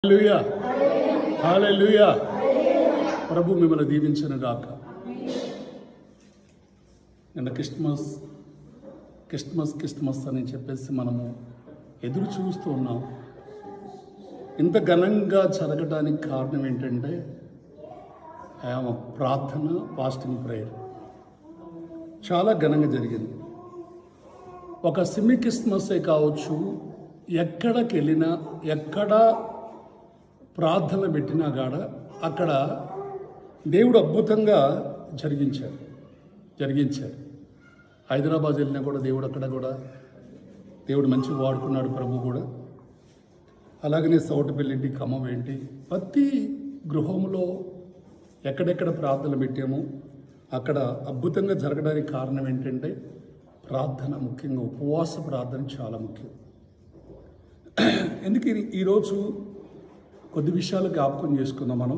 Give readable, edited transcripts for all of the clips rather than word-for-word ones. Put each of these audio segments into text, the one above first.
హల్లెలూయా హల్లెలూయా. ప్రభు మిమ్మల్ని దీవించను గాక. నిన్న క్రిస్మస్ అని చెప్పేసి మనము ఎదురు చూస్తూ ఉన్నాం. ఇంత ఘనంగా జరగడానికి కారణం ఏంటంటే ప్రార్థన, ఫాస్టింగ్ ప్రేయర్ చాలా ఘనంగా జరిగింది. ఒక సెమీ క్రిస్మసే కావచ్చు, ఎక్కడికి వెళ్ళినా ఎక్కడ ప్రార్థన పెట్టినా కాడ అక్కడ దేవుడు అద్భుతంగా జరిగించాడు. హైదరాబాద్ వెళ్ళినా కూడా దేవుడు అక్కడ కూడా దేవుడు మంచిగా వాడుకున్నాడు. ప్రభు కూడా అలాగనే సౌటపల్లి, ఖమ్మం ఏంటి, ప్రతి గృహంలో ఎక్కడెక్కడ ప్రార్థన పెట్టామో అక్కడ అద్భుతంగా జరగడానికి కారణం ఏంటంటే ప్రార్థన, ముఖ్యంగా ఉపవాస ప్రార్థన చాలా ముఖ్యం. ఎందుకు ఈరోజు కొద్ది విషయాలు జ్ఞాపకం చేసుకుందాం మనం.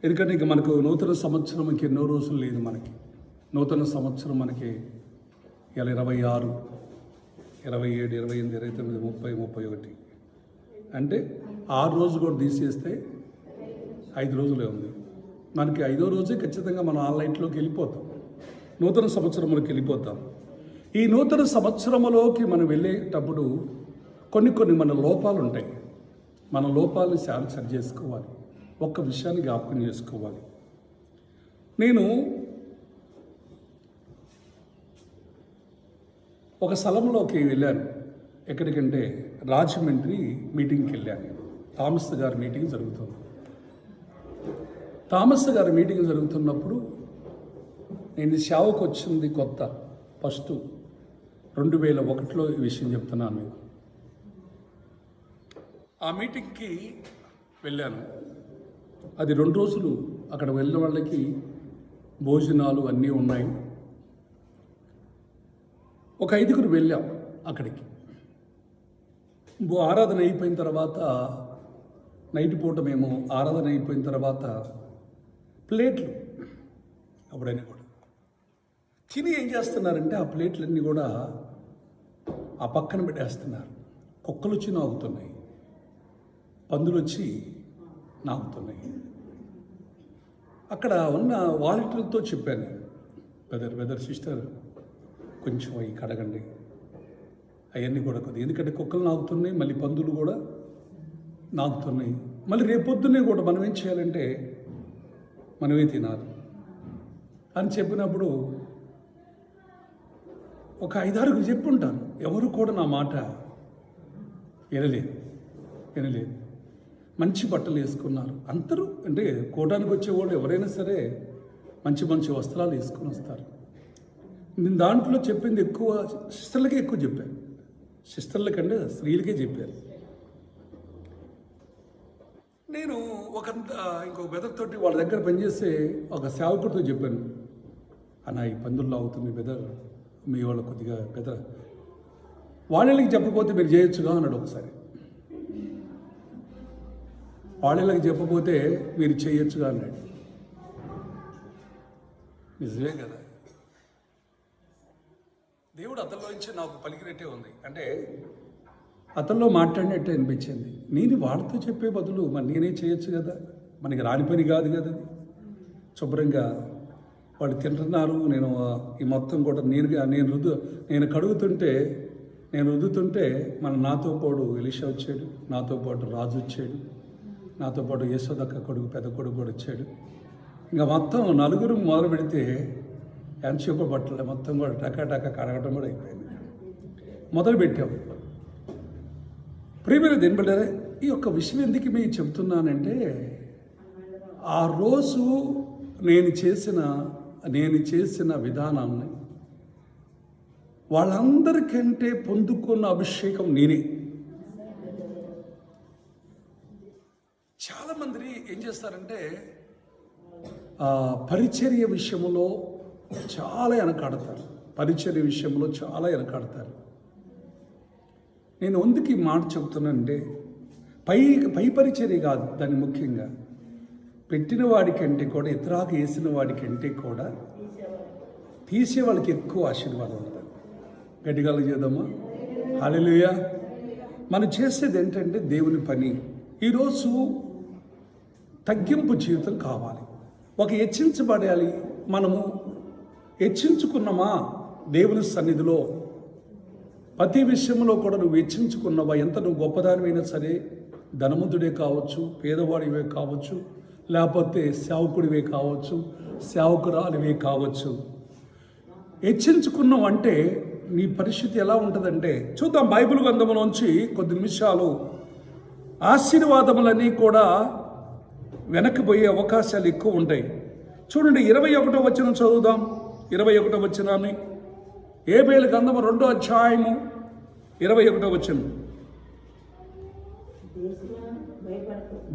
ఎందుకంటే ఇక మనకు నూతన సంవత్సరం ఇంక ఎన్నో రోజులు లేదు. మనకి నూతన సంవత్సరం మనకి ఇలా 26, 27, 28, 29, 30, 31 అంటే 6 రోజులు కూడా తీసేస్తే 5 రోజులే ఉంది. మనకి 5వ రోజే ఖచ్చితంగా మనం ఆన్లైన్లోకి వెళ్ళిపోతాం, నూతన సంవత్సరంలోకి వెళ్ళిపోతాం. ఈ నూతన సంవత్సరంలోకి మనం వెళ్ళేటప్పుడు కొన్ని మన లోపాలు ఉంటాయి. మన లోపాలని సరి చేసుకోవాలి. ఒక్క విషయాన్ని జ్ఞాపకం చేసుకోవాలి. నేను ఒక స్థలంలోకి వెళ్ళాను. ఎక్కడికంటే రాజమండ్రి మీటింగ్కి వెళ్ళాను. థామస్ గారి మీటింగ్ జరుగుతుంది. థామస్ గారి మీటింగ్ జరుగుతున్నప్పుడు నేను సేవకు వచ్చింది కొత్త, ఫస్ట్ 2001లో ఈ విషయం చెప్తున్నాను మీకు. ఆ మీటింగ్కి వెళ్ళాను. అది 2 రోజులు. అక్కడ వెళ్ళిన వాళ్ళకి భోజనాలు అన్నీ ఉన్నాయి. ఒక 5గురు వెళ్ళాం అక్కడికి. ఆరాధన అయిపోయిన తర్వాత, నైట్ పూట మేము ఆరాధన అయిపోయిన తర్వాత ప్లేట్లు అప్పుడైనా కూడా తిని ఏం చేస్తున్నారంటే ఆ ప్లేట్లన్నీ కూడా ఆ పక్కన పెట్టేస్తున్నారు. కుక్కలు వచ్చి నాగుతున్నాయి, పందులు వచ్చి నాకుతున్నాయి. అక్కడ ఉన్న వాలంటీర్లతో చెప్పాను, బ్రదర్ సిస్టర్ కొంచెం అవి కడగండి, అవన్నీ కూడా కొద్దిగా, ఎందుకంటే కుక్కలు నాకుతున్నాయి, మళ్ళీ పందులు కూడా నాకుతున్నాయి. మళ్ళీ రేపొద్దునే కూడా మనం ఏం చేయాలంటే మనమే తినాలి అని చెప్పినప్పుడు ఒక 5-6 చెప్పుంటాను. ఎవరు కూడా నా మాట వినలేదు. మంచి బట్టలు వేసుకున్నారు అందరూ. అంటే కోటానికి వచ్చేవాళ్ళు ఎవరైనా సరే మంచి వస్త్రాలు వేసుకొని వస్తారు. నేను దాంట్లో చెప్పింది ఎక్కువ సిస్టర్లకే ఎక్కువ చెప్పాను. సిస్టర్లకంటే స్త్రీలకే చెప్పాను. నేను ఇంకో బెదర్తోటి వాళ్ళ దగ్గర పనిచేసే ఒక సేవకుడితో చెప్పాను, అన్న ఈ పందుల్లో అవుతుంది బెదర్, మీ వాళ్ళు కొద్దిగా బెదర్ వాళ్ళకి చెప్పకపోతే మీరు చేయొచ్చుగా అన్నాడు. ఒకసారి వాళ్ళకి చెప్పబోతే మీరు చేయొచ్చుగా అన్నాడు. నిజమే కదా. దేవుడు అతనిలో నుంచి నాకు పలికినట్టే ఉంది. అంటే అతనిలో మాట్లాడినట్టే అనిపించింది. నేను వాళ్ళతో చెప్పే బదులు మరి నేనే చేయొచ్చు కదా, మనకి రాని పని కాదు కదా. అది శుభ్రంగా వాళ్ళు తింటున్నారు, నేను ఈ మొత్తం కూడా నేను రుద్దుతుంటే నాతో పాటు ఎలీషా వచ్చాడు, నాతో పాటు రాజు వచ్చాడు, నాతో పాటు యశోదక్క కొడుకు, పెద్ద కొడుకు కూడా వచ్చాడు. ఇంకా మొత్తం 4 మొదలు పెడితే ఎంతసేపు బట్టలు మొత్తం కూడా టకా కడగటం కూడా అయిపోయింది. మొదలు పెట్టాం. ప్రియమైన దేనిబడ్డారే, ఈ యొక్క విషయం ఎందుకు మీకు చెబుతున్నానంటే, ఆ రోజు నేను చేసిన విధానాన్ని వాళ్ళందరికంటే పొందుకున్న అభిషేకం నేనే. చాలామంది ఏం చేస్తారంటే పరిచర్య విషయంలో చాలా వెనకాడతారు. నేను ఎందుకు ఈ మాట చెబుతున్నానంటే, పై పరిచర్య కాదు, దాన్ని ముఖ్యంగా పెట్టిన వాడికంటే కూడా, ఇతరాకు వేసిన వాడికంటే కూడా తీసే వాళ్ళకి ఎక్కువ ఆశీర్వాదం ఉంటుంది. గట్టిగా చేద్దామా? హల్లెలూయా. మనం చేసేది ఏంటంటే దేవుని పని. ఈరోజు తగ్గింపు జీవితం కావాలి. ఒక హెచ్చించబడాలి. మనము హెచ్చించుకున్నామా దేవుని సన్నిధిలో? ప్రతి విషయంలో కూడా నువ్వు హెచ్చించుకున్నావా? ఎంత నువ్వు గొప్పదానివైనా సరే, ధనవంతుడే కావచ్చు, పేదవాడివే కావచ్చు, లేకపోతే సేవకుడివే కావచ్చు, సేవకురాలివే కావచ్చు, హెచ్చించుకున్నావు అంటే నీ పరిస్థితి ఎలా ఉంటుందంటే, చూద్దాం బైబిల్ గ్రంథంలోంచి కొద్ది నిమిషాలు. ఆశీర్వాదములన్నీ కూడా వెనక్కిపోయే అవకాశాలు ఎక్కువ ఉంటాయి. చూడండి 21వ వచనం చదువుదాం. 21వ వచనాన్ని, హేబేలు గ్రంథము 2వ అధ్యాయము 21వ వచనం.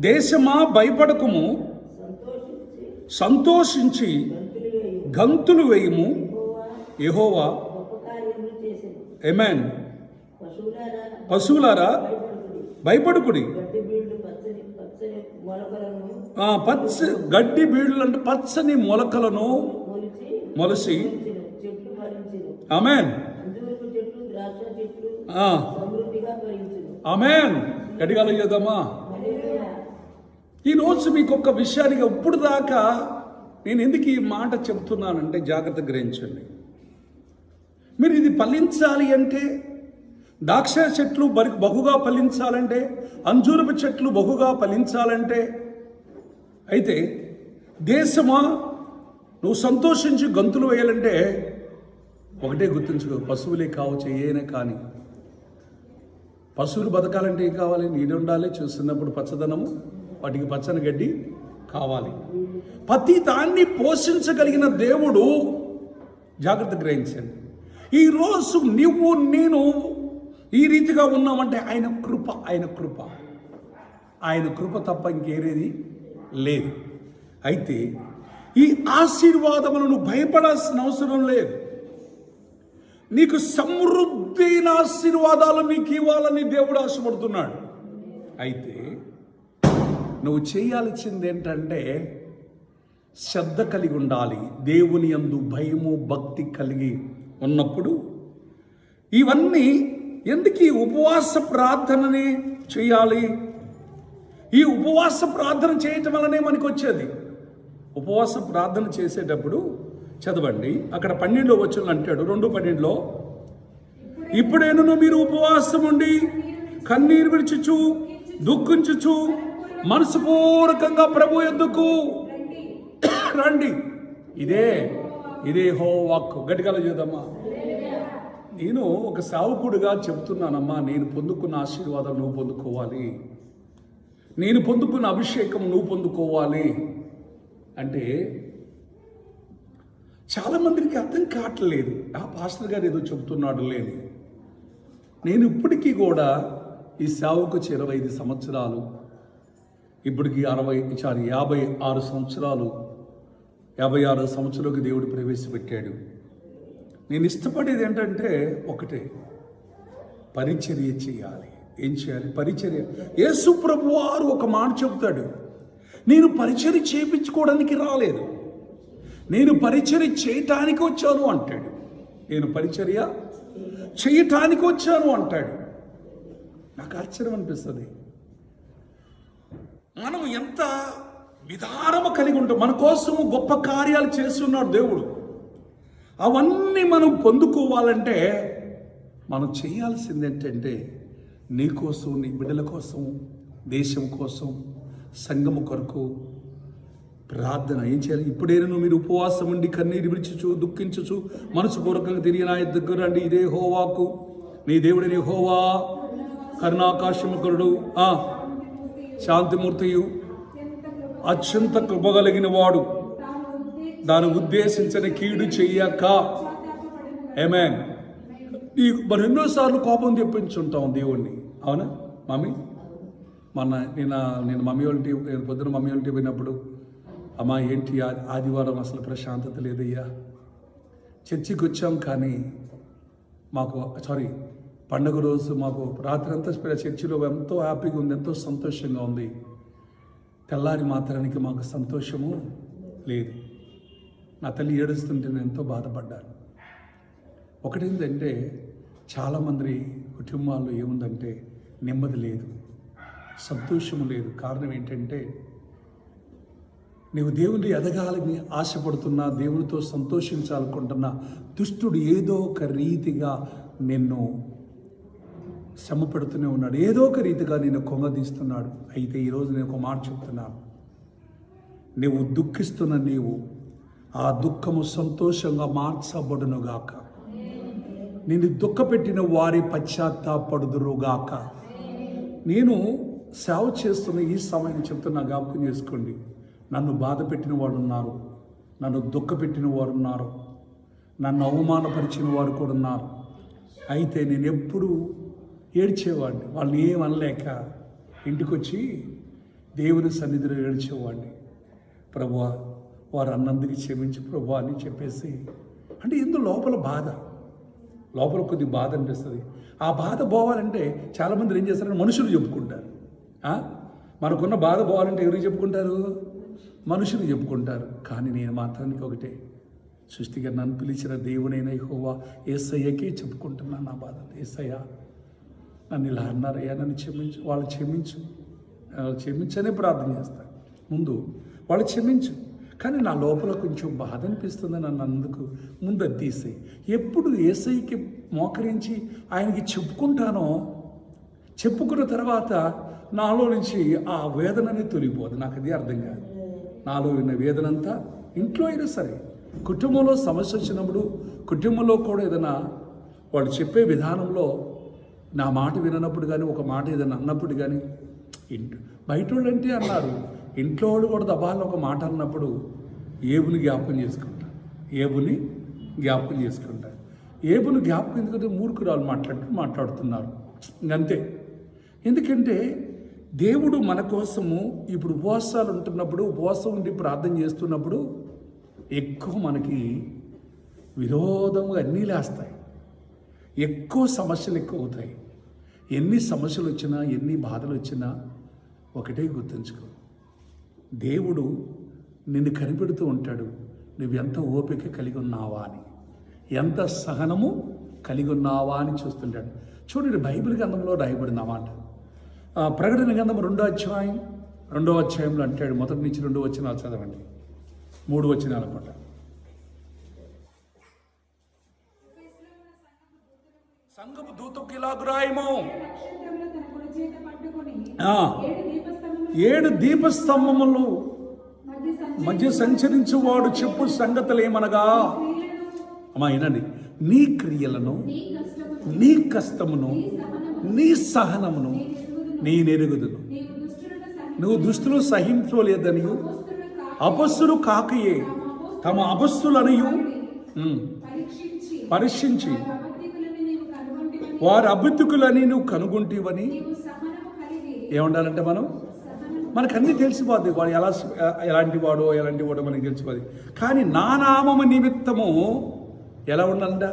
దేశమా భయపడకుము, సంతోషించి గంతులు వేయుము, యెహోవా. ఆమేన్. పశువులారా భయపడుకుడి. గడ్డి బీడులు అంటే పచ్చని మొలకలను మొలసి. ఆమేన్. ఆమేన్. గట్టిగా చేద్దామా? ఈరోజు మీకు ఒక విషయానికి ఇప్పుడు దాకా నేను ఎందుకు ఈ మాట చెప్తున్నానంటే జాగ్రత్త గ్రహించండి. మీరు ఇది ఫలించాలి అంటే, ద్రాక్ష చెట్లు బహుగా ఫలించాలంటే, అంజూరపు చెట్లు బహుగా ఫలించాలంటే, అయితే దేశమా నువ్వు సంతోషించి గంతులు వేయాలంటే ఒకటే గుర్తుంచుకో, పశువులే కావచ్చు, ఏమైనా కానీ. పశువులు బతకాలంటే ఏం కావాలి? నీరు ఉండాలి, చూస్తున్నప్పుడు పచ్చదనము, వాటికి పచ్చని గడ్డి కావాలి. ప్రతి దాన్ని పోషించగలిగిన దేవుడు. జాగ్రత్త గ్రహించండి. ఈరోజు నువ్వు నేను ఈ రీతిగా ఉన్నామంటే ఆయన కృప, ఆయన కృప, ఆయన కృప తప్ప ఇంకేరేది లేదు. అయితే ఈ ఆశీర్వాదములను భయపడాల్సిన అవసరం లేదు. నీకు సమృద్ధైన ఆశీర్వాదాలు నీకు ఇవ్వాలని దేవుడు ఆశపడుతున్నాడు. అయితే నువ్వు చేయాల్సింది ఏంటంటే శ్రద్ధ కలిగి ఉండాలి. దేవుని యందు భయము భక్తి కలిగి ఉన్నప్పుడు ఇవన్నీ ఎందుకు ఈ ఉపవాస ప్రార్థనని చేయాలి? ఈ ఉపవాస ప్రార్థన చేయటం వల్లనే మనకు వచ్చేది. ఉపవాస ప్రార్థన చేసేటప్పుడు చదవండి, అక్కడ 12వ వచనం అంటాడు, 2:12, ఇప్పుడేను మీరు ఉపవాసం ఉండి కన్నీరు విడిచుచు దుఃఖించుచు మనసుపూర్వకంగా ప్రభు యొద్దకు రండి. ఇదే యెహోవాకు. గట్టిగా చూద్దామా? నేను ఒక సేవకుడిగా చెప్తున్నానమ్మా, నేను పొందుకున్న ఆశీర్వాదం నువ్వు పొందుకోవాలి, నేను పొందుకున్న అభిషేకం నువ్వు పొందుకోవాలి అంటే చాలామందికి అర్థం కావట్లేదు. ఆ పాస్టర్ గారు ఏదో చెబుతున్నాడు లేదు. నేను ఇప్పటికీ కూడా ఈ సేవకు 25 సంవత్సరాలు, ఇప్పటికి 56 సంవత్సరాలు, 56 సంవత్సరాలకు దేవుడు ప్రవేశపెట్టాడు. నేను ఇష్టపడేది ఏంటంటే ఒకటే, పరిచర్య చేయాలి. ఏం చేయాలి? పరిచర్య. యేసు ప్రభు వారు ఒక మాట చెబుతాడు, నేను పరిచర్య చేయించుకోవడానికి రాలేదు, నేను పరిచర్య చేయటానికి వచ్చాను అంటాడు. నేను పరిచర్య చేయటానికి వచ్చాను అంటాడు. నాకు ఆశ్చర్యం అనిపిస్తుంది. మనం ఎంత విధానము కలిగి ఉంటాం. మన కోసము గొప్ప కార్యాలు చేస్తున్నాడు దేవుడు. అవన్నీ మనం పొందుకోవాలంటే మనం చేయాల్సింది ఏంటంటే నీ కోసం, నీ బిడ్డల కోసం, దేశం కోసం, సంఘము కొరకు ప్రార్థన. ఏం చేయాలి? ఇప్పుడేను మీరు ఉపవాసం ఉండి కన్నీరు విడిచుచు దుఃఖించుచు మనసుపూర్వకంగా తిరిగి నా దగ్గర రండి. ఇదే యెహోవాకు, నీ దేవుడిని యెహోవా కరుణాకాశముకరుడు, శాంతిమూర్తియు, అత్యంత కృపగలిగిన వాడు, దాన్ని ఉద్దేశించిన కీడు చెయ్యక. ఆమేన్. మరి ఎన్నోసార్లు కోపం తెప్పించుంటాం దేవుణ్ణి, అవునా మమ్మీ? నేను మమ్మీ వాళ్ళ నేను పొద్దున మమ్మీ వాళ్ళ పోయినప్పుడు, అమ్మా ఏంటి ఆదివారం అసలు ప్రశాంతత లేదయ్యా, చర్చికి వచ్చాం కానీ మాకు పండగ రోజు మాకు రాత్రి అంతా చర్చిలో ఎంతో హ్యాపీగా ఉంది, ఎంతో సంతోషంగా ఉంది, తెల్లారి మాత్రానికి మాకు సంతోషము లేదు. నా తల్లి ఏడుస్తుంటే నేను ఎంతో బాధపడ్డాను. ఒకటేంటంటే చాలామంది కుటుంబాల్లో ఏముందంటే నెమ్మది లేదు. సంతోషము లేదు. కారణం ఏంటంటే నీవు దేవుని ఎదగాలని ఆశపడుతున్నా, దేవునితో సంతోషించాలనుకుంటున్నా, దుష్టుడు ఏదో ఒక రీతిగా నిన్ను శ్రమ పెడుతూనే ఉన్నాడు, ఏదో ఒక రీతిగా నిన్ను కొంగదీస్తున్నాడు. అయితే ఈరోజు నేను ఒక మాట చెప్తున్నాను, నీవు దుఃఖిస్తున్న నీవు ఆ దుఃఖము సంతోషంగా మార్చబడునుగాక. నిన్ను దుఃఖపెట్టిన వారి పశ్చాత్తాపడుదురుగాక. నేను సేవ చేస్తున్న ఈ సమయం చెప్తున్నా, జ్ఞాపకం చేసుకోండి. నన్ను బాధ పెట్టిన వారు ఉన్నారు, నన్ను దుఃఖపెట్టిన వారు ఉన్నారు, నన్ను అవమానపరిచిన వారు కూడా ఉన్నారు. అయితే నేను ఎప్పుడు ఏడ్చేవాడిని, వాళ్ళని ఏమనలేక ఇంటికి వచ్చి దేవుని సన్నిధిలో ఏడ్చేవాడిని. ప్రభువా, వారు అన్నందుకు క్షమించి ప్రభువా అని చెప్పేసి, అంటే ఎందుకు లోపల కొద్ది బాధ అనిపిస్తుంది. ఆ బాధ పోవాలంటే చాలామంది ఏం చేస్తారంటే మనుషులు చెప్పుకుంటారు. మనకున్న బాధ పోవాలంటే ఎవరికి చెప్పుకుంటారు? మనుషులు చెప్పుకుంటారు. కానీ నేను మాత్రానికి ఒకటే, సృష్టిగా నన్ను పిలిచిన దేవుడైన యెహోవా యేసయ్యకే చెప్పుకుంటున్నాను నా బాధ. యేసయ్యా, నన్ను ఇలా అన్నారయ్యా, నన్ను క్షమించు, వాళ్ళు క్షమించనే ప్రార్థన చేస్తాను. ముందు వాళ్ళు క్షమించు, కానీ నా లోపల కొంచెం బాధ అనిపిస్తుంది నన్ను అందుకు ముందు అది తీసేయి. ఎప్పుడు యేసయ్యకి మోకరించి ఆయనకి చెప్పుకున్న తర్వాత నాలో నుంచి ఆ వేదనని తొలిపోదు. నాకు అది అర్థం కాదు. నాలో ఉన్న వేదనంతా ఇంట్లో అయినా సరే, కుటుంబంలో సమస్య వచ్చినప్పుడు, కుటుంబంలో కూడా ఏదైనా వాళ్ళు చెప్పే విధానంలో నా మాట వినప్పుడు కానీ, ఒక మాట ఏదైనా అన్నప్పుడు కానీ, బయట వాళ్ళు అంటే అన్నారు, ఇంట్లో వాళ్ళు కూడా దబాలను ఒక మాట అన్నప్పుడు ఏబుని జ్ఞాపకం చేసుకుంటారు. ఏబుని జ్ఞాపకం ఎందుకంటే మూర్ఖురాలు మాట్లాడుతున్నారు ఇంకంతే. ఎందుకంటే దేవుడు మన కోసము ఇప్పుడు ఉపవాసాలు ఉంటున్నప్పుడు, ఉపవాసం ఉండి ప్రార్థన చేస్తున్నప్పుడు ఎక్కువ మనకి విరోధంగా అన్నీ లేస్తాయి, ఎక్కువ సమస్యలు ఎక్కువ అవుతాయి. ఎన్ని సమస్యలు వచ్చినా, ఎన్ని బాధలు వచ్చినా ఒకటే గుర్తుంచుకో, దేవుడు నిన్ను కనిపెడుతూ ఉంటాడు. నువ్వు ఎంత ఓపిక కలిగి ఉన్నావా అని, ఎంత సహనము కలిగి ఉన్నావా అని చూస్తుంటాడు. చూడండి, బైబిల్ గ్రంథంలో రాయబడిన మాట, ప్రకటన గ్రంథం 2వ అధ్యాయంలో అంటాడు. మొదటి నుంచి 2 వచనాలు చదవండి, 3 వచనాలు అనుకుంటా. సంఘపు దూతకు ఇలాగు రాయము, 7 దీపస్తంభములు మధ్య సంచరించువాడు చెప్పు సంగతులు ఏమనగా, అమ్మా వినండి, నీ క్రియలను, నీ కష్టమును, నీ సహనమును నేనెరుగుదును. నువ్వు దుష్టులు సహించలేదనియు, అపస్సులు కాకయే తమ అపస్సులనియు పరీక్షించి వారి అబద్ధికులని నువ్వు కనుగొంటివని. ఏమండాలంటే మనకు అన్నీ తెలిసిపోద్ది, వాడు ఎలాంటి వాడో మనకి తెలిసిపోద్ది. కానీ నా నామము నిమిత్తము ఎలా ఉండాలంట?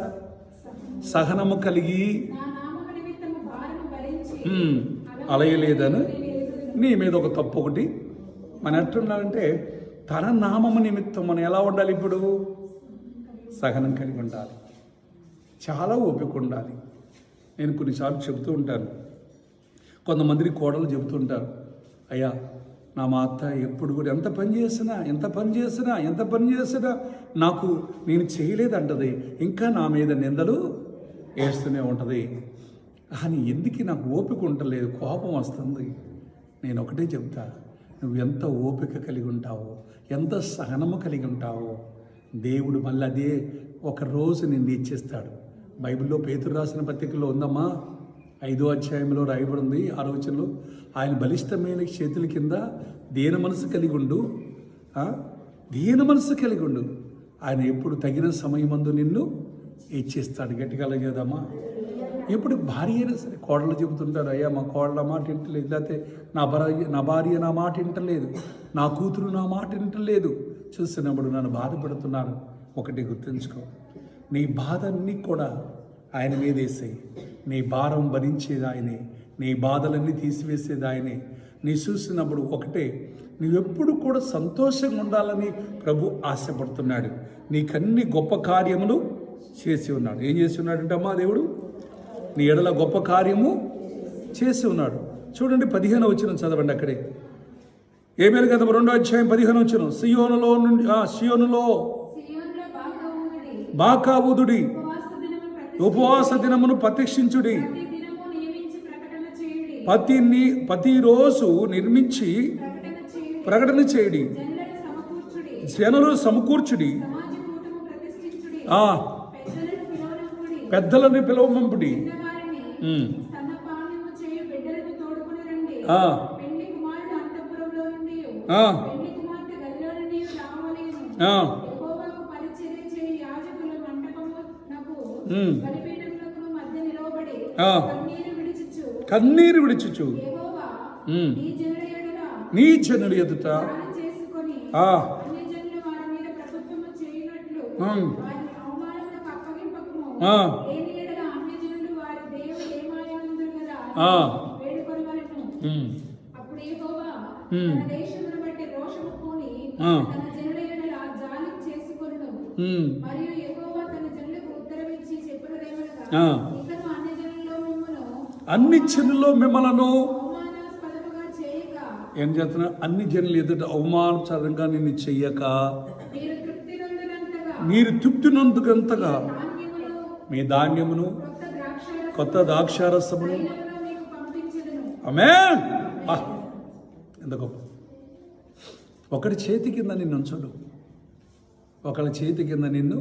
సహనము కలిగి అలయలేదని నీ మీద ఒక తప్పు ఒకటి. మనం ఎట్లుండాలంటే తన నామము నిమిత్తం మనం ఎలా ఉండాలి? ఇప్పుడు సహనం కలిగి ఉండాలి, చాలా ఓపిక ఉండాలి. నేను కొన్నిసార్లు చెబుతూ ఉంటాను, కొంతమందిని కోడలు చెబుతూ ఉంటారు, అయ్యా నా మా అత్త ఎప్పుడు కూడా ఎంత పని చేసినా నాకు నేను చేయలేదంటది, ఇంకా నా మీద నిందలు వేస్తూనే ఉంటుంది. కానీ ఎందుకు నాకు ఓపిక ఉండలేదు, కోపం వస్తుంది. నేను ఒకటే చెప్తా, నువ్వు ఎంత ఓపిక కలిగి ఉంటావో, ఎంత సహనము కలిగి ఉంటావో, దేవుడు మళ్ళీ అదే ఒక రోజు నిన్ను ఇచ్చేస్తాడు. బైబిల్లో పేతురు రాసిన పత్రికలో ఉందమ్మా, 5వ అధ్యాయంలో రాయబడింది 6వ వచనంలో, ఆయన బలిష్టమైన చేతుల కింద దీన మనసు కలిగి ఉండు, ఆయన ఎప్పుడు తగిన సమయమందు నిన్ను ఇచ్చేస్తాడు. గట్టిగా అలాగేదమ్మా. ఎప్పుడు భార్య అయినా సరే, కోడలు చెబుతుంటారు, అయ్యా మా కోడల మాట వింటలేదు, లేకపోతే నా భార్య నా మాట వింటలేదు, నా కూతురు నా మాట వింటలేదు, చూస్తున్నప్పుడు నన్ను బాధపడుతున్నారు. ఒకటి గుర్తుంచుకో, నీ బాధన్నీ కూడా ఆయన మీద వేసేయి. నీ భారం భరించేది ఆయనే, నీ బాధలన్నీ తీసివేసేది ఆయనే. నీ చూసినప్పుడు ఒకటే, నువ్వెప్పుడు కూడా సంతోషంగా ఉండాలని ప్రభు ఆశపడుతున్నాడు. నీకన్ని గొప్ప కార్యములు చేసి ఉన్నాడు. ఏం చేసి ఉన్నాడంటే అమ్మా దేవుడు, నీ ఎడల గొప్ప కార్యము చేసి ఉన్నాడు. చూడండి 15వ వచనం చదవండి అక్కడే. ఏమేలు గ్రంథం 2వ అధ్యాయం 15వ వచనం. సియోనులో బాకా ఊదుడి, ఉపవాస దినమును ప్రతిష్ఠించుడి. ప్రతిరోజు నిర్మించి ప్రకటన చేయడి. జనులు సమకూర్చుడి, పెద్దలను పిలువమంపుడి. కన్నీరు విడిచుచు నీ జనులు ఎదుట అన్ని జనుల్లో మిమ్మలను ఏం చేస్తున్నా, అన్ని జనులు ఎదుట అవమానకరంగా నిన్ను చెయ్యక మీరు తృప్తి నందుకంతగా మీ ధాన్యమును కొత్త ద్రాక్షారసమును ఆమేన్. ఎంత గొప్ప! ఒకటి చేతి కింద నిన్ను ఉంచడు, ఒకళ్ళ చేతి కింద నిన్ను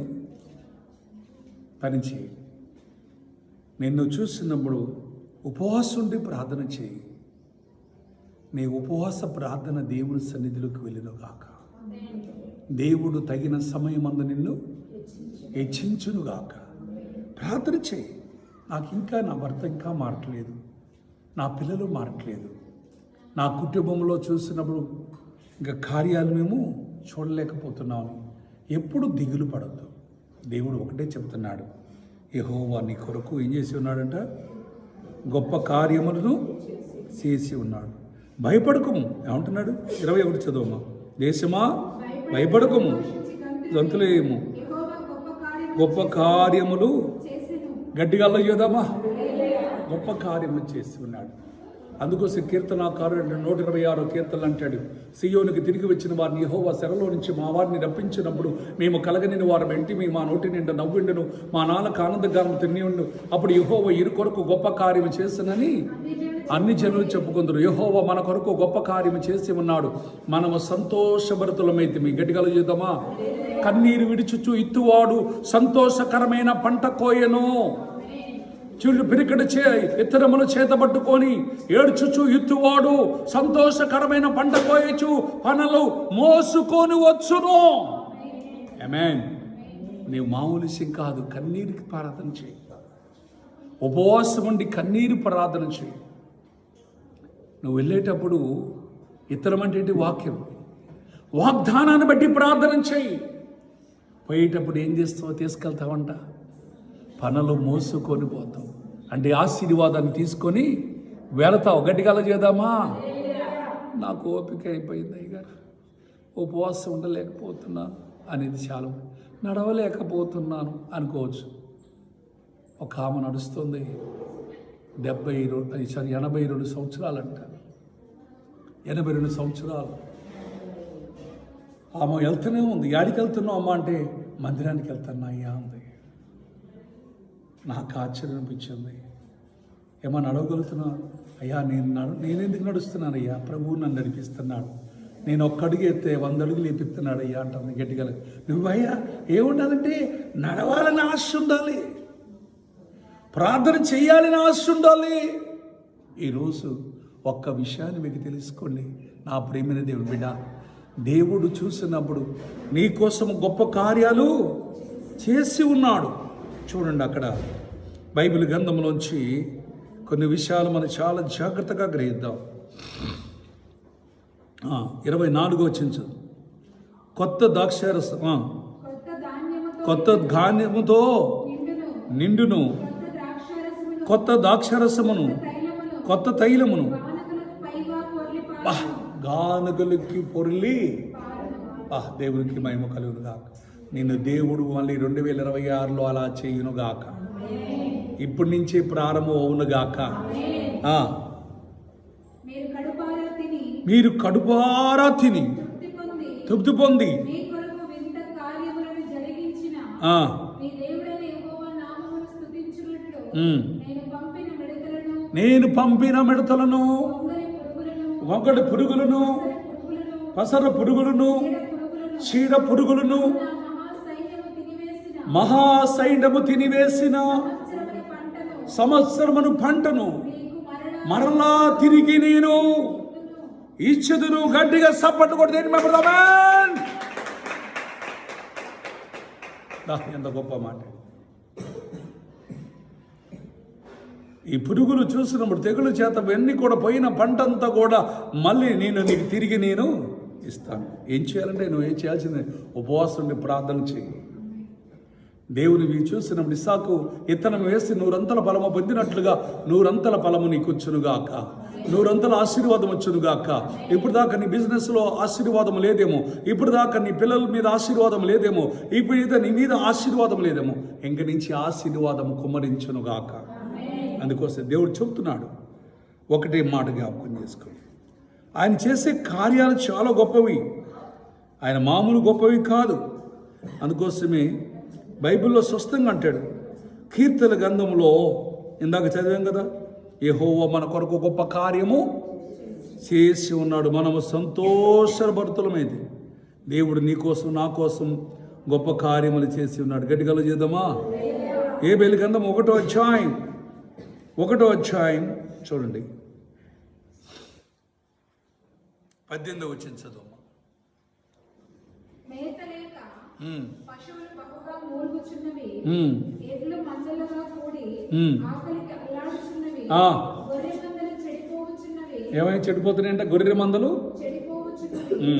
పనిచేయి. నిన్ను చూస్తున్నప్పుడు ఉపవాసం ఉండి ప్రార్థన చేయి. నీ ఉపవాస ప్రార్థన దేవుని సన్నిధిలోకి వెళ్ళునుగాక. దేవుడు తగిన సమయమందు నిన్ను హెచ్చించునుగాక. ప్రార్థన చేయి. నాకు ఇంకా నా భర్త ఇంకా మారట్లేదు, నా పిల్లలు మారట్లేదు, నా కుటుంబంలో చూసినప్పుడు ఇంకా కార్యాలు మేము చూడలేకపోతున్నాము. ఎప్పుడు దిగులు పడద్దు. దేవుడు ఒకటే చెప్తున్నాడు, యెహోవా నీ కొరకు ఏం చేసి ఉన్నాడంట? గొప్ప కార్యములను చేసి ఉన్నాడు. భయపడకము. ఏమంటున్నాడు? 21 చదువుమా. దేశమా భయపడకము, గంతులేయము, గొప్ప కార్యములు గట్టిగా అల్లయ్యేదామా, గొప్ప కార్యము చేసి ఉన్నాడు. అందుకోసం కీర్తనాకారుడు 126 కీర్తనలు అంటాడు, సియోనుకి తిరిగి వచ్చిన వారిని యెహోవా చెరలో నుంచి మా వారిని రప్పించినప్పుడు మేము కలగనిన వారు వెంటి మా నోటి నిండా నవ్వుండును, మా నాన్నకు ఆనందగానం తినియుండు. అప్పుడు యెహోవా ఇరు కొరకు గొప్ప కార్యము చేసినని అన్ని జనులు చెప్పుకుందరు. యెహోవా మన కొరకు గొప్ప కార్యము చేసి ఉన్నాడు, మనము సంతోషభరితులమైతే. మీ గట్టిగా చేద్దామా. కన్నీరు విడిచుచు ఇత్తువాడు సంతోషకరమైన పంట కోయను. చూడు, పిరికడు ఇత్తరములు చేతబట్టుకొని ఏడ్చుచు ఇత్తువాడు సంతోషకరమైన పంట కోయచు పనులు మోసుకొని వచ్చును. ఆమేన్. నీవు మామూలు విషయం కాదు, కన్నీరికి ప్రార్థన చేయి. ఉపవాసం ఉండి కన్నీరు ప్రార్థన చేయి. నువ్వు వెళ్ళేటప్పుడు ఇత్తరం అంటే వాక్యం, వాగ్దానాన్ని బట్టి ప్రార్థన చేయి. పోయేటప్పుడు ఏం చేస్తావో తీసుకెళ్తావంట, పనులు మోసుకొని పోతావు. అంటే ఆశీర్వాదాన్ని తీసుకొని వెళతావు. గట్టిగా చేద్దామా. నాకు ఓపిక అయిపోయింది అయ్యగారు, ఉపవాసం ఉండలేకపోతున్నాను అనేది చాలా, నడవలేకపోతున్నాను అనుకోవచ్చు. ఒక ఆమె నడుస్తుంది 82 సంవత్సరాలంట. 82 సంవత్సరాలు ఆమె వెళ్తూనే ఉంది. యాడికి వెళ్తున్నావు అమ్మ అంటే మందిరానికి వెళ్తున్నా అయ్యా అంది. నాకు ఆశ్చర్యం అనిపించింది. ఏమన్నా నడవగలుగుతున్నా? అయ్యా నేనెందుకు నడుస్తున్నాను అయ్యా, ప్రభువు నన్ను నడిపిస్తున్నాడు. నేను ఒక్క అడుగు ఎత్తే 100 అడుగులు లేపిస్తున్నాడు అయ్యా అంటుంది గట్టిగా. నువ్వు అయ్యా ఏముండాలంటే నడవాలని ఆశ ఉండాలి, ప్రార్థన చేయాలని ఆశ ఉండాలి. ఈరోజు ఒక్క విషయాన్ని మీకు తెలుసుకోండి నా ప్రేమైన దేవుడు బిడ్డ. దేవుడు చూసినప్పుడు నీ కోసం గొప్ప కార్యాలు చేసి ఉన్నాడు. చూడండి, అక్కడ బైబిల్ గ్రంథంలోంచి కొన్ని విషయాలు మనం చాలా జాగ్రత్తగా గ్రహిద్దాం. 24వ వచనం. కొత్త ద్రాక్షారసం, కొత్త ధాన్యముతో నిండును, కొత్త ద్రాక్షారసమును, కొత్త తైలమును గానుగలకి పొర్లి. దేవునికి మహిమ కలుగునుగాక. నిన్ను దేవుడు మళ్ళీ 2026లో అలా చేయునుగాక. ఇప్పటి నుంచి ప్రారంభం అవునుగాక. మీరు కడుపారా తిని తృప్తి పొంది మీ కొరకు వింత కార్యములను జరిగించిన మీ దేవుడైన యెహోవా నామమును స్తుతించునట్లు నేను పంపిన మిడతలను వంగడి పురుగులను పసర పురుగులను చీడ పురుగులను మహాసైన్యము తినివేసిన సంవత్సరమును పంటను మరలా తిరిగి నేను ఇచ్చుదును. గట్టిగా సప్పట్టు కొట్టి ఎంత గొప్ప మాట. ఈ పురుగులు చూసినప్పుడు తెగులు చేత ఎన్ని కూడా పోయిన పంటంతా కూడా మళ్ళీ నీకు తిరిగి నేను ఇస్తాను. ఏం చేయాలంటే నువ్వు ఏం చేయాల్సిందే, ఉపవాసం ఉండి ప్రార్థన చేయి. దేవుని చూసినప్పుడు ఇస్సాకు ఇత్తనం వేసి 100 ఫలము పొందినట్లుగా 100 ఫలము నీకు వచ్చునుగాక, 100 ఆశీర్వాదం వచ్చునుగాక. ఇప్పుడు దాకా నీ బిజినెస్లో ఆశీర్వాదం లేదేమో, ఇప్పుడు దాకా నీ పిల్లల మీద ఆశీర్వాదం లేదేమో, ఇప్పుడు నీ మీద ఆశీర్వాదం లేదేమో, ఇంక నుంచి ఆశీర్వాదం కుమ్మరించునుగాక. అందుకోసం దేవుడు చెప్తున్నాడు, ఒకటే మాట జ్ఞాపకం చేసుకో. ఆయన చేసే కార్యాలు చాలా గొప్పవి, ఆయన మామూలు గొప్పవి కాదు. అందుకోసమే బైబిల్లో స్పష్టంగా అంటాడు, కీర్తన గ్రంథంలో ఇందాక చదివాం కదా, యెహోవా మన కొరకు గొప్ప కార్యము చేసి ఉన్నాడు, మనము సంతోషభరితులమైంది. దేవుడు నీ కోసం నా కోసం గొప్ప కార్యములు చేసి ఉన్నాడు. గట్టిగా చేద్దామా? హేబేలు గ్రంథం 1వ అధ్యాయం చూడండి, 18వ వచనం చదువు. పశువులు బహుగా మూలుగుచున్నవి, ఎడ్లు మందలుగా కూడి ఆకలికి అల్లాడుచున్నవి, గొర్రె మందలు చెడిపోవచ్చున్నవి. ఏమైనా చెడిపోతున్నాయంటే గొర్రె మందలు చెడిపోవచ్చున్నవి,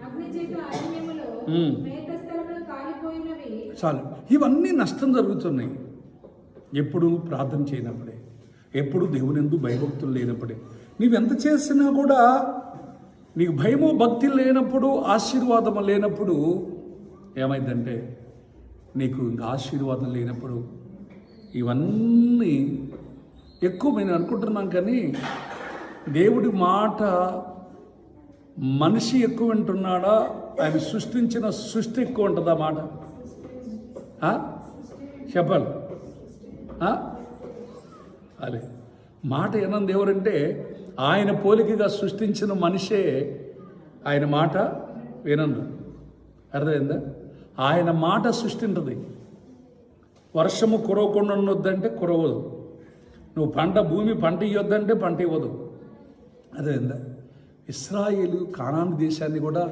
అగ్ని చేత అరణ్యములో మేత స్థలములు కాలిపోయినవి. చాలు, ఇవన్నీ నష్టం జరుగుతున్నాయి. ఎప్పుడు ప్రార్థన చేయనప్పుడే, ఎప్పుడు దేవుని యందు భయభక్తులు లేనప్పుడే. నీవెంత చేసినా కూడా నీకు భయము భక్తి లేనప్పుడు, ఆశీర్వాదం లేనప్పుడు ఏమైందంటే, నీకు ఇంకా ఆశీర్వాదం లేనప్పుడు ఇవన్నీ ఎక్కువ నేను అనుకుంటున్నాం. కానీ దేవుడి మాట మనిషి ఎక్కువ వింటున్నాడా, ఆయన సృష్టించిన సృష్టి ఎక్కువ ఉంటుందా మాట? చెప్పాలి. అదే మాట ఏనంది ఎవరంటే, ఆయన పోలికగా సృష్టించిన మనిషే ఆయన మాట వినందు. అర్థమైందా? ఆయన మాట సృష్టింటుంది. వర్షము కురవకుండా ఉండొద్దంటే కురవదు, నువ్వు భూమి పంట ఇవ్వద్దంటే పంట ఇవ్వదు. అదేందా? ఇశ్రాయేలు కానాను దేశాన్ని కూడా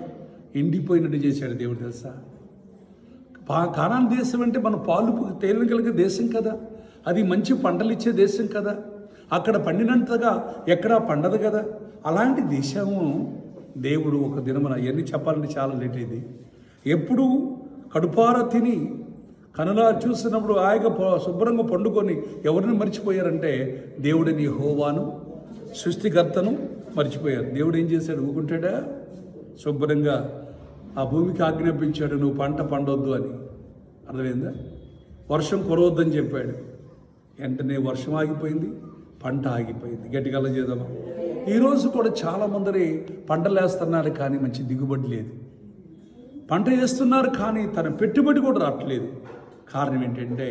ఎండిపోయినట్టు చేశాడు దేవుడు, తెలుసా? కానాను దేశం అంటే మన పాలు తేలిన కలిగే దేశం కదా, అది మంచి పంటలు ఇచ్చే దేశం కదా, అక్కడ పండినంతగా ఎక్కడా పండదు కదా. అలాంటి దేశము దేవుడు ఒక దినమున, ఇవన్నీ చెప్పాలంటే చాలా లేట్ అయింది. ఎప్పుడు కడుపార తిని కనులా చూసినప్పుడు ఆయన శుభ్రంగా పండుకొని ఎవరిని మర్చిపోయారంటే దేవుడిని యెహోవాను సృష్టికర్తను మర్చిపోయారు. దేవుడు ఏం చేశాడు? ఊరుకుంటాడా? శుభ్రంగా ఆ భూమికి ఆజ్ఞాపించాడు, నువ్వు పంట పండొద్దు అని. అర్థమైందా? వర్షం కురవద్దని చెప్పాడు. వెంటనే వర్షం ఆగిపోయింది, పంట ఆగిపోయింది. గట్టిగా చేద్దామా? ఈరోజు కూడా చాలామంది పంటలు వేస్తున్నారు కానీ మంచి దిగుబడి లేదు. పంట వేస్తున్నారు కానీ తన పెట్టుబడి కూడా రావట్లేదు. కారణం ఏంటంటే,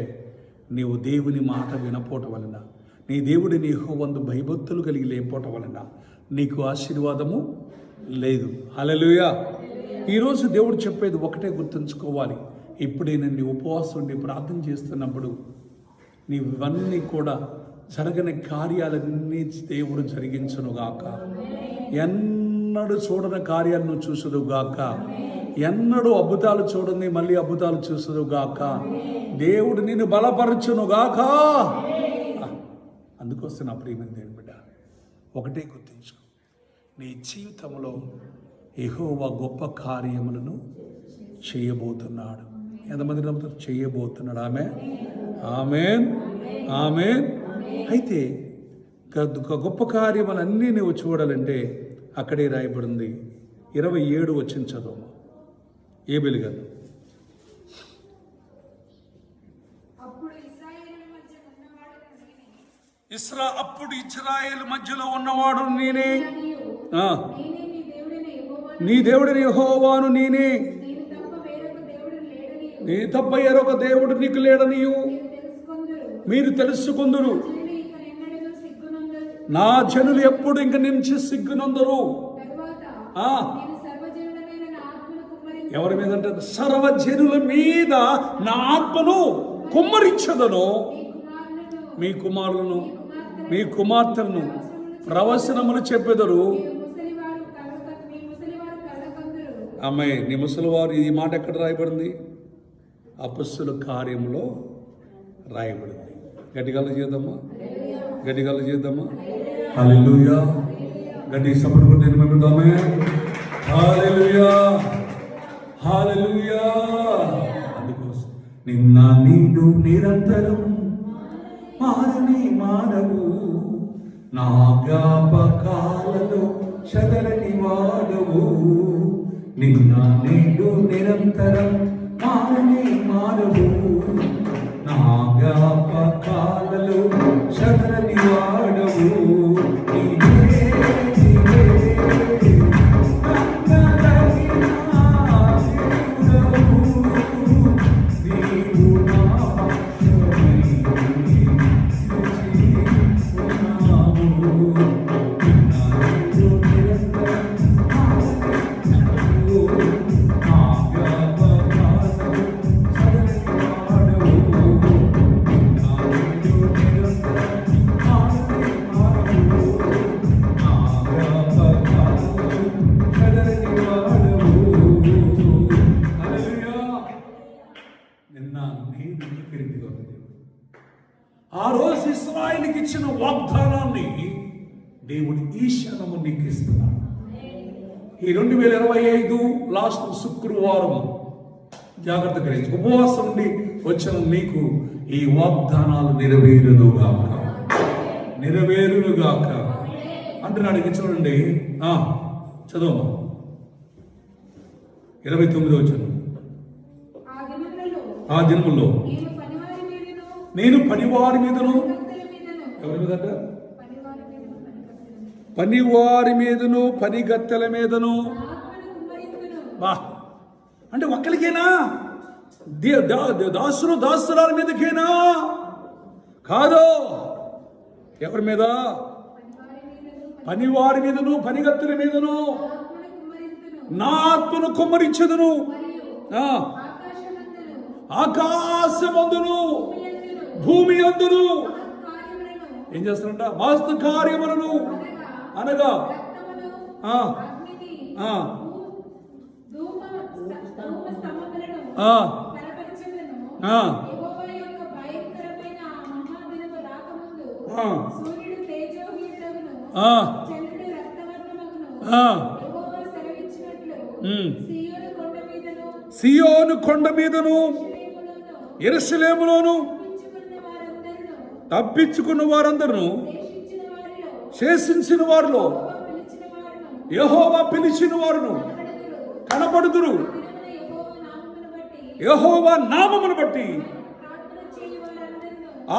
నీవు దేవుని మాట వినపోవటం వలన, నీ దేవుడిని యెహోవాయందు భయభక్తులు కలిగి లేకపోవటం వలన నీకు ఆశీర్వాదము లేదు. హల్లెలూయా. ఈరోజు దేవుడు చెప్పేది ఒకటే గుర్తుంచుకోవాలి, ఎప్పుడైనా నీ ఉపవాసం ఉండి ప్రార్థన చేస్తున్నప్పుడు నీవన్నీ కూడా జరగని కార్యాలన్నీ దేవుడు జరిగించునుగాక. ఎన్నడూ చూడని కార్యాలను చూసుదుగాక, ఎన్నడూ అద్భుతాలు చూడండి మళ్ళీ అద్భుతాలు చూసుదుగాక. దేవుడు నిన్ను బలపరచునుగాక. అందుకోసం నా ప్రియమైన దేవుని బిడ్డ, ఒకటే గుర్తించుకో, నీ జీవితంలో యెహోవా గొప్ప కార్యములను చేయబోతున్నాడు. ఎంతమంది నమ్ముతారు? చేయబోతున్నాడు. ఆమేన్, ఆమేన్. అయితే గొప్ప కార్యములన్నీ నువ్వు చూడాలంటే అక్కడే రాయబడింది. 27 వచ్చిన చదువు. హేబేలు గారు. అప్పుడు ఇజ్రాయేలు మధ్యలో ఉన్నవాడు నేనే, నీ దేవుడిని యెహోవాను నేనే, నీ తప్ప వేరొక దేవుడు నీకు లేడనియు మీరు తెలుసుకుందురు. నా జనులు ఎప్పుడు ఇంక నుంచి సిగ్గునందరు. ఎవరి మీద అంటే సర్వజనుల మీద నా ఆత్మను కుమ్మరించదను. మీ కుమారులను మీ కుమార్తెలను ప్రవచనములు చెప్పెదరు. అమ్మాయి నీ ముసలివారు, ఈ మాట ఎక్కడ రాయబడింది? అపొస్తలుల కార్యంలో రాయబడింది. గట్టిగల చేద్దామా, గట్టిగల చేద్దామా. హల్లెలూయా. గట్టి సపోర్ట్ కొట్టి నిలబెడదామే. హల్లెలూయా, హల్లెలూయా. అందుకోసం నిన్న నీడు నిరంతరం మారని మానవు, నా జ్ఞాపకాలలో చదరని వాడవు. నిన్న నీడు నిరంతరం మారని మానవు, నా జ్ఞాపకాలలో చదరని వాడవు. ఆ రోజు ఇశ్రాయేలుకి ఇచ్చిన వాగ్దానాన్ని దేవుడు ఈ క్షణము నీకు ఇస్తున్నాడు. ఈ 2025 లాస్ట్ శుక్రవారం జాగ్రత్త గ్రహించి ఉపవాసం నుండి వచ్చిన నీకు ఈ వాగ్దానాలు నెరవేరునుగాక, నెరవేరునుగాక అంటున్నాడు. చూడండి, చదువు 29 వచనం. ఆ దినములో నేను పనివారి మీదను, ఎవరి మీద? పనివారి మీదను పనిగత్తెల మీదను. బా అంటే ఒక్కరికేనా? దాసులు దాసురాల మీదకేనా? కాదు. ఎవరి మీద? పనివారి మీదను పనిగత్తెల మీదను నా ఆత్మను కుమ్మరించదును. ఆకాశమందును భూమి అందును ఏం చేస్తారంట? వాస్తు కార్యములను అనగా సియోను కొండ మీదను యెరూషలేములోను తప్పించుకున్న వారందరూ శేషించిన వారిలో యెహోవా పిలిచిన వారును కనబడుదురు. యెహోవా నామమును బట్టి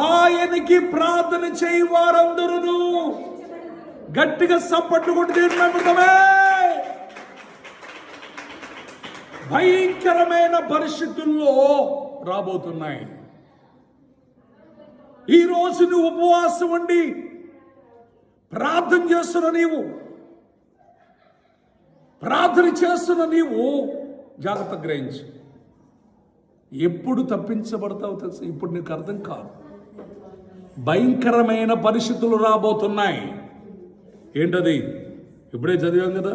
ఆయనకి ప్రార్థన చేయి వారందరూ. గట్టిగా సప్పట్లు కొట్టి తీర్మానమే. భయంకరమైన పరిస్థితుల్లో రాబోతున్నాయి. ఈ రోజు నువ్వు ఉపవాసం ఉండి ప్రార్థన చేస్తున్న నీవు జాగ్రత్త గ్రహించు. ఎప్పుడు తప్పించబడతావు తెలుసు? ఇప్పుడు నీకు అర్థం కాదు. భయంకరమైన పరిస్థితులు రాబోతున్నాయి. ఏంటది? ఇప్పుడే చదివాం కదా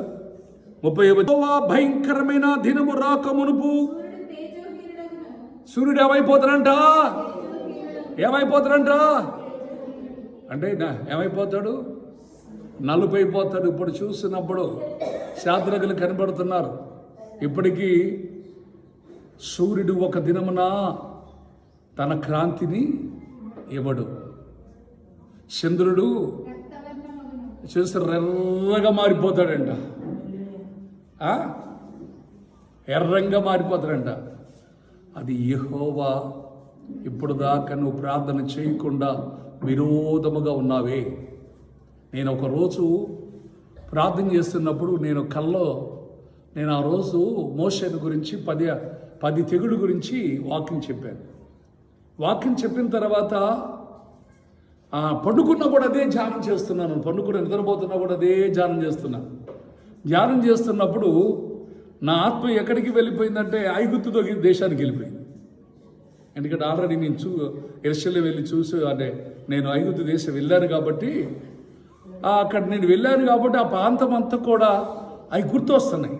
30. భయంకరమైన దినము రాక మునుపు సూర్యుడు ఏమైపోతాడంట అంటే ఏమైపోతాడు? నలుపైపోతాడు. ఇప్పుడు చూసినప్పుడు శాస్త్రజ్ఞులు కనబడుతున్నారు. ఇప్పటికీ సూర్యుడు ఒక దినమున తన క్రాంతిని ఇవ్వడు. చంద్రుడు చూసి ఎర్రగా మారిపోతాడంట. ఎర్రంగా మారిపోతాడంట. అది యెహోవా. ఇప్పుడు దాకా నువ్వు ప్రార్థన చేయకుండా విరోధముగా ఉన్నావే. నేను ఒకరోజు ప్రార్థన చేస్తున్నప్పుడు నేను కల్లో నేను ఆ రోజు మోషేను గురించి 10 తెగుళ్ళ గురించి వాక్యం చెప్పాను. వాక్యం చెప్పిన తర్వాత పండుకున్నా కూడా అదే ధ్యానం చేస్తున్నాను. పండుకున్న నిద్రపోతున్నా కూడా అదే ధ్యానం చేస్తున్నాను. ధ్యానం చేస్తున్నప్పుడు నా ఆత్మ ఎక్కడికి వెళ్ళిపోయిందంటే ఐగుప్తు దేశానికి వెళ్ళిపోయింది. ఎందుకంటే ఆల్రెడీ నేను యెరూషలేము వెళ్ళి అంటే నేను ఐగుప్తు దేశం వెళ్ళాను కాబట్టి అక్కడ నేను వెళ్ళాను కాబట్టి ఆ ప్రాంతం అంతా కూడా అవి గుర్తొస్తున్నాయి.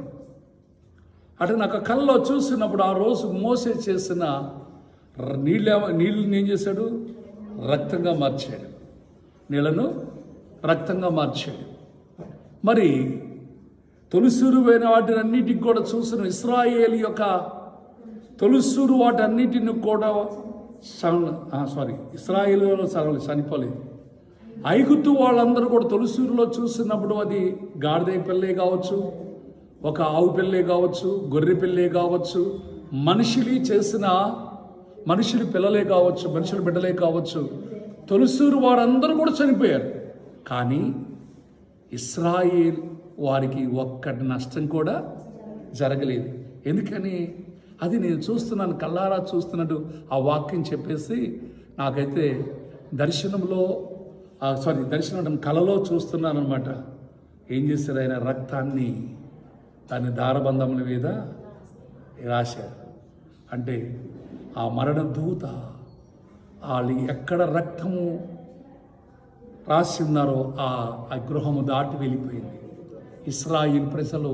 అంటే నాకు కళ్ళలో చూసినప్పుడు ఆ రోజు మోసే చేసిన నీళ్ళని ఏం చేశాడు? రక్తంగా మార్చాడు. నీళ్లను రక్తంగా మార్చాడు. మరి తొలిసూరు పోయిన వాటిని అన్నిటికి కూడా చూసిన ఇశ్రాయేలు యొక్క తొలిసూరు వాటన్నిటిని కూడా ఇశ్రాయేలు చనిపోలేదు. ఐగుప్తు వాళ్ళందరూ కూడా తొలిసూరులో చూసినప్పుడు అది గాడిద పిల్లే కావచ్చు, ఒక ఆవు పిల్లే కావచ్చు, గొర్రె పిల్లే కావచ్చు, మనుషులు పిల్లలే కావచ్చు, మనుషుల బిడ్డలే కావచ్చు, తొలిసూరు వారందరూ కూడా చనిపోయారు. కానీ ఇశ్రాయేల్ వారికి ఒక్కటి నష్టం కూడా జరగలేదు. ఎందుకని? అది నేను చూస్తున్నాను, కళ్ళారా చూస్తున్నట్టు ఆ వాక్యం చెప్పేసి నాకైతే దర్శనం కలలో చూస్తున్నాను అనమాట. ఏం చేశారు? ఆయన రక్తాన్ని దాని దారబంధముల మీద రాశారు. అంటే ఆ మరణ దూత వాళ్ళు ఎక్కడ రక్తము రాసి ఉన్నారో ఆ గృహము దాటి వెళ్ళిపోయింది. ఇశ్రాయేల్ ప్రజలు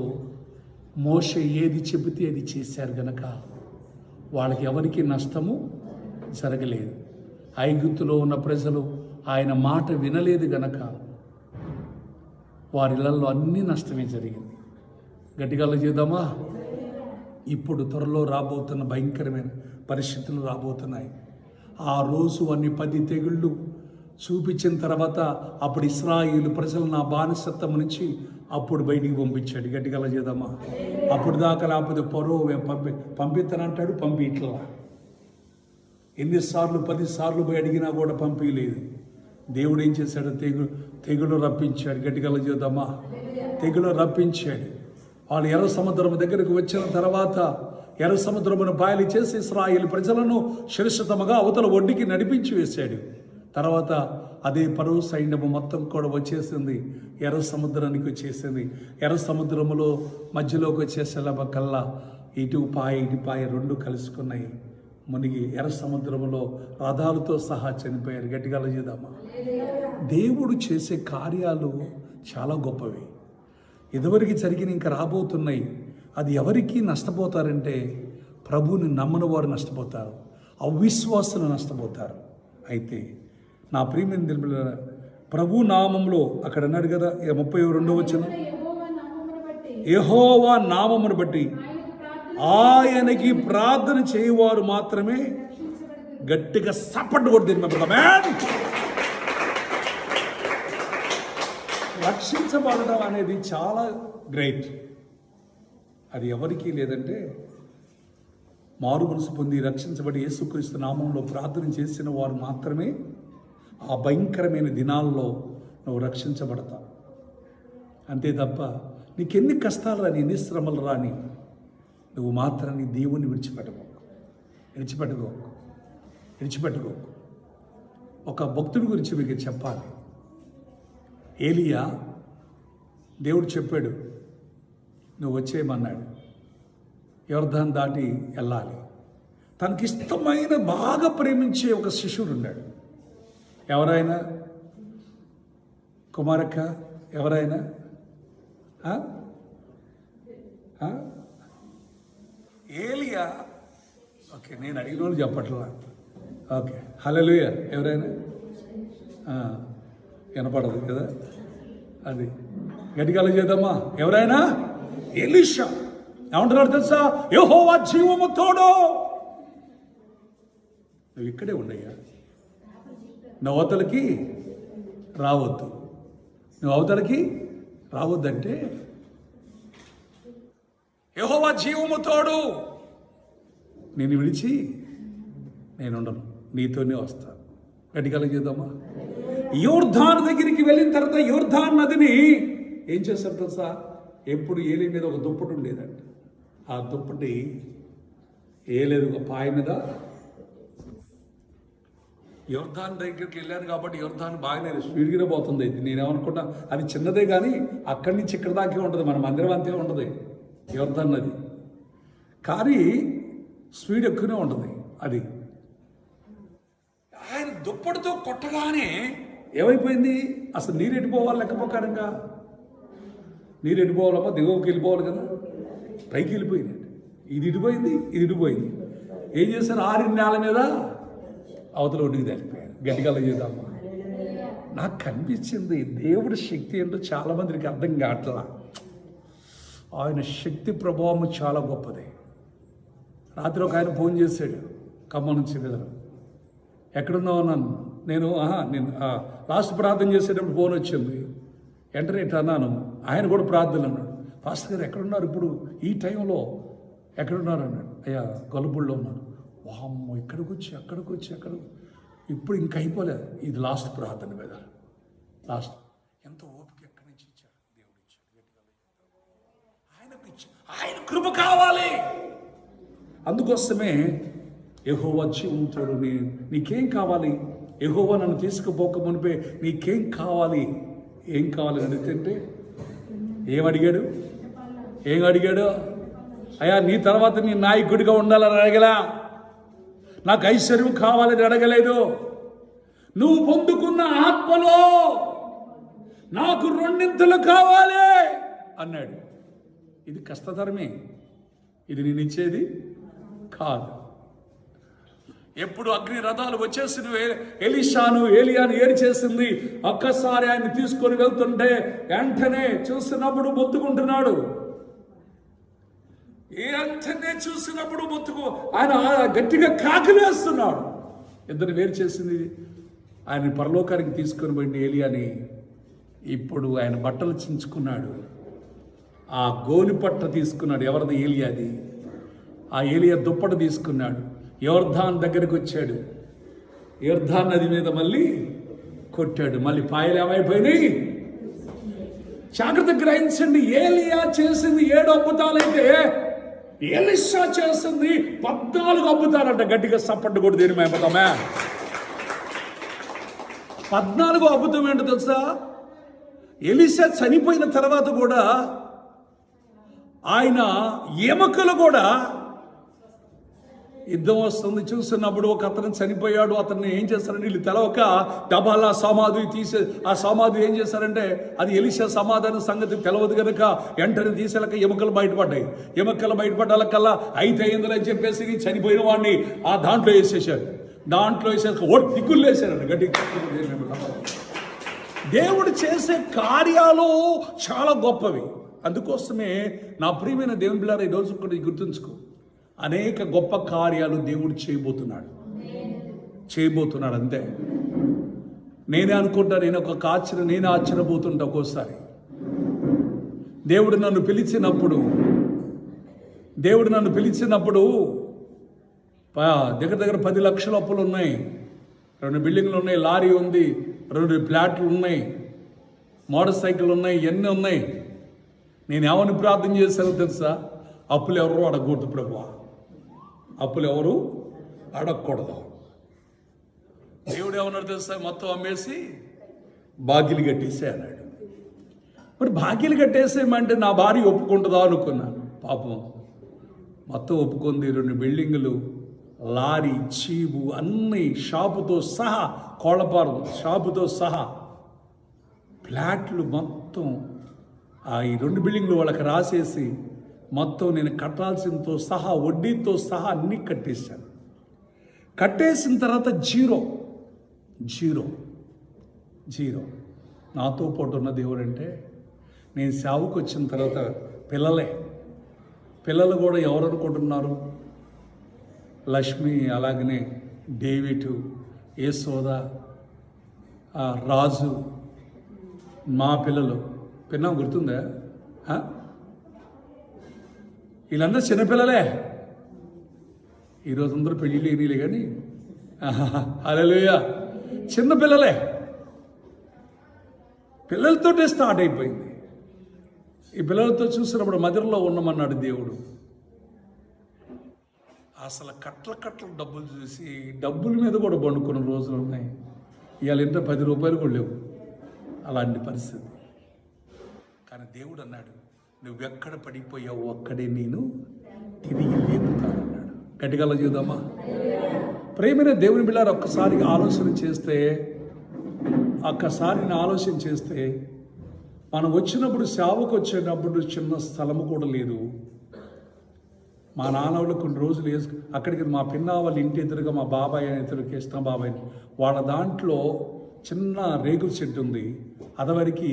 మోషే ఏది చెబితే అది చేశారు గనక వాళ్ళకి ఎవరికి నష్టము జరగలేదు. ఐగుప్తులో ఉన్న ప్రజలు ఆయన మాట వినలేదు గనక వారిళ్ళల్లో అన్ని నష్టమే జరిగింది. గట్టిగా చేద్దామా? ఇప్పుడు త్వరలో రాబోతున్న భయంకరమైన పరిస్థితులు రాబోతున్నాయి. ఆ రోజు అన్ని 10 తెగుళ్ళు చూపించిన తర్వాత అప్పుడు ఇశ్రాయేలు ప్రజలు నా బానిసత్వం నుంచి అప్పుడు బయటికి పంపించాడు. గట్టిగా చేద్దామా? అప్పుడు దాకా లేకపోతే పొరవ పంపిస్తానంటాడు, పంపిట్లా. ఎన్నిసార్లు 10 సార్లు పోయి అడిగినా కూడా పంపించలేదు. దేవుడు ఏం చేశాడు? తెగులు రప్పించాడు. గట్టిగా చేద్దామా? తెగులు రప్పించాడు. వాళ్ళు ఎర్ర సముద్రం దగ్గరకు వచ్చిన తర్వాత ఎర్ర సముద్రమును బాయలు చేసి ఇశ్రాయేలు ప్రజలను సురక్షితంగా అవతల ఒడ్డుకి నడిపించి వేశాడు. తర్వాత అదే ఫరో సైన్యము మొత్తం కూడా వచ్చేసింది, ఎర్ర సముద్రానికి వచ్చేసింది. ఎర్ర సముద్రములో మధ్యలోకి వచ్చేసేలా ఇటు పాయ 2 కలుసుకున్నాయి, మునిగి ఎర్ర సముద్రములో రథాలతో సహా చనిపోయారు. గట్టిగా చేద్దామా? దేవుడు చేసే కార్యాలు చాలా గొప్పవి. ఇదివరకు జరిగిన ఇంకా రాబోతున్నాయి. అది ఎవరికి నష్టపోతారంటే ప్రభువుని నమ్మని వారు నష్టపోతారు, అవిశ్వాసులు నష్టపోతారు. అయితే నా ప్రియమైన ప్రభు నామంలో అక్కడ అన్నాడు కదా 32వ వచనం, యెహోవా నామమును బట్టి ఆయనకి ప్రార్థన చేయవారు మాత్రమే. గట్టిగా సపోర్ట్ కొడుతుంది. రక్షించబడడం అనేది చాలా గ్రేట్. అది ఎవరికీ లేదంటే మారు మనసు పొంది రక్షించబడి యేసుక్రీస్తు నామంలో ప్రార్థన చేసిన వారు మాత్రమే ఆ భయంకరమైన దినాల్లో నువ్వు రక్షించబడతావు. అంతే తప్ప నీకెన్ని కష్టాలు రాని, ఎన్ని శ్రమలు రాని, నువ్వు మాత్రం నీ దేవుణ్ణి విడిచిపెట్టుకో. ఒక భక్తుడి గురించి మీకు చెప్పాలి. ఏలియా దేవుడు చెప్పాడు, నువ్వు వచ్చేయమన్నాడు. యొర్దాను దాటి వెళ్ళాలి. తనకిష్టమైన బాగా ప్రేమించే ఒక శిష్యుడు ఉన్నాడు. ఎవరైనా కుమారక్క, ఎవరైనా ఏలియా. ఓకే, నేను అడిగిన వాళ్ళు చెప్పట్లా. ఓకే, హల్లెలూయా. ఎవరైనా వినపడదు కదా, అది గట్టిగా చేద్దామా? ఎవరైనా ఎలీషా ఏమంటున్నాడు తెలుసా? యెహోవా జీవము తోడు. నువ్వు ఇక్కడే ఉండయ్యా, నువ్వు అవతలకి రావద్దు. నువ్వు అవతలకి రావద్దంటే యెహోవా జీవము తోడు, నేను విడిచి నేనుండను, నీతోనే వస్తాను. గట్టిగా చేద్దామా? యోర్దాను దగ్గరికి వెళ్ళిన తర్వాత యోర్దాను నదిని ఏం చేశారు తెలుసా? ఎప్పుడు ఏలి మీద ఒక దుప్పటి ఉండేదంట. ఆ దుప్పటి ఏలేదు ఒక పాయ మీద. యోర్దాన్ దగ్గరికి వెళ్ళాను కాబట్టి యోర్దాన్ బాగానే స్పీడ్గానే పోతుంది. ఇది నేనేమనుకున్నా అది చిన్నదే కానీ అక్కడి నుంచి ఇక్కడ దాకే ఉంటుంది, మన మందిరం అంతే ఉంటుంది యోర్దాన్ నది, కానీ స్పీడ్ ఎక్కువనే ఉంటుంది. అది ఆయన దుప్పటితో కొట్టగానే ఏమైపోయింది, అసలు నీరు ఎడిపోవాలి లెక్క ప్రకారంగా. నీరు ఎడిపోవాలమ్మా, దిగువకి వెళ్ళిపోవాలి కదా, పైకి వెళ్ళిపోయింది. ఇది ఇడిపోయింది, ఇది ఇడిపోయింది. ఏం చేశారు, ఆరిన నేల మీద అవతల ఒడ్డుకి తల్లిపోయారు. గట్టిగా చేద్దామా. నాకు కనిపించింది దేవుడి శక్తి ఏంటో చాలా మందికి అర్థం కావట్లా. ఆయన శక్తి ప్రభావం చాలా గొప్పది. రాత్రి ఒక ఆయన ఫోన్ చేశాడు ఖమ్మం నుంచి బెదరు. ఎక్కడున్నావు అన్నాను. నేను లాస్ట్ ప్రార్థన చేసేటప్పుడు ఫోన్ వచ్చింది. వెంటనే అన్నాను, ఆయన కూడా ప్రార్థన అన్నాడు. పాస్టర్ గారు ఎక్కడున్నారు ఇప్పుడు ఈ టైంలో, ఎక్కడున్నారు అన్నాడు. అయ్యా గొల్లపూడిలో ఉన్నాను. వామ్మో, ఇక్కడికి వచ్చి ఇప్పుడు ఇంక అయిపోలేదు, ఇది లాస్ట్ ప్రార్థన మీద. లాస్ట్ ఎంత ఓపిక ఎక్కడి నుంచి ఇచ్చాడు దేవుడు, ఇచ్చాడు. ఆయన కృప కావాలి. అందుకోసమే యెహోవా జీవంతోడు, నీకేం కావాలి, యెహోవా నన్ను తీసుకుపోక మునిపే నీకేం కావాలి, ఏం కావాలి అని అడిగితే ఏమడిగాడు? అయ్యా నీ తర్వాత నీ నాయకుడిగా ఉండాలని అడగలా, నాకు ఐశ్వర్యం కావాలని అడగలేదు. నువ్వు పొందుకున్న ఆత్మలో నాకు రెండింతలు కావాలి అన్నాడు. ఇది కష్టతరమే, ఇది నేను ఇచ్చేది కాదు. ఎప్పుడు అగ్ని రథాలు వచ్చేసి ఎలీషాను ఏలియాను ఏరి చేసింది. ఒక్కసారి ఆయన తీసుకొని వెళ్తుంటే వెంటనే చూసినప్పుడు మొత్తుకుంటున్నాడు. వెంటనే చూసినప్పుడు ఆయన గట్టిగా కాకిలేస్తున్నాడు. ఇద్దరు వేరు చేసింది. ఆయన పరలోకానికి తీసుకొని పోయింది ఏలియాని. ఇప్పుడు ఆయన బట్టలు చించుకున్నాడు, ఆ గోని పట్ట తీసుకున్నాడు. ఎవరిది? ఏలియాది. ఆ ఏలియా దుప్పట తీసుకున్నాడు. యోర్దాన్ దగ్గరికి వచ్చాడు. యోర్దాన్ నది మీద మళ్ళీ కొట్టాడు. మళ్ళీ పాయలు ఏమైపోయినాయి? జాగ్రత్త గ్రహించండి. ఏలియా చేసింది 7 అద్భుతాలైతే ఎలీషా చేసింది 14 అద్భుతాలంట. గట్టిగా సప్పట్టు కూడా దేని మేమతామే. 14వ అద్భుతం ఏంటో తెలుసా? ఎలీషా చనిపోయిన తర్వాత కూడా ఆయన ఎముకలు కూడా యుద్ధం వస్తుంది చూస్తున్నప్పుడు ఒక అతను చనిపోయాడు. అతన్ని ఏం చేస్తారంటే వీళ్ళు తెలవక డబాలా సమాధి తీసే, ఆ సమాధి ఏం చేశారంటే అది ఎలీషా సమాధాన సంగతి తెలవదు కనుక వెంటనే తీసేలక ఎముకలు బయటపడ్డాయి. ఎముకలు బయటపడ్డాలకల్లా అయితే అయిందని చెప్పేసి చనిపోయిన వాడిని ఆ దాంట్లో వేసేసారు. దాంట్లో వేసేసి దిక్కులు వేసారండి. గట్టి దేవుడు చేసే కార్యాలు చాలా గొప్పవి. అందుకోసమే నా ప్రియమైన దేవుని బిడ్డలారా, ఈరోజు కూడా గుర్తుంచుకో, అనేక గొప్ప కార్యాలు దేవుడు చేయబోతున్నాడు అంతే. నేనే అనుకుంటా, నేను ఆశ్చర్యపోతుంటా ఒక్కోసారి. దేవుడు నన్ను పిలిచినప్పుడు దగ్గర 10 లక్షల అప్పులు ఉన్నాయి, 2 బిల్డింగ్లు ఉన్నాయి, లారీ ఉంది, 2 ఫ్లాట్లు ఉన్నాయి, మోటార్ సైకిల్ ఉన్నాయి, ఎన్ని ఉన్నాయి. నేను ఏమని ప్రార్థన చేశానో తెలుసా? అప్పులు ఎవరు అడగకూడదు ప్రభువా, అప్పులు ఎవరు అడగకూడదు. దేవుడు ఏమన్నాడు తెలుసా? మొత్తం అమ్మేసి బాకీలు కట్టేసే అన్నాడు. మరి బాకీలు కట్టేసేయమంటే నా భార్య ఒప్పుకుంటుందా అనుకున్నాను. పాపం మొత్తం ఒప్పుకుంది. 2 బిల్డింగులు, లారీ, చీబు, అన్ని షాపుతో సహా, కోళ్ళపారం షాపుతో సహా, ఫ్లాట్లు మొత్తం ఈ 2 బిల్డింగ్లు వాళ్ళకి రాసేసి మొత్తం నేను కట్టాల్సినతో సహా, వడ్డీతో సహా అన్నీ కట్టేశాను. కట్టేసిన తర్వాత జీరో. నాతో పాటు ఉన్న దేవుడు అంటే, నేను సేవకు వచ్చిన తర్వాత పిల్లలు కూడా ఎవరు అనుకుంటున్నారు? లక్ష్మి, అలాగనే డేవిడ్, యశోద, రాజు, మా పిల్లలు. పిన్నా గుర్తుందా? వీళ్ళందరూ చిన్నపిల్లలే. ఈరోజు అందరూ పెళ్ళిళ్ళు ఏనీలే కానీ హల్లెలూయా, చిన్నపిల్లలే. పిల్లలతోటే స్టార్ట్ అయిపోయింది. ఈ పిల్లలతో చూసినప్పుడు మదిరలో ఉండమన్నాడు దేవుడు. అసలు కట్ల డబ్బులు చూసి డబ్బుల మీద కూడా పండుకున్న రోజులు ఉన్నాయి. ఇవాళ ఇంత 10 రూపాయలు కూడా లేవు, అలాంటి పరిస్థితి. కానీ దేవుడు అన్నాడు, నువ్వెక్కడ పడిపోయావు అక్కడే నేను తిరిగి లేపుతానన్నాడు. గట్టిగా చూద్దామా? ప్రేమైన దేవుని బిడ్డలారా, ఒక్కసారి ఆలోచన చేస్తే మనం వచ్చినప్పుడు, సేవకు వచ్చేటప్పుడు చిన్న స్థలము కూడా లేదు. మా నాన్న వాళ్ళు కొన్ని రోజులు అక్కడికి మా పిన్న వాళ్ళ ఇంటి ఎదురుగా మా బాబాయ్ ఎదురు కృష్ణ బాబాయ్, వాళ్ళ దాంట్లో చిన్న రేకుల చెట్టు ఉంది. అదవరికి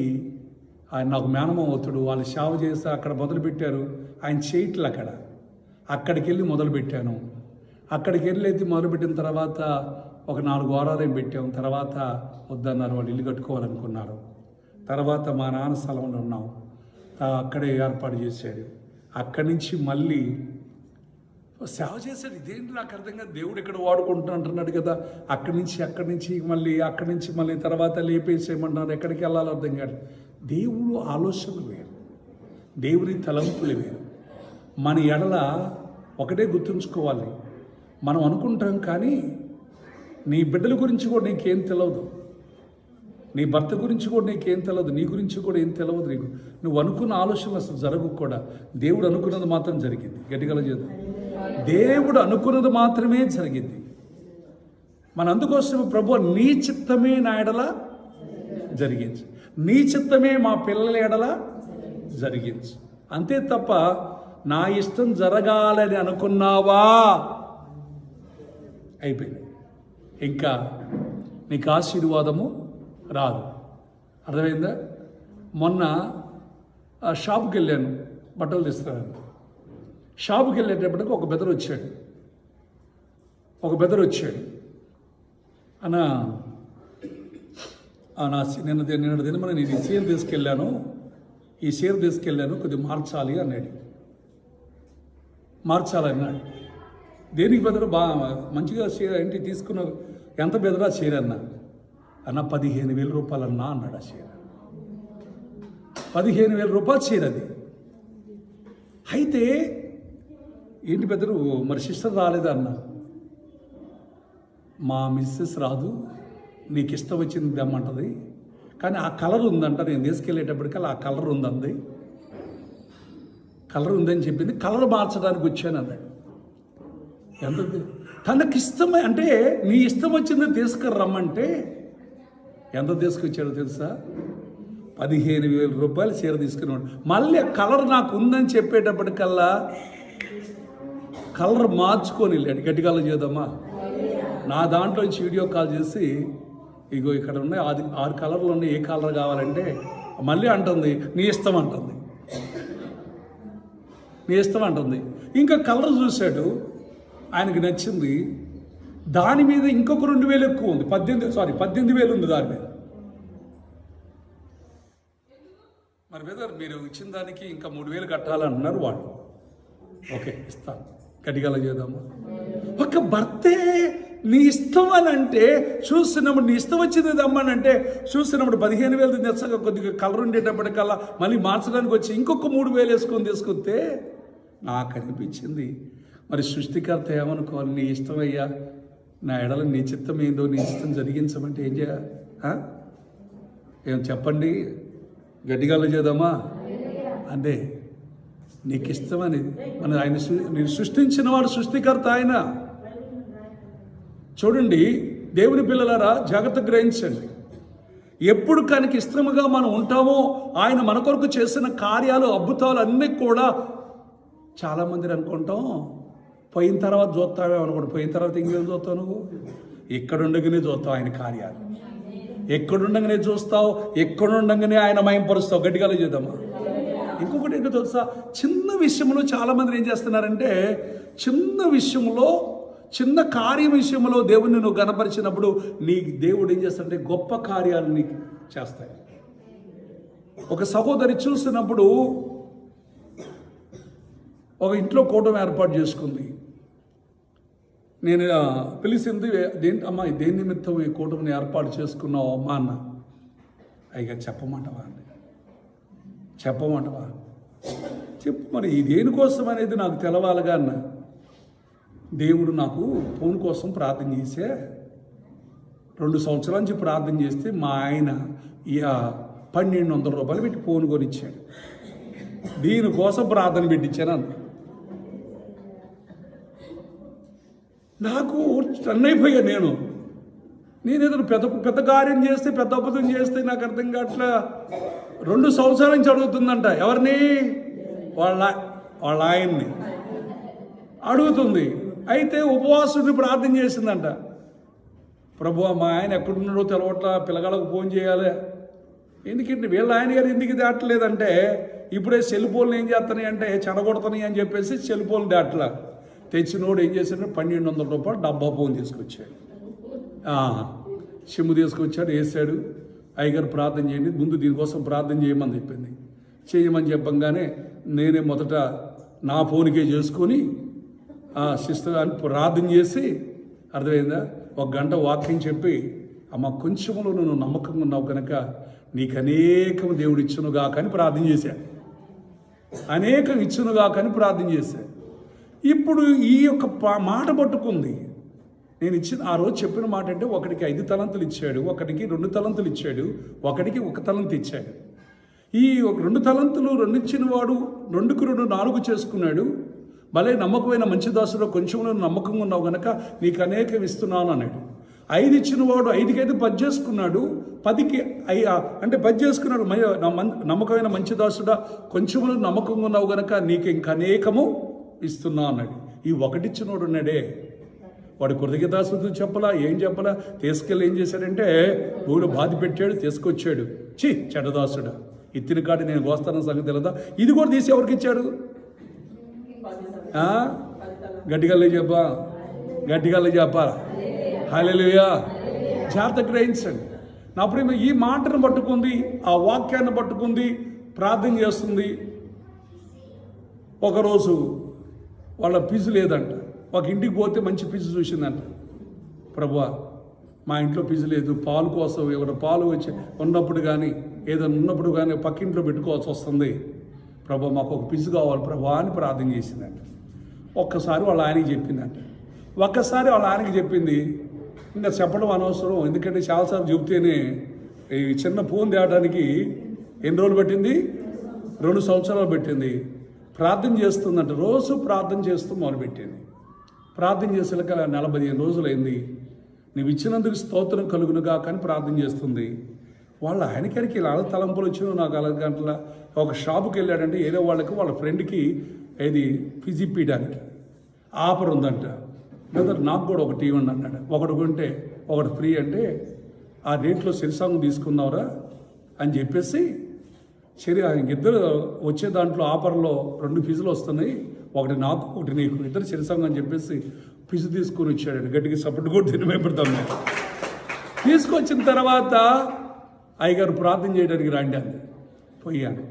ఆయన నాకు మేనమామ అవుతాడు. వాళ్ళు సేవ చేస్తే అక్కడ మొదలుపెట్టారు. ఆయన చేయట్లు అక్కడికి వెళ్ళి మొదలుపెట్టాను. అక్కడికి వెళ్ళి మొదలుపెట్టిన తర్వాత ఒక 4 వారాలు పెట్టాం. తర్వాత వద్దన్నారు, వాళ్ళు ఇల్లు కట్టుకోవాలనుకున్నారు. తర్వాత మా నాన్న స్థలంలో ఉన్నాం, అక్కడే ఏర్పాటు చేశాడు. అక్కడి నుంచి మళ్ళీ సేవ చేశాడు. ఇదేంటి నాకు అర్థం కాదు, దేవుడు ఇక్కడ వాడుకుంటున్నా అంటున్నాడు కదా. అక్కడి నుంచి మళ్ళీ తర్వాత లేపేసేయమన్నారు. ఎక్కడికి వెళ్ళాలో అర్థం కాదు. దేవుడు ఆలోచనలు వేరు, దేవుని తలంపులు వేరు. మన ఎడల ఒకటే గుర్తుంచుకోవాలి, మనం అనుకుంటాం కానీ నీ బిడ్డల గురించి కూడా నీకేం తెలియదు, నీ భర్త గురించి కూడా నీకేం తెలియదు, నీ గురించి కూడా ఏం తెలియదు నీకు. నువ్వు అనుకున్న ఆలోచనలు అసలు జరగవు కూడా. దేవుడు అనుకున్నది మాత్రం జరిగింది. గట్టిగా చేద్దాం. దేవుడు అనుకున్నది మాత్రమే జరిగింది. మన అందుకోసం ప్రభు, నీ చిత్తమే నా ఎడల జరిగించు, నీ చిత్తమే మా పిల్లల ఎడల జరిగించు. అంతే తప్ప నా ఇష్టం జరగాలని అనుకున్నావా, అయిపోయింది. ఇంకా నీకు ఆశీర్వాదము రాదు. అర్థమైందా? మొన్న షాప్కి వెళ్ళాను బట్టలు తీసుకురాను. షాపుకి వెళ్ళేటప్పటికి ఒక బెదర్ వచ్చాడు. అన్నా నిన్న దినమని నేను ఈ చీర తీసుకెళ్ళాను, కొద్దిగా మార్చాలి అన్నాడు. మార్చాలన్నాడు. దేనికి బెదరు? మంచిగా చీర ఏంటి తీసుకున్నావు? ఎంత బెదరా చీర అన్న? 15,000 రూపాయలన్నా అన్నాడు. ఆ చీర 15,000 రూపాయలు చీర అది. అయితే ఏంటి బెదరు, మరి సిస్టర్ రాలేదా అన్న? మా మిస్సెస్ రాదు, నీకు ఇష్టం వచ్చింది తెమ్మంటది, కానీ ఆ కలర్ ఉందంట, నేను తీసుకెళ్ళేటప్పటికల్లా ఆ కలర్ ఉందండి, కలర్ ఉందని చెప్పింది, కలర్ మార్చడానికి వచ్చాను అన్నాడు. ఎంత తనకి ఇష్టమే అంటే, నీ ఇష్టం వచ్చింది తీసుకురమ్మంటే ఎంత తీసుకొచ్చాడో తెలుసా? 15,000 రూపాయలు చీర తీసుకున్నాడు. మళ్ళీ కలర్ నాకు ఉందని చెప్పేటప్పటికల్లా కలర్ మార్చుకొని వెళ్ళాడు. గట్టిగా చేద్దామా? నా దాంట్లోంచి వీడియో కాల్ చేసి, ఇగో ఇక్కడ ఉన్నాయి 6 కలర్లు ఉన్నాయి, ఏ కలర్ కావాలంటే మళ్ళీ అంటుంది నీ ఇష్టం అంటుంది. ఇంకా కలర్ చూశాడు, ఆయనకి నచ్చింది. దాని మీద ఇంకొక 2,000 ఎక్కువ ఉంది, 18,000 ఉంది దాని మీద. మరి మీద మీరు ఇచ్చిన దానికి ఇంకా 3,000 కట్టాలంటున్నారు వాళ్ళు. ఓకే, ఇస్తాను. గట్టిగా చేద్దామా? ఒక భర్తే నీ ఇష్టం అని అంటే, చూస్తున్నప్పుడు నీ ఇష్టం వచ్చింది దమ్మనంటే, చూస్తున్నప్పుడు 15,000 తెచ్చగా కొద్దిగా కలర్ ఉండేటప్పటికల్లా మళ్ళీ మార్చడానికి వచ్చి ఇంకొక 3,000 తీసుకొస్తే నాకు అనిపించింది, మరి సృష్టికర్త ఏమనుకోవాలి? నీ ఇష్టమయ్యా, నా ఎడల నీ చిత్తం ఏందో, నీ ఇష్టం జరిగించమంటే ఏం చేయాలి? ఏం చెప్పండి, గట్టిగా చేద్దామా? అంటే నీకు ఇష్టమని మన ఆయన నేను సృష్టించిన వాడు సృష్టికర్త ఆయన. చూడండి దేవుని పిల్లలారా, జాగ్రత్త గ్రహించండి. ఎప్పుడు కనుక ఇష్టముగా మనం ఉంటామో, ఆయన మన కొరకు చేసిన కార్యాలు, అద్భుతాలు అన్నీ కూడా చాలామంది అనుకుంటాం పోయిన తర్వాత చూస్తావే అనుకోండి. పోయిన తర్వాత ఇంకేం చూస్తావు? నువ్వు ఎక్కడుండగానే చూస్తావు ఆయన కార్యాలు, ఎక్కడుండగానే చూస్తావు, ఎక్కడుండగానే ఆయన మయంపరుస్తావు. గట్టిగా చేద్దామా? ఇంకొకటి ఏంటో తెలుసా? చిన్న విషయంలో చాలామంది ఏం చేస్తున్నారంటే, చిన్న కార్యం విషయంలో దేవుడిని నువ్వు గణపరిచినప్పుడు నీ దేవుడు ఏం చేస్తాడంటే గొప్ప కార్యాలు నీకు చేస్తాయి. ఒక సహోదరి చూసినప్పుడు ఒక ఇంట్లో కూటమి ఏర్పాటు చేసుకుంది. నేను పిలిచింది, అమ్మా దేని నిమిత్తం ఈ కూటమిని ఏర్పాటు చేసుకున్నావు అమ్మా అన్న. అయ్యా చెప్పమంటవా? చెప్పు మరి ఈ దేనికోసం అనేది నాకు తెలవాలిగా అన్న. దేవుడు నాకు ఫోన్ కోసం ప్రార్థన చేసే 2 సంవత్సరాల నుంచి ప్రార్థన చేస్తే మా ఆయన 1200 రూపాయలు పెట్టి ఫోన్ కొనిచ్చాడు. దీనికోసం ప్రార్థన పెట్టించాను అంది. నాకు అన్నైపోయా. నేనేదో పెద్ద కార్యం చేస్తే, పెద్ద అబద్ధం చేస్తే నాకు అర్థం కావట్లా. 2 సంవత్సరాల నుంచి అడుగుతుందంట. ఎవరిని? వాళ్ళ ఆయన్ని అడుగుతుంది. అయితే ఉపవాసుడిని ప్రార్థన చేసిందంట. ప్రభువా, మా ఆయన ఎక్కడున్నాడో తెలవట్లా, పిల్లగాళ్ళకు ఫోన్ చేయాలి. ఎందుకంటే వీళ్ళ ఆయన గారు ఎందుకు దాటలేదంటే, ఇప్పుడే సెల్ ఫోన్లు ఏం చేస్తున్నాయి అంటే చెడగొడుతున్నాయి అని చెప్పేసి సెల్ ఫోన్లు దాటలా. తెచ్చినోడు ఏం చేశాడు? 1200 రూపాయలు డబ్బా ఫోన్ తీసుకొచ్చాడు. సిమ్ము తీసుకొచ్చాడు, వేసాడు. అయ్యగారు ప్రార్థన చేయండి, ముందు దీనికోసం ప్రార్థన చేయమని చెప్పింది. చేయమని చెప్పంగానే నేనే మొదట నా ఫోన్కే చేసుకొని సిస్టర్ అని ప్రార్థన చేసి, అర్థమైందా, 1 గంట వాక్యం చెప్పి, అమ్మ కొంచెంలో నువ్వు నమ్మకంగా ఉన్నావు కనుక నీకు అనేకం దేవుడు ఇచ్చునుగా కానీ ప్రార్థన చేశా. అనేకం ఇచ్చునుగా కానీ ప్రార్థన చేశా. ఇప్పుడు ఈ యొక్క మాట పట్టుకుంది. నేను ఆ రోజు చెప్పిన మాట అంటే, ఒకడికి 5 తలంతులు ఇచ్చాడు, ఒకడికి 2 తలంతులు ఇచ్చాడు, ఒకడికి 1 తలంతు ఇచ్చాడు. ఈ 2 తలంతులు 2 ఇచ్చిన వాడు 2కు 2 4 చేసుకున్నాడు. భలే నమ్మకమైన మంచి దాసుడు, కొంచెంలో నమ్మకంగా ఉన్నావు కనుక నీకు అనేకం ఇస్తున్నాను అన్నాడు. 5 ఇచ్చిన వాడు 5కి 10 చేసుకున్నాడు. 10కి అంటే 10 చేసుకున్నాడు. నమ్మకమైన మంచి దాసుడా, కొంచెంలో నమ్మకంగా ఉన్నావు కనుక నీకు ఇంక అనేకము ఇస్తున్నా అన్నాడు. ఈ 1 ఇచ్చినోడు ఉన్నాడే, వాడు కృతజ్ఞతాస్తుతులు చెప్పలా, ఏం చెప్పలా. తీసుకెళ్ళి ఏం చేశాడంటే ఊరు బాధ పెట్టాడు, తీసుకొచ్చాడు. చెడ్డదాసుడా, ఇత్తిన కాటి నేను కోస్తానన్న సంగతి తెలదా. ఇది కూడా తీసి ఎవరికి ఇచ్చాడు? గట్టిగల్లే చెప్పా. హల్లెలూయా. జాగ్రత్త గ్రహించండి. నా ప్రేమ ఈ మాటను పట్టుకుంది, ఆ వాక్యాన్ని పట్టుకుంది, ప్రార్థన చేస్తుంది. ఒకరోజు వాళ్ళ ఫీజు లేదంట. ఒక ఇంటికి పోతే మంచి ఫీజు చూసిందంట. ప్రభువా, మా ఇంట్లో ఫీజు లేదు, పాలు కోసం ఎవరు పాలు వచ్చి ఉన్నప్పుడు కానీ ఏదైనా ఉన్నప్పుడు కానీ పక్కింట్లో పెట్టుకోవాల్సి వస్తుంది. ప్రభా, మాకు ఒక ఫీజు కావాలి ప్రభా అని ప్రార్థన చేసిందంట. ఒక్కసారి వాళ్ళ ఆయనకి చెప్పిందంట. చెప్పింది. ఇంకా చెప్పడం అనవసరం, ఎందుకంటే చాలాసార్లు చెబితేనే ఈ చిన్న ఫోన్ తేవడానికి ఎన్ని రోజులు పెట్టింది? 2 సంవత్సరాలు పెట్టింది. ప్రార్థన చేస్తుందంట. రోజు ప్రార్థన చేస్తూ మొదలుపెట్టింది. ప్రార్థన చేసాక 45 రోజులైంది. నువ్వు ఇచ్చినందుకు స్తోత్రం కలుగునుగా కానీ ప్రార్థన చేస్తుంది. వాళ్ళ ఆయనకి ఇలా తలంపులు వచ్చిన నాకు 4 గంటల ఒక షాపుకి వెళ్ళాడంటే ఏదో వాళ్ళ ఫ్రెండ్కి ఏది ఫీజు ఇప్పించడానికి ఆఫర్ ఉందంట. లేదా నాకు కూడా ఒకటి ఇవ్వండి అన్నాడు. ఒకటి కొంటే ఒకటి ఫ్రీ అంటే ఆ రేట్లో శరిసాంగం తీసుకుందాంరా అని చెప్పేసి, సరే ఇద్దరు వచ్చే దాంట్లో ఆఫర్లో 2 ఫీజులు వస్తున్నాయి, ఒకటి నాకు ఒకటి నీకు, ఇద్దరు శరిసాంగం అని చెప్పేసి ఫీజు తీసుకొని వచ్చాడు. గట్టిగా సపోర్ట్ కూడా తినిపెడతాం. తీసుకొచ్చిన తర్వాత అయ్యగారు ప్రార్థన చేయడానికి రండి అంది. పోయాను.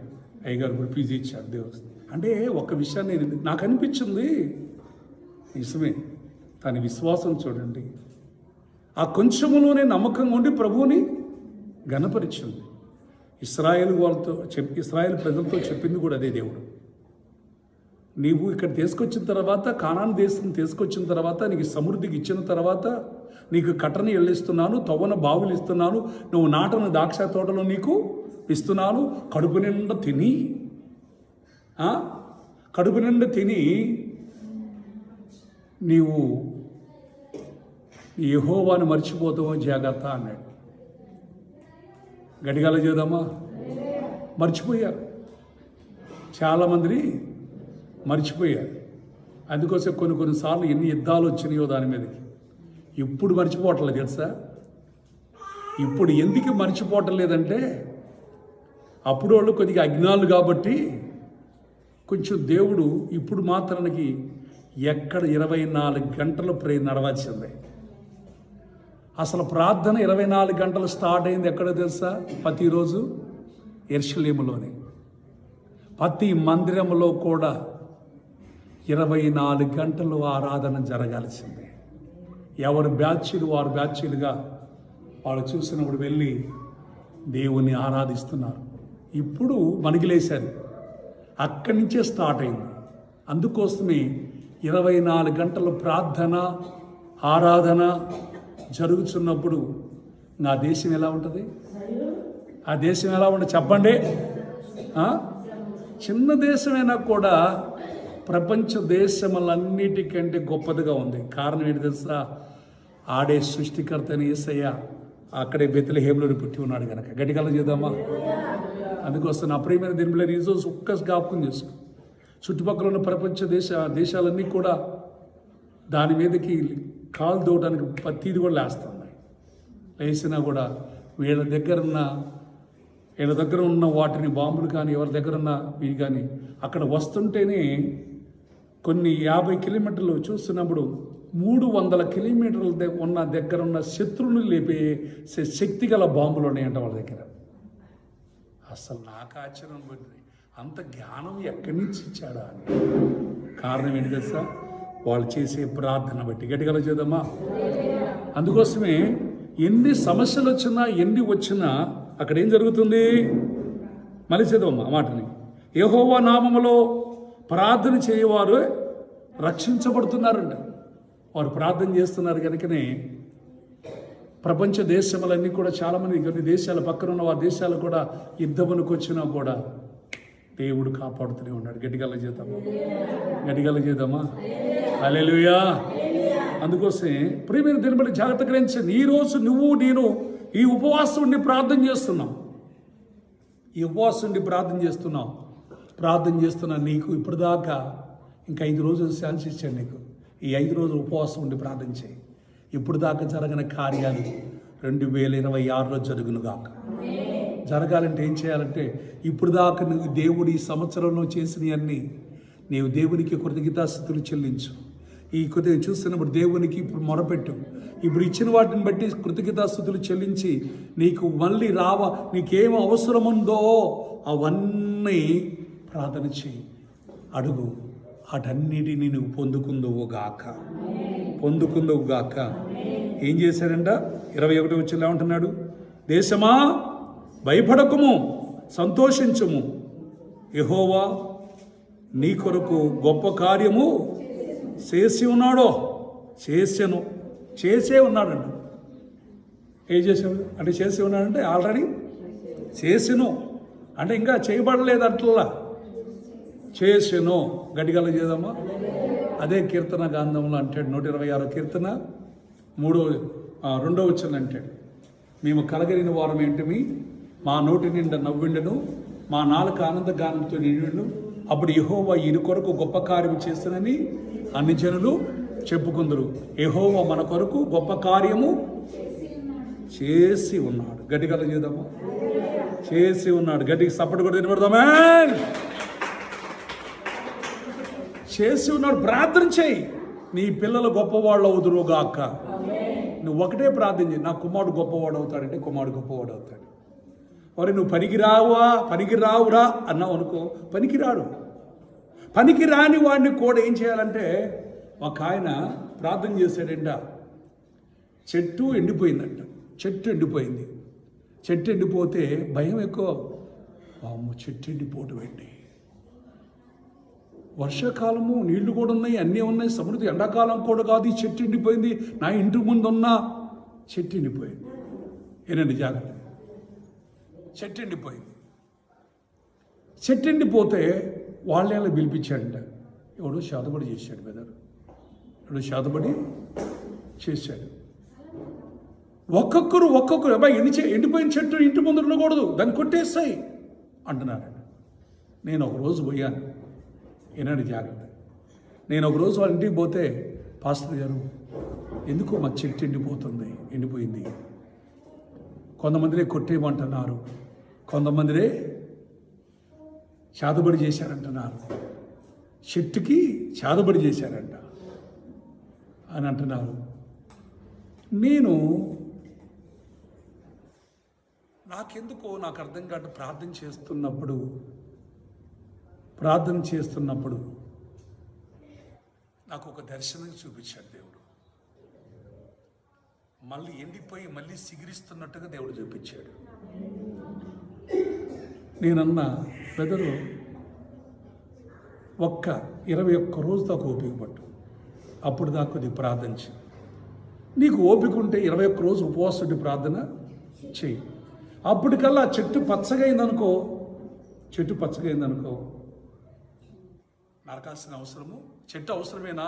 అయ్యగారు కూడా ఫీజు ఇచ్చారు దేవస్థానం. అంటే ఒక విషయాన్ని నాకు అనిపించింది, నిజమే, తన విశ్వాసం చూడండి. ఆ కొంచెములోనే నమ్మకంగా ఉండి ప్రభువుని ఘనపరిచింది. ఇశ్రాయేలు ప్రజలతో చెప్పింది కూడా అదే. దేవుడు నీవు ఇక్కడ తీసుకొచ్చిన తర్వాత, కానాను దేశం తీసుకొచ్చిన తర్వాత, నీకు సమృద్ధికి ఇచ్చిన తర్వాత, నీకు కట్టని ఇళ్ళిస్తున్నాను, తవ్వన బావులు ఇస్తున్నాను, నువ్వు నాటన ద్రాక్ష తోటలో నీకు ఇస్తున్నాను. కడుపు నిండా తిని నీవు యెహోవాను మర్చిపోతావో జాగ్రత్త అన్నాడు. గడిగాల చేద్దామా? మర్చిపోయారు. చాలామంది మర్చిపోయారు. అందుకోసం కొన్నిసార్లు ఎన్ని యుద్ధాలు వచ్చినాయో దాని మీదకి. ఇప్పుడు మర్చిపోవట్లేదు తెలుసా? ఇప్పుడు ఎందుకు మర్చిపోవటం లేదంటే, అప్పుడు వాళ్ళు కొద్దిగా అజ్ఞానులు కాబట్టి కొంచెం దేవుడు ఇప్పుడు మాత్రానికి ఎక్కడ 24 గంటలు నడవాల్సిందే. అసలు ప్రార్థన 24 గంటలు స్టార్ట్ అయింది ఎక్కడో తెలుసా? ప్రతిరోజు యెరూషలేములోనే. ప్రతి మందిరంలో కూడా 24 గంటలు ఆరాధన జరగాల్సిందే. ఎవరు బ్యాచీలు వారు బ్యాచీలుగా వాళ్ళు చూసినప్పుడు వెళ్ళి దేవుని ఆరాధిస్తున్నారు. ఇప్పుడు మనకి లేశారు. అక్కడి నుంచే స్టార్ట్ అయింది. అందుకోసమే 24 గంటలు ప్రార్థన ఆరాధన జరుగుతున్నప్పుడు నా దేశం ఎలా ఉంటుంది? ఆ దేశం ఎలా ఉంటుంది చెప్పండి. చిన్న దేశమైనా కూడా ప్రపంచ దేశములన్నిటికంటే గొప్పదిగా ఉంది. కారణం ఏంటి తెలుసా? ఆడే సృష్టికర్త అని యేసయ్య అక్కడే బెత్లెహేములో పుట్టి ఉన్నాడు కనుక. గట్టిగా చేద్దామా? అందుకోసం నా ప్రియమైన దేవుని ఈరోజు ఒక్క జ్ఞాపకం చేసుకో. చుట్టుపక్కల ఉన్న ప్రపంచ దేశాలన్నీ కూడా దాని మీదకి కాలు దూవడానికి ప్రతిది కూడా లేస్తున్నాయి. లేచినా కూడా వీళ్ళ దగ్గర ఉన్న వాటిని బాంబులు కానీ ఎవరి దగ్గర ఉన్న ఇవి కానీ అక్కడ వస్తుంటేనే కొన్ని 50 కిలోమీటర్లు చూస్తున్నప్పుడు 300 కిలోమీటర్ల దగ్గర ఉన్న శత్రువుని లేపే శక్తి గల బాంబులు ఉన్నాయంట వాళ్ళ దగ్గర. అసలు నాకు ఆశ్చర్యం పడింది, అంత జ్ఞానం ఎక్కడి నుంచి ఇచ్చాడా అని. కారణం ఏంటి తెలుసా? వాళ్ళు చేసే ప్రార్థన బట్టి. గట్టిగా చేద్దామా? అందుకోసమే ఎన్ని సమస్యలు వచ్చినా ఎన్ని వచ్చినా అక్కడ ఏం జరుగుతుంది? మళ్ళీ చదవమ్మా ఆ మాటని. యెహోవా నామములో ప్రార్థన చేయవారు రక్షించబడుతున్నారంట. వారు ప్రార్థన చేస్తున్నారు కనుకనే ప్రపంచ దేశములన్నీ కూడా చాలామంది కొన్ని దేశాల పక్కన ఉన్న వారి దేశాలు కూడా యుద్ధమునికి వచ్చినా కూడా దేవుడు కాపాడుతూనే ఉన్నాడు. గట్టిగా చేద్దామా? హల్లెలూయా. అందుకోసమే ప్రియమైన దినబడి జాగ్రత్త గ్రహించండి. ఈరోజు నువ్వు నేను ఈ ఉపవాసం ఉండి ప్రార్థన చేస్తున్నా నీకు ఇప్పుడు దాకా ఇంకా 5 రోజులు ఛాన్స్ ఇచ్చాను నీకు. ఈ 5 రోజులు ఉపవాసం ఉండి ప్రార్థన చేయి. ఇప్పుడు దాకా జరగని కార్యాలు 2026లో జరుగునుగాక. జరగాలంటే ఏం చేయాలంటే ఇప్పుడు దాకా నువ్వు దేవుడు ఈ సంవత్సరంలో చేసినవన్నీ నీవు దేవునికి కృతజ్ఞతాస్తుతులు చెల్లించు. ఈ కొద్దిగా చూస్తున్నప్పుడు దేవునికి ఇప్పుడు మొరపెట్టు. ఇప్పుడు ఇచ్చిన వాటిని బట్టి కృతజ్ఞతాస్తుతులు చెల్లించి నీకు మళ్ళీ నీకేం అవసరం ఉందో అవన్నీ ప్రార్థన చేయి, అడుగు. వాటన్నిటిని నువ్వు పొందుకుందువు గాక. ఏం చేశారంట? 21 వచ్చేలా ఉంటున్నాడు. దేశమా భయపడకుము, సంతోషించుము, యెహోవా నీ కొరకు గొప్ప కార్యము చేసి ఉన్నాడో. చేసే ఉన్నాడంట. ఏం చేసాడు అంటే? చేసి ఉన్నాడంటే ఆల్రెడీ చేసిను అంటే ఇంకా చేయబడలేదు అట్లా చేసెను. గట్టిగా చేద్దామా? అదే కీర్తన గ్రంథంలో అంటాడు 126 కీర్తన 2వ వచనం అంటాడు, మేము కలగలిగిన వారం ఏంటిమి, మా నోటి నిండా నవ్విండను, మా నాలుక ఆనంద గానంతో నిండును. అప్పుడు యెహోవా ఈయన కొరకు గొప్ప కార్యం చేస్తానని అన్ని జనులు చెప్పుకుందరు. యెహోవా మన కొరకు గొప్ప కార్యము చేసి ఉన్నాడు. గట్టిగా చేద్దామా? చేసి ఉన్నాడు. గట్టిగా సపోర్ట్ కూడా తినబడదామే. చేసి ఉన్నాడు. ప్రార్థన చేయి. నీ పిల్లలు గొప్పవాళ్ళు అవుదురుగాక. నువ్వు ఒకటే ప్రార్థన చేయి, నా కుమారుడు గొప్పవాడు అవుతాడంటే కుమారుడు గొప్పవాడు అవుతాడు. మరి నువ్వు పనికిరావురా అన్నావు అనుకో, పనికిరాడు. పనికి రాని వాడిని కూడా ఏం చేయాలంటే, ఒక ఆయన ప్రార్థన చేశాడంట. చెట్టు ఎండిపోయిందంట. చెట్టు ఎండిపోతే భయం ఎక్కువ. చెట్టు ఎండిపోవటం ఏంటి? వర్షాకాలము నీళ్లు కూడా ఉన్నాయి, అన్నీ ఉన్నాయి, సమృద్ధి. ఎండాకాలం కూడా కాదు, ఈ చెట్టు ఎండిపోయింది. నా ఇంటి ముందున్న చెట్టు ఎండిపోయింది. ఏనండి జాగ్రత్త. చెట్టు ఎండిపోతే వాళ్ళేలా పిలిపించాడంట. ఎవడో శాతబడి చేశాడు చేశాడు. ఒక్కొక్కరు అబ్బాయి ఎండిపోయిన చెట్టు ఇంటి ముందు ఉండకూడదు, దాన్ని కొట్టేస్తాయి అంటున్నారంట. నేను ఒకరోజు పోయాను. ఏనాడు జాగ్రత్త. నేను ఒకరోజు వాళ్ళ ఇంటికి పోతే, పాస్టర్ గారు ఎందుకు మా చెట్టు ఎండిపోయింది. కొంతమందినే కొట్టేయమంటున్నారు, కొంతమందినే చాదబడి చేశారంటున్నారు, చెట్టుకి చాదబడి చేశారంట అని అంటున్నారు. నాకు అర్థం కాదు. ప్రార్థన చేస్తున్నప్పుడు నాకు ఒక దర్శనం చూపించాడు దేవుడు. మళ్ళీ ఎండిపోయి మళ్ళీ సిగిరిస్తున్నట్టుగా దేవుడు చూపించాడు. నేనన్నా, బ్రదరు ఒక్క 21 రోజు దాకా ఓపిక పట్టు. అప్పుడు దాకా కొద్దిగా ప్రార్థన చేయి. నీకు ఓపిక ఉంటే 21 రోజు ఉపవాసం ఉండి ప్రార్థన చెయ్యి. అప్పటికల్లా చెట్టు పచ్చగా అయిందనుకో నరకాల్సిన అవసరము, చెట్టు అవసరమేనా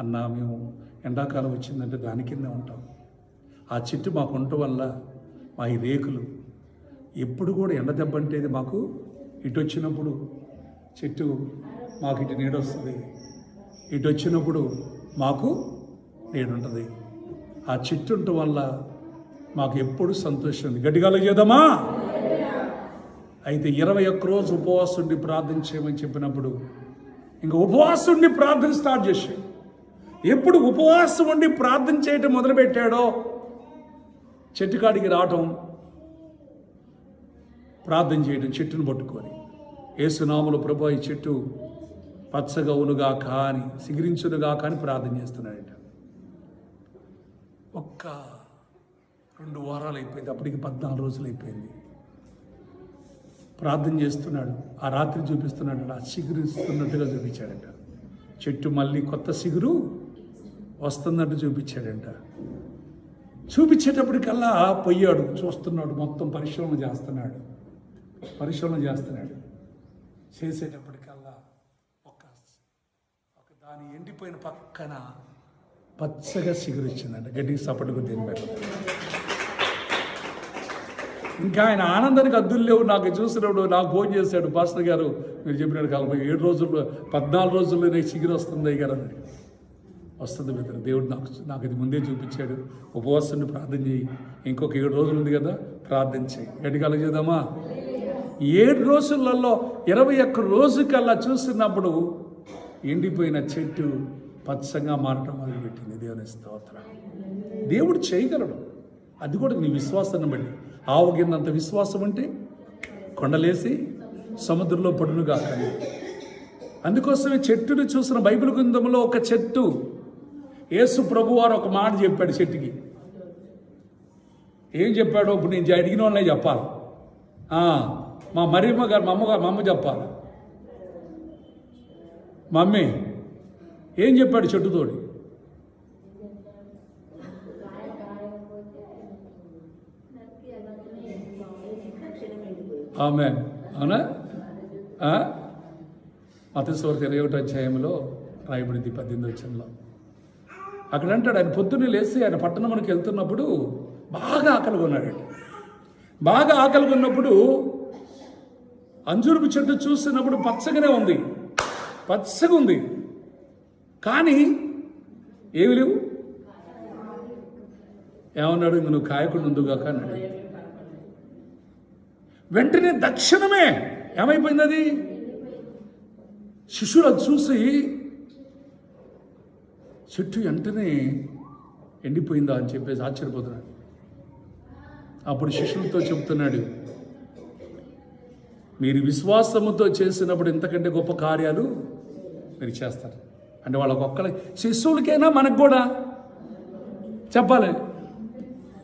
అన్నా మేము ఎండాకాలం వచ్చిందంటే దాని కింద ఉంటాం. ఆ చెట్టు మాకు ఉండటం వల్ల మా ఈ రేకులు ఎప్పుడు కూడా ఎండ దెబ్బ అంటే మాకు ఇటు వచ్చినప్పుడు చెట్టు మాకు ఇటు నీడొస్తుంది, ఇటు వచ్చినప్పుడు మాకు నీడుంటుంది. ఆ చెట్టు ఉండటం వల్ల మాకు ఎప్పుడు సంతోషం ఉంది. గట్టిగా చేద్దామా? అయితే 21 రోజు ఉపవాసం ఉండి ప్రార్థన చేయమని చెప్పినప్పుడు ఇంకా ఉపవాసం ఉండి ప్రార్థన స్టార్ట్ చేశాడు. ఎప్పుడు ఉపవాసం ఉండి ప్రార్థన చేయటం మొదలుపెట్టాడో చెట్టు కాడికి రావటం, ప్రార్థన చేయడం, చెట్టును పట్టుకొని యేసునామములో ప్రభువా ఈ చెట్టు పచ్చగా ఉనుగా కానీ సిగిరించునుగా కానీ ప్రార్థన చేస్తున్నాడట. 2 వారాలు అయిపోయింది, అప్పటికి 14 రోజులు అయిపోయింది. ప్రార్థన చేస్తున్నాడు. ఆ రాత్రి చూపిస్తున్నాడు, ఆ సిగురిస్తున్నట్టుగా చూపించాడంట. చెట్టు మళ్ళీ కొత్త సిగురు వస్తున్నట్టు చూపించాడంట. చూపించేటప్పటికల్లా పోయాడు, చూస్తున్నాడు, మొత్తం పరిశీలన చేస్తున్నాడు. చేసేటప్పటికల్లా ఒక దాని ఎండిపోయిన పక్కన పచ్చగా సిగురు వచ్చిందంట. గడ్డికి సపట్టుకు దీన్ని పెట్టదు. ఇంకా ఆయన ఆనందానికి అద్దులు లేవు. నాకు చూసినప్పుడు నాకు ఫోన్ చేశాడు, పాస్టర్ గారు మీరు చెప్పినట్టు కాలం 7 రోజుల్లో 14 రోజుల్లోనే సిగురు వస్తుంది గారు అని. వస్తుంది మిత్ర, దేవుడు నాకు ఇది ముందే చూపించాడు. ఉపవాసాన్ని ప్రార్థన చేయి, ఇంకొక 7 రోజులు ఉంది కదా ప్రార్థన చేయి. గట్టిగా చేద్దామా? 7 రోజులలో 21 రోజుకల్లా చూసినప్పుడు ఎండిపోయిన చెట్టు పచ్చగా మారటం మొదలుపెట్టింది. దేవుని స్తోత్రం. దేవుడు చేయగలడు. అది కూడా నీ విశ్వాసాన్ని బట్టి. ఆవుగిన్నంత విశ్వాసం అంటే కొండలేసి సముద్రంలో పడునుగా. అందుకోసమే చెట్టును చూసిన బైబిల్ గ్రంథంలో ఒక చెట్టు, యేసు ప్రభువారు ఒక మాట చెప్పాడు చెట్టుకి. ఏం చెప్పాడో ఇప్పుడు నేను అడిగిన వాళ్ళనే చెప్పాలి. మా మరియమ్మ గారు మా అమ్మ చెప్పాలి. మమ్మీ ఏం చెప్పాడు చెట్టుతోటి? ఆమేన్. అవునా? మత్తయి సువార్త 21వ అధ్యాయంలో రాయబడింది 18వ వచనంలో. అక్కడ అంటాడు, ఆయన పొద్దున్నే లేచి ఆయన పట్టణంలోకి వెళ్తున్నప్పుడు బాగా ఆకలిగా ఉన్నాడు. బాగా ఆకలిగా ఉన్నప్పుడు అంజూరపు చెట్టు చూసినప్పుడు పచ్చగా ఉంది, కానీ ఏమి లేవు. ఏమన్నాడు? ఇంక నువ్వు కాయకుండా ఉందుగాక అన్నాడు. వెంటనే దక్షిణమే ఏమైపోయింది? అది శిష్యులు అది చూసి చెట్టు వెంటనే ఎండిపోయిందా అని చెప్పేసి ఆశ్చర్యపోతున్నాడు. అప్పుడు శిష్యులతో చెబుతున్నాడు, మీరు విశ్వాసముతో చేసినప్పుడు ఇంతకంటే గొప్ప కార్యాలు మీరు చేస్తారు. అంటే వాళ్ళకి ఒక్కళ్ళ శిష్యులకైనా మనకు కూడా చెప్పాలి.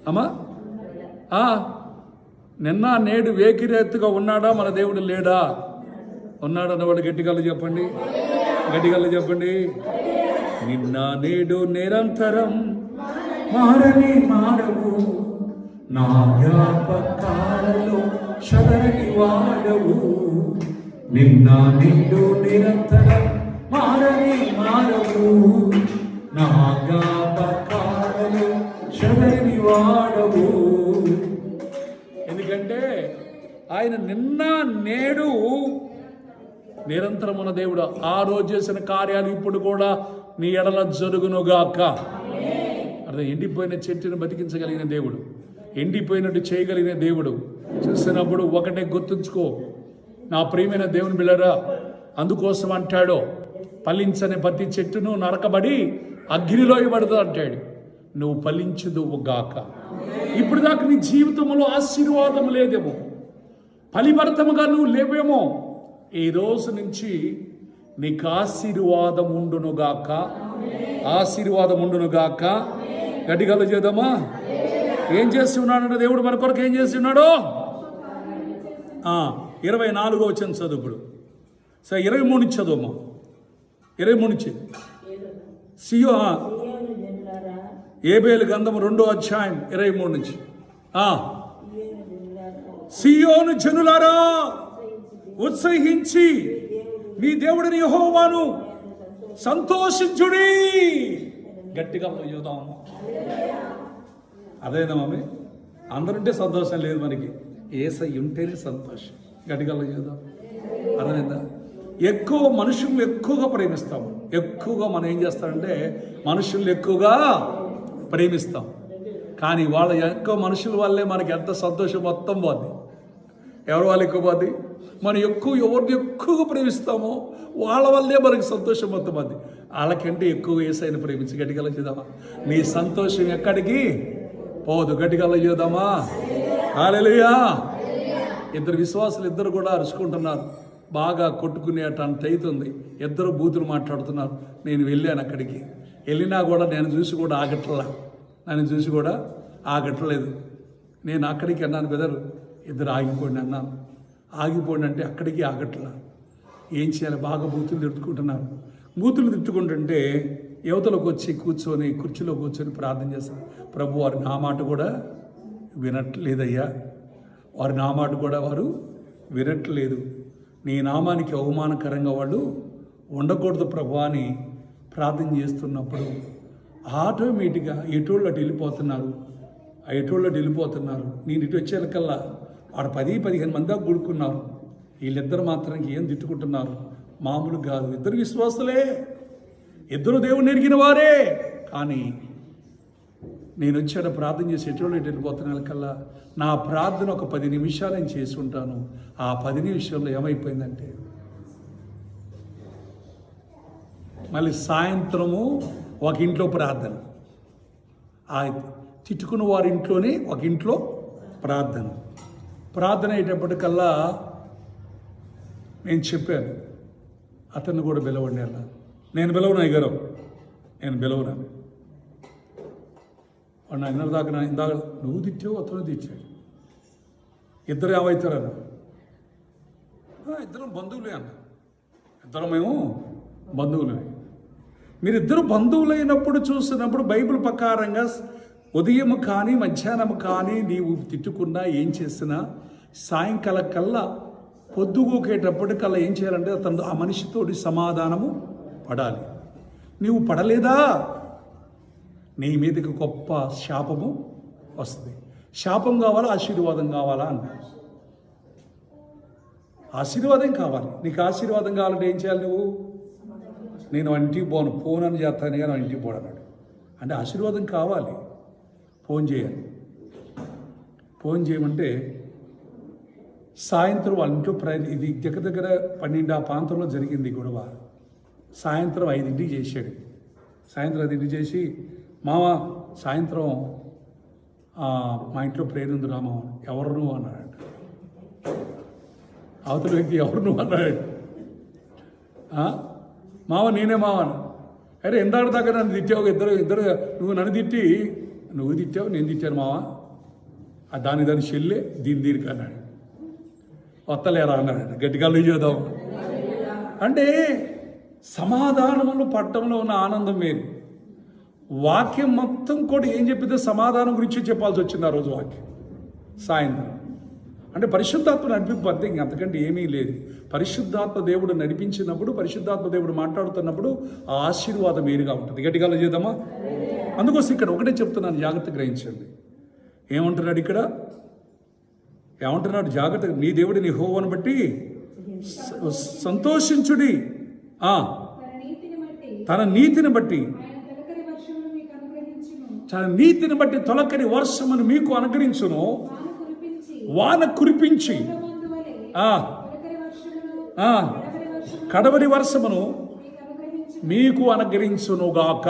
అమ్మా నిన్న నేడు వేకిరేతుగా ఉన్నాడా మన దేవుడు? లేడా? ఉన్నాడు అన్నవాడు గట్టిగా చెప్పండి. నిన్న నేడు నిరంతరం మారవు, నా జ్ఞాపకాలలో శరణి వాడవు. నిన్న నేడు నిరంతరం మారవు, నా జ్ఞాపకాలలో శరణి వాడవు. ఎందుకంటే ఆయన నిన్న నేడు నిరంతరమున దేవుడు. ఆ రోజు చేసిన కార్యాలు ఇప్పుడు కూడా నీ ఎడల జరుగునుగాక. అర్థం? ఎండిపోయిన చెట్టును బతికించగలిగిన దేవుడు, ఎండిపోయినట్టు చేయగలిగిన దేవుడు. చూసినప్పుడు ఒకటే గుర్తుంచుకో, నా ప్రియమైన దేవుని బిడ్డరా, అందుకోసం అంటాడు, ఫలించని ప్రతి చెట్టును నరకబడి అగ్నిలో ఇవ్వబడదు అంటాడు. నువ్వు ఫలించుదువు గాక. ఇప్పుడు దాకా నీ జీవితంలో ఆశీర్వాదం లేదేమో, ఫలిభరితముగా నువ్వు లేవేమో. ఈ రోజు నుంచి నీకు ఆశీర్వాదం ఉండునుగాక. గట్టిగా చేద్దామా? ఏం చేసి ఉన్నాడు దేవుడు మన కొరకు? ఏం చేసి ఉన్నాడు? 24వ వచనం చదువు. ఇప్పుడు సరే 23 నుంచి చదువమ్మా. 23 నుంచి సియో ఏబేలు గ్రంథము 2వ అధ్యాయం 23 నుంచి. సియోను జనులారా ఉత్సహించి మీ దేవుడిని యెహోవాను సంతోషించుడి. గట్టిగా చూద్దాము. అదేనా మమ్మీ? అందరుంటే సంతోషం లేదు మనకి, యేసయ్య ఉంటేనే సంతోషం. గట్టిగా చూద్దాం. అర్థమైందా? మనుషుల్ని ఎక్కువగా ప్రేమిస్తాము. ఎక్కువగా మనం ఏం చేస్తామంటే మనుషుల్ని ఎక్కువగా ప్రేమిస్తాం. కానీ వాళ్ళ ఎక్కువ మనుషుల వల్లే మనకి ఎంత సంతోషం మొత్తం పోద్ది. ఎవరి వాళ్ళు ఎక్కువ పోద్ది? మనం ఎవరిని ఎక్కువగా ప్రేమిస్తామో వాళ్ళ వల్లే మనకి సంతోషం మొత్తం పోద్ది. వాళ్ళకంటే ఎక్కువ యేసయ్యని ప్రేమించి గట్టిగా చూద్దామా. నీ సంతోషం ఎక్కడికి పోదు. గట్టిగా చూద్దామా. హల్లెలూయా. ఇద్దరు విశ్వాసులు ఇద్దరు కూడా అరుచుకుంటున్నారు. బాగా కొట్టుకునేటంత అవుతుంది. ఇద్దరు బూతులు మాట్లాడుతున్నారు. నేను వెళ్ళాను అక్కడికి. వెళ్ళినా కూడా నన్ను చూసి కూడా ఆగట్లేదు. నేను అక్కడికి అన్నాను, బెదరు ఇద్దరు ఆగిపోండి అన్నాను. ఆగిపోండి అంటే అక్కడికి ఆగట్లా. ఏం చేయాలి? బాగా బూతులు తిట్టుకుంటున్నారు. బూతులు తిట్టుకుంటుంటే యువతలకు వచ్చి కూర్చొని కుర్చీలో కూర్చొని ప్రార్థన చేస్తారు. ప్రభు, వారు నా మాట కూడా వినట్లేదయ్యా. వారు నా మాట కూడా వారు వినట్లేదు. నీ నామానికి అవమానకరంగా వాళ్ళు ఉండకూడదు ప్రభు అని ప్రార్థన చేస్తున్నప్పుడు ఆటోమేటిక్గా ఎటోళ్ళు అటు వెళ్ళిపోతున్నారు. నేను ఇటు వచ్చేకల్లా వాడు 10-15 మంది దాకా కూడుకున్నారు. వీళ్ళిద్దరు మాత్రానికి ఏం తిట్టుకుంటున్నారు? మామూలు కాదు. ఇద్దరు విశ్వాసులే, ఇద్దరు దేవుని ఎరిగిన వారే. కానీ నేను వచ్చాడు ప్రార్థన చేసి ఎటోళ్ళు ఇటు వెళ్ళిపోతున్న కల్లా నా ప్రార్థన ఒక 10 నిమిషాలు నేను చేసి ఉంటాను. ఆ 10 నిమిషాల్లో ఏమైపోయిందంటే మళ్ళీ సాయంత్రము ఒక ఇంట్లో ప్రార్థన, ఆ తిట్టుకున్న వారి ఇంట్లోనే ఒక ఇంట్లో ప్రార్థన అయ్యేటప్పటికల్లా నేను చెప్పాను, అతన్ని కూడా పిలవండి. అలా నేను పిలవను అయ్యారు, నేను పిలవను. వాడు నా దాకా ఇందాక నువ్వు తిట్టావు, అతను తిట్టాడు. ఇద్దరు ఏమవుతారన్న? ఇద్దరం బంధువులే అన్న. ఇద్దరం మేము బంధువులే. మీరిద్దరు బంధువులైనప్పుడు చూసినప్పుడు బైబిల్ ప్రకారంగా ఉదయం కానీ మధ్యాహ్నం కానీ నీవు తిట్టుకున్నా ఏం చేసినా సాయంకాలం కల్లా పొద్దుగోకేటప్పటికల్లా ఏం చేయాలంటే అతను ఆ మనిషితోటి సమాధానము పడాలి. నీవు పడలేదా నీ మీదకి గొప్ప శాపము వస్తుంది. శాపం కావాలా ఆశీర్వాదం కావాలా అన్న? ఆశీర్వాదం కావాలి. నీకు ఆశీర్వాదం కావాలంటే ఏం చేయాలి? నువ్వు నేను ఇంటికి ఫోన్ అని చేస్తాను కానీ ఇంటికి పోను అన్నాడు. అంటే ఆశీర్వాదం కావాలి. ఫోన్ చేయాలి. ఫోన్ చేయమంటే సాయంత్రం వాళ్ళ ఇంట్లో ఇది దగ్గర 12 ఆ ప్రాంతంలో జరిగింది గొడవ. సాయంత్రం 5ంటికి చేశాడు. సాయంత్రం 5ంటికి చేసి, మామ సాయంత్రం మా ఇంట్లో ప్రేయర్ ఉంది రామా. ఎవరు నువ్వు అన్నాడు. అవతల వ్యక్తి ఎవరు నువ్వు అన్నాడు. మావ నేనే మావ. అరే ఎందాక దాకా నన్ను తిట్టావు, ఇద్దరు నువ్వు నన్ను తిట్టి నువ్వు తిట్టావు, నేను తిట్టాను మావ. దాని చెల్లె దీనికి అన్నాడు. వత్తలేరా అన్నాడు. గట్టిగా చేద్దాం అంటే సమాధానములు పట్టడంలో ఉన్న ఆనందం వేరు. వాక్యం మొత్తం కూడా ఏం చెప్పిందో సమాధానం గురించి చెప్పాల్సి వచ్చింది ఆ రోజు వాక్యం సాయంత్రం. అంటే పరిశుద్ధాత్మ నడిపింపంతే, ఇంక అంతకంటే ఏమీ లేదు. పరిశుద్ధాత్మ దేవుడు నడిపించినప్పుడు, పరిశుద్ధాత్మ దేవుడు మాట్లాడుతున్నప్పుడు ఆ ఆశీర్వాదం వేరుగా ఉంటుంది. గట్టిగా చేద్దామా? అందుకోసం ఇక్కడ ఒకటే చెప్తున్నాను, జాగ్రత్త గ్రహించండి. ఏమంటున్నాడు ఇక్కడ? ఏమంటున్నాడు? జాగ్రత్త. నీ దేవుడిని యెహోవాను బట్టి సంతోషించుడి, తన నీతిని బట్టి తొలకరి వర్షమును మీకు అనుగ్రహించును, వాన కురిపించి కడవరి వర్షమును మీకు అనుగ్రహించునుగాక.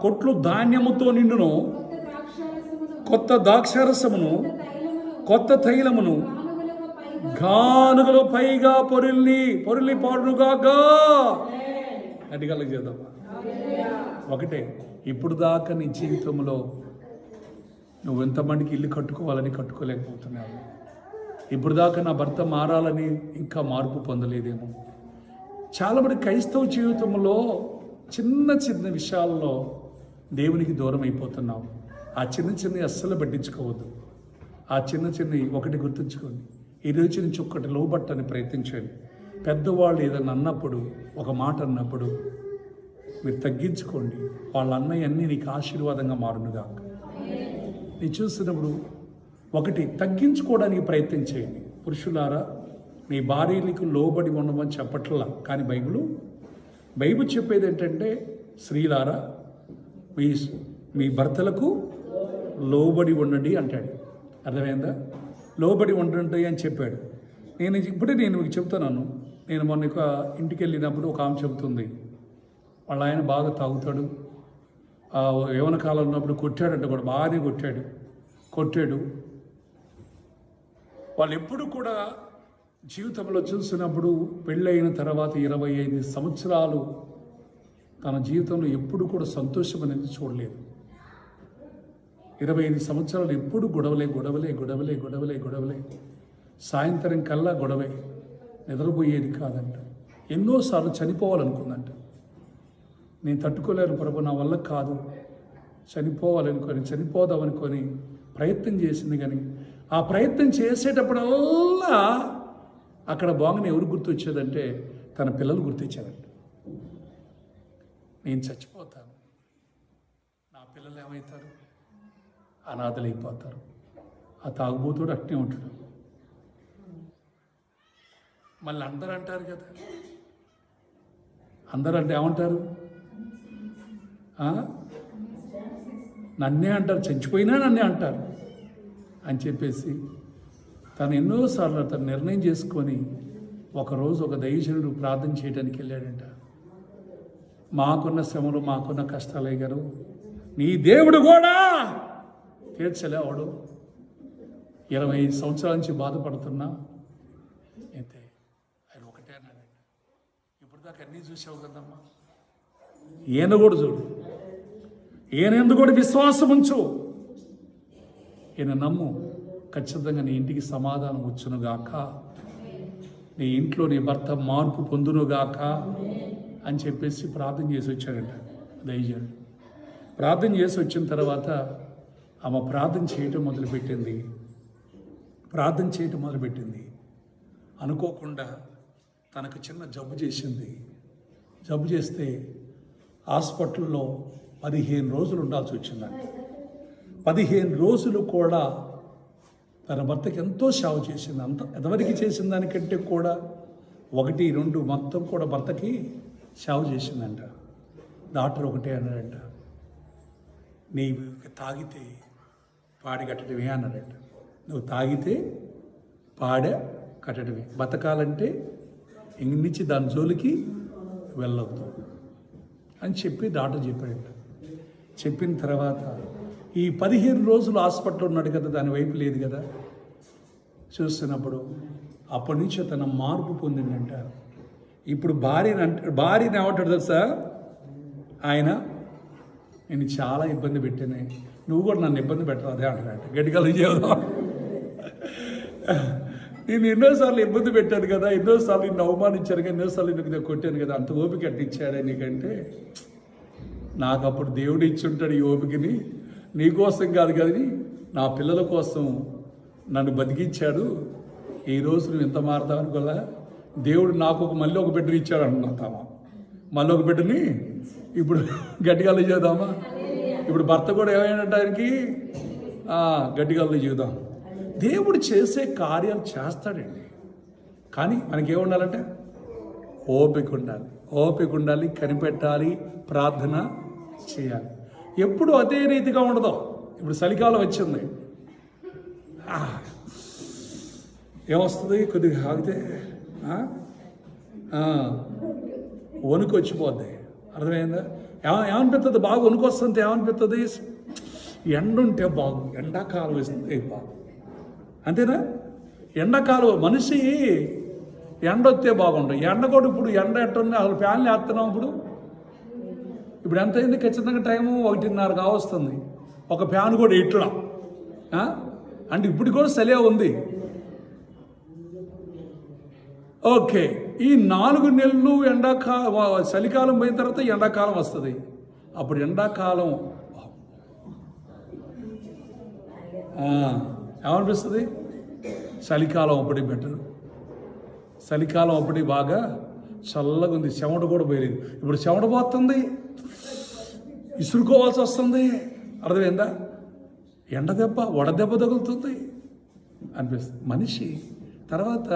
కొట్లు ధాన్యముతో నిండును, కొత్త ద్రాక్షారసమును, కొత్త తైలమును గానుగలు పైగా పొరిల్లి పాడునుగాక. అడిగల చేద్దాం. ఒకటే, ఇప్పుడు దాకా నీ జీవితంలో నువ్వు ఎంతమందికి ఇల్లు కట్టుకోవాలని కట్టుకోలేకపోతున్నావు. ఇప్పుడు దాకా నా భర్త మారాలని ఇంకా మార్పు పొందలేదేమో. చాలామంది క్రైస్తవ జీవితంలో చిన్న చిన్న విషయాల్లో దేవునికి దూరం అయిపోతున్నాం. ఆ చిన్న చిన్నవి అస్సలు పట్టించుకోవద్దు. ఆ చిన్న చిన్నవి ఒకటి గుర్తుంచుకోండి, ఈ రోజు నుంచి ఒక్కటి లోబట్టని ప్రయత్నించండి. పెద్దవాళ్ళు ఏదైనా అన్నప్పుడు, ఒక మాట అన్నప్పుడు మీరు తగ్గించుకోండి. వాళ్ళ అన్నయ్య అన్నీ నీకు ఆశీర్వాదంగా మారునుగా. నేను చూస్తున్నప్పుడు ఒకటి తగ్గించుకోవడానికి ప్రయత్నం చేయండి. పురుషులారా, మీ భార్యలకు లోబడి ఉండమని చెప్పట్లా, కానీ బైబిల్ చెప్పేది ఏంటంటే, స్త్రీలారా మీ భర్తలకు లోబడి ఉండండి అంటాడు. అర్థమైందా? లోబడి ఉండండి అని చెప్పాడు. నేను మీకు చెప్తున్నాను. నేను మొన్న ఒక ఇంటికి వెళ్ళినప్పుడు ఒక ఆమె చెబుతుంది, వాళ్ళ ఆయన బాగా తాగుతాడు, యవ్వన కాలం ఉన్నప్పుడు కొట్టాడంట, కూడా బాగానే కొట్టాడు. వాళ్ళు ఎప్పుడు కూడా జీవితంలో చూసినప్పుడు పెళ్ళైన తర్వాత 25 సంవత్సరాలు తన జీవితంలో ఎప్పుడు కూడా సంతోషం అనేది చూడలేదు. 25 సంవత్సరాలు ఎప్పుడు గొడవలే. సాయంత్రం కల్లా గొడవే, నిద్రపోయేది కాదంట. ఎన్నోసార్లు చనిపోవాలనుకుందంట. నేను తట్టుకోలేను ప్రభు, నా వల్ల కాదు, చనిపోదామనుకొని ప్రయత్నం చేసింది. కానీ ఆ ప్రయత్నం చేసేటప్పుడల్లా అక్కడ బాగుని ఎవరు గుర్తొచ్చేదంటే తన పిల్లలు గుర్తొచ్చారంట. నేను చచ్చిపోతాను, నా పిల్లలు ఏమవుతారు? అనాథలైపోతారు. ఆ తాగుబోతుడు అట్నే ఉంటాడు. మళ్ళీ అందరూ అంటారు కదా, అందరూ అంటే ఏమంటారు? నన్నే అంటారు, చచ్చిపోయినా నన్నే అంటారు అని చెప్పేసి తను ఎన్నోసార్లు తను నిర్ణయం చేసుకొని ఒకరోజు ఒక దైవజనుడు ప్రార్థన చేయడానికి వెళ్ళాడంట. మాకున్న శ్రమలు, మాకున్న కష్టాలే గారు, నీ దేవుడు కూడా తీర్చలే. వాడు 25 సంవత్సరాల నుంచి బాధపడుతున్నా అయితే ఆయన ఒకటే అన్నాడండి, ఇప్పుడు దాకా అన్నీ చూసావు కదమ్మా, ఈయన కూడా చూడు, ఈయన ఎందుకు కూడా విశ్వాసం ఉంచు, ఈయన నమ్ము, ఖచ్చితంగా నీ ఇంటికి సమాధానం వచ్చునుగాక, నీ ఇంట్లో నీ భర్త మార్పు పొందునుగాక అని చెప్పేసి ప్రార్థన చేసి వచ్చాడంట దైవజనుడు. ప్రార్థన చేసి వచ్చిన తర్వాత ఆమె ప్రార్థన చేయటం మొదలుపెట్టింది. అనుకోకుండా తనకు చిన్న జబ్బు చేసింది. జబ్బు చేస్తే హాస్పిటల్లో 15 రోజులు ఉండాల్సి వచ్చిందంట. 15 రోజులు కూడా తన భర్తకి ఎంతో సేవ చేసింది. అంత ఎంతవరకు చేసిన దానికంటే కూడా 1, 2 మొత్తం కూడా భర్తకి సేవ చేసిందంట. డాక్టర్ ఒకటే అన్నాడంట, నీవు తాగితే పాడి కట్టడమే అన్నాడంట. నువ్వు తాగితే పాడే కట్టడమే, బతకాలంటే ఇంగిచ్చి దాని జోలికి వెళ్ళొద్దు అని చెప్పి డాక్టర్ చెప్పాడంట. చెప్పిన తర్వాత ఈ 15 రోజులు హాస్పిటల్లో ఉన్నాడు కదా, దాని వైపు లేదు కదా. చూస్తున్నప్పుడు అప్పటి నుంచి తన మార్పు పొందిందంట. ఇప్పుడు భార్యని ఏమంటాడు తెలుసా ఆయన, నేను చాలా ఇబ్బంది పెట్టాను, నువ్వు కూడా నన్ను ఇబ్బంది పెట్టరు అదే అంటాడంట. గట్టిగా చేద్దాం, నేను ఎన్నోసార్లు ఇబ్బంది పెట్టాను కదా, ఎన్నోసార్లు నిన్ను అవమానించాను కదా, ఎన్నోసార్లు నిన్ను కొట్టాను కదా, అంత ఓపిక అట్టిచ్చాడే నీకంటే, నాకు అప్పుడు దేవుడు ఇచ్చుంటాడు ఈ ఓపికని, నీకోసం కాదు కానీ నా పిల్లల కోసం నన్ను బతికించాడు. ఈరోజు నువ్వు ఎంత మారుతావు అనుకోలే, దేవుడు నాకు మళ్ళీ ఒక బిడ్డని ఇచ్చాడు అంటున్నాతామా, మళ్ళీ ఒక బిడ్డని ఇప్పుడు గట్టిగా చేద్దామా. ఇప్పుడు భర్త కూడా ఏమైనా ఆయనకి గట్టిగా చేద్దాం. దేవుడు చేసే కార్యాలు చేస్తాడండి, కానీ మనకేముండాలంటే ఓపిక ఉండాలి, కనిపెట్టాలి, ప్రార్థన చేయాలి. ఎప్పుడు అదే రీతిగా ఉండదు. ఇప్పుడు చలికాలం వచ్చింది, ఏమొస్తుంది, కొద్దిగా ఆగితే వణుకు వచ్చిపోద్ది. అర్థమైందా? ఏమనిపిస్తుంది, బాగా వణుకు వస్తుంటే ఏమనిపిస్తుంది, ఎండ ఉంటే బాగు, ఎండాకాలం వస్తుంది బాగు, అంతేనా? ఎండాకాలం మనిషి ఎండ వస్తే బాగుండదు. ఎండ కూడా ఇప్పుడు ఎండ ఎట్టుంది, అసలు ఫ్యాన్లు వేస్తున్నాం. ఇప్పుడు ఎంత అయింది? ఖచ్చితంగా టైము 1:30 కావస్తుంది. ఒక ఫ్యాన్ కూడా ఇట్లా అంటే ఇప్పుడు కూడా చలి ఉంది. ఓకే, ఈ 4 నెలలు చలికాలం పోయిన తర్వాత ఎండాకాలం వస్తుంది. అప్పుడు ఎండాకాలం ఏమనిపిస్తుంది? చలికాలం అప్పుడే బెటర్. చలికాలం అప్పుడే బాగా చల్లగా ఉంది, చెమట కూడా పోయలేదు. ఇప్పుడు చెమట పోతుంది, ఇసురుకోవాల్సి వస్తుంది. అర్థమైందా? ఎండ దెబ్బ, వడదెబ్బ తగులుతుంది అనిపిస్తుంది మనిషి. తర్వాత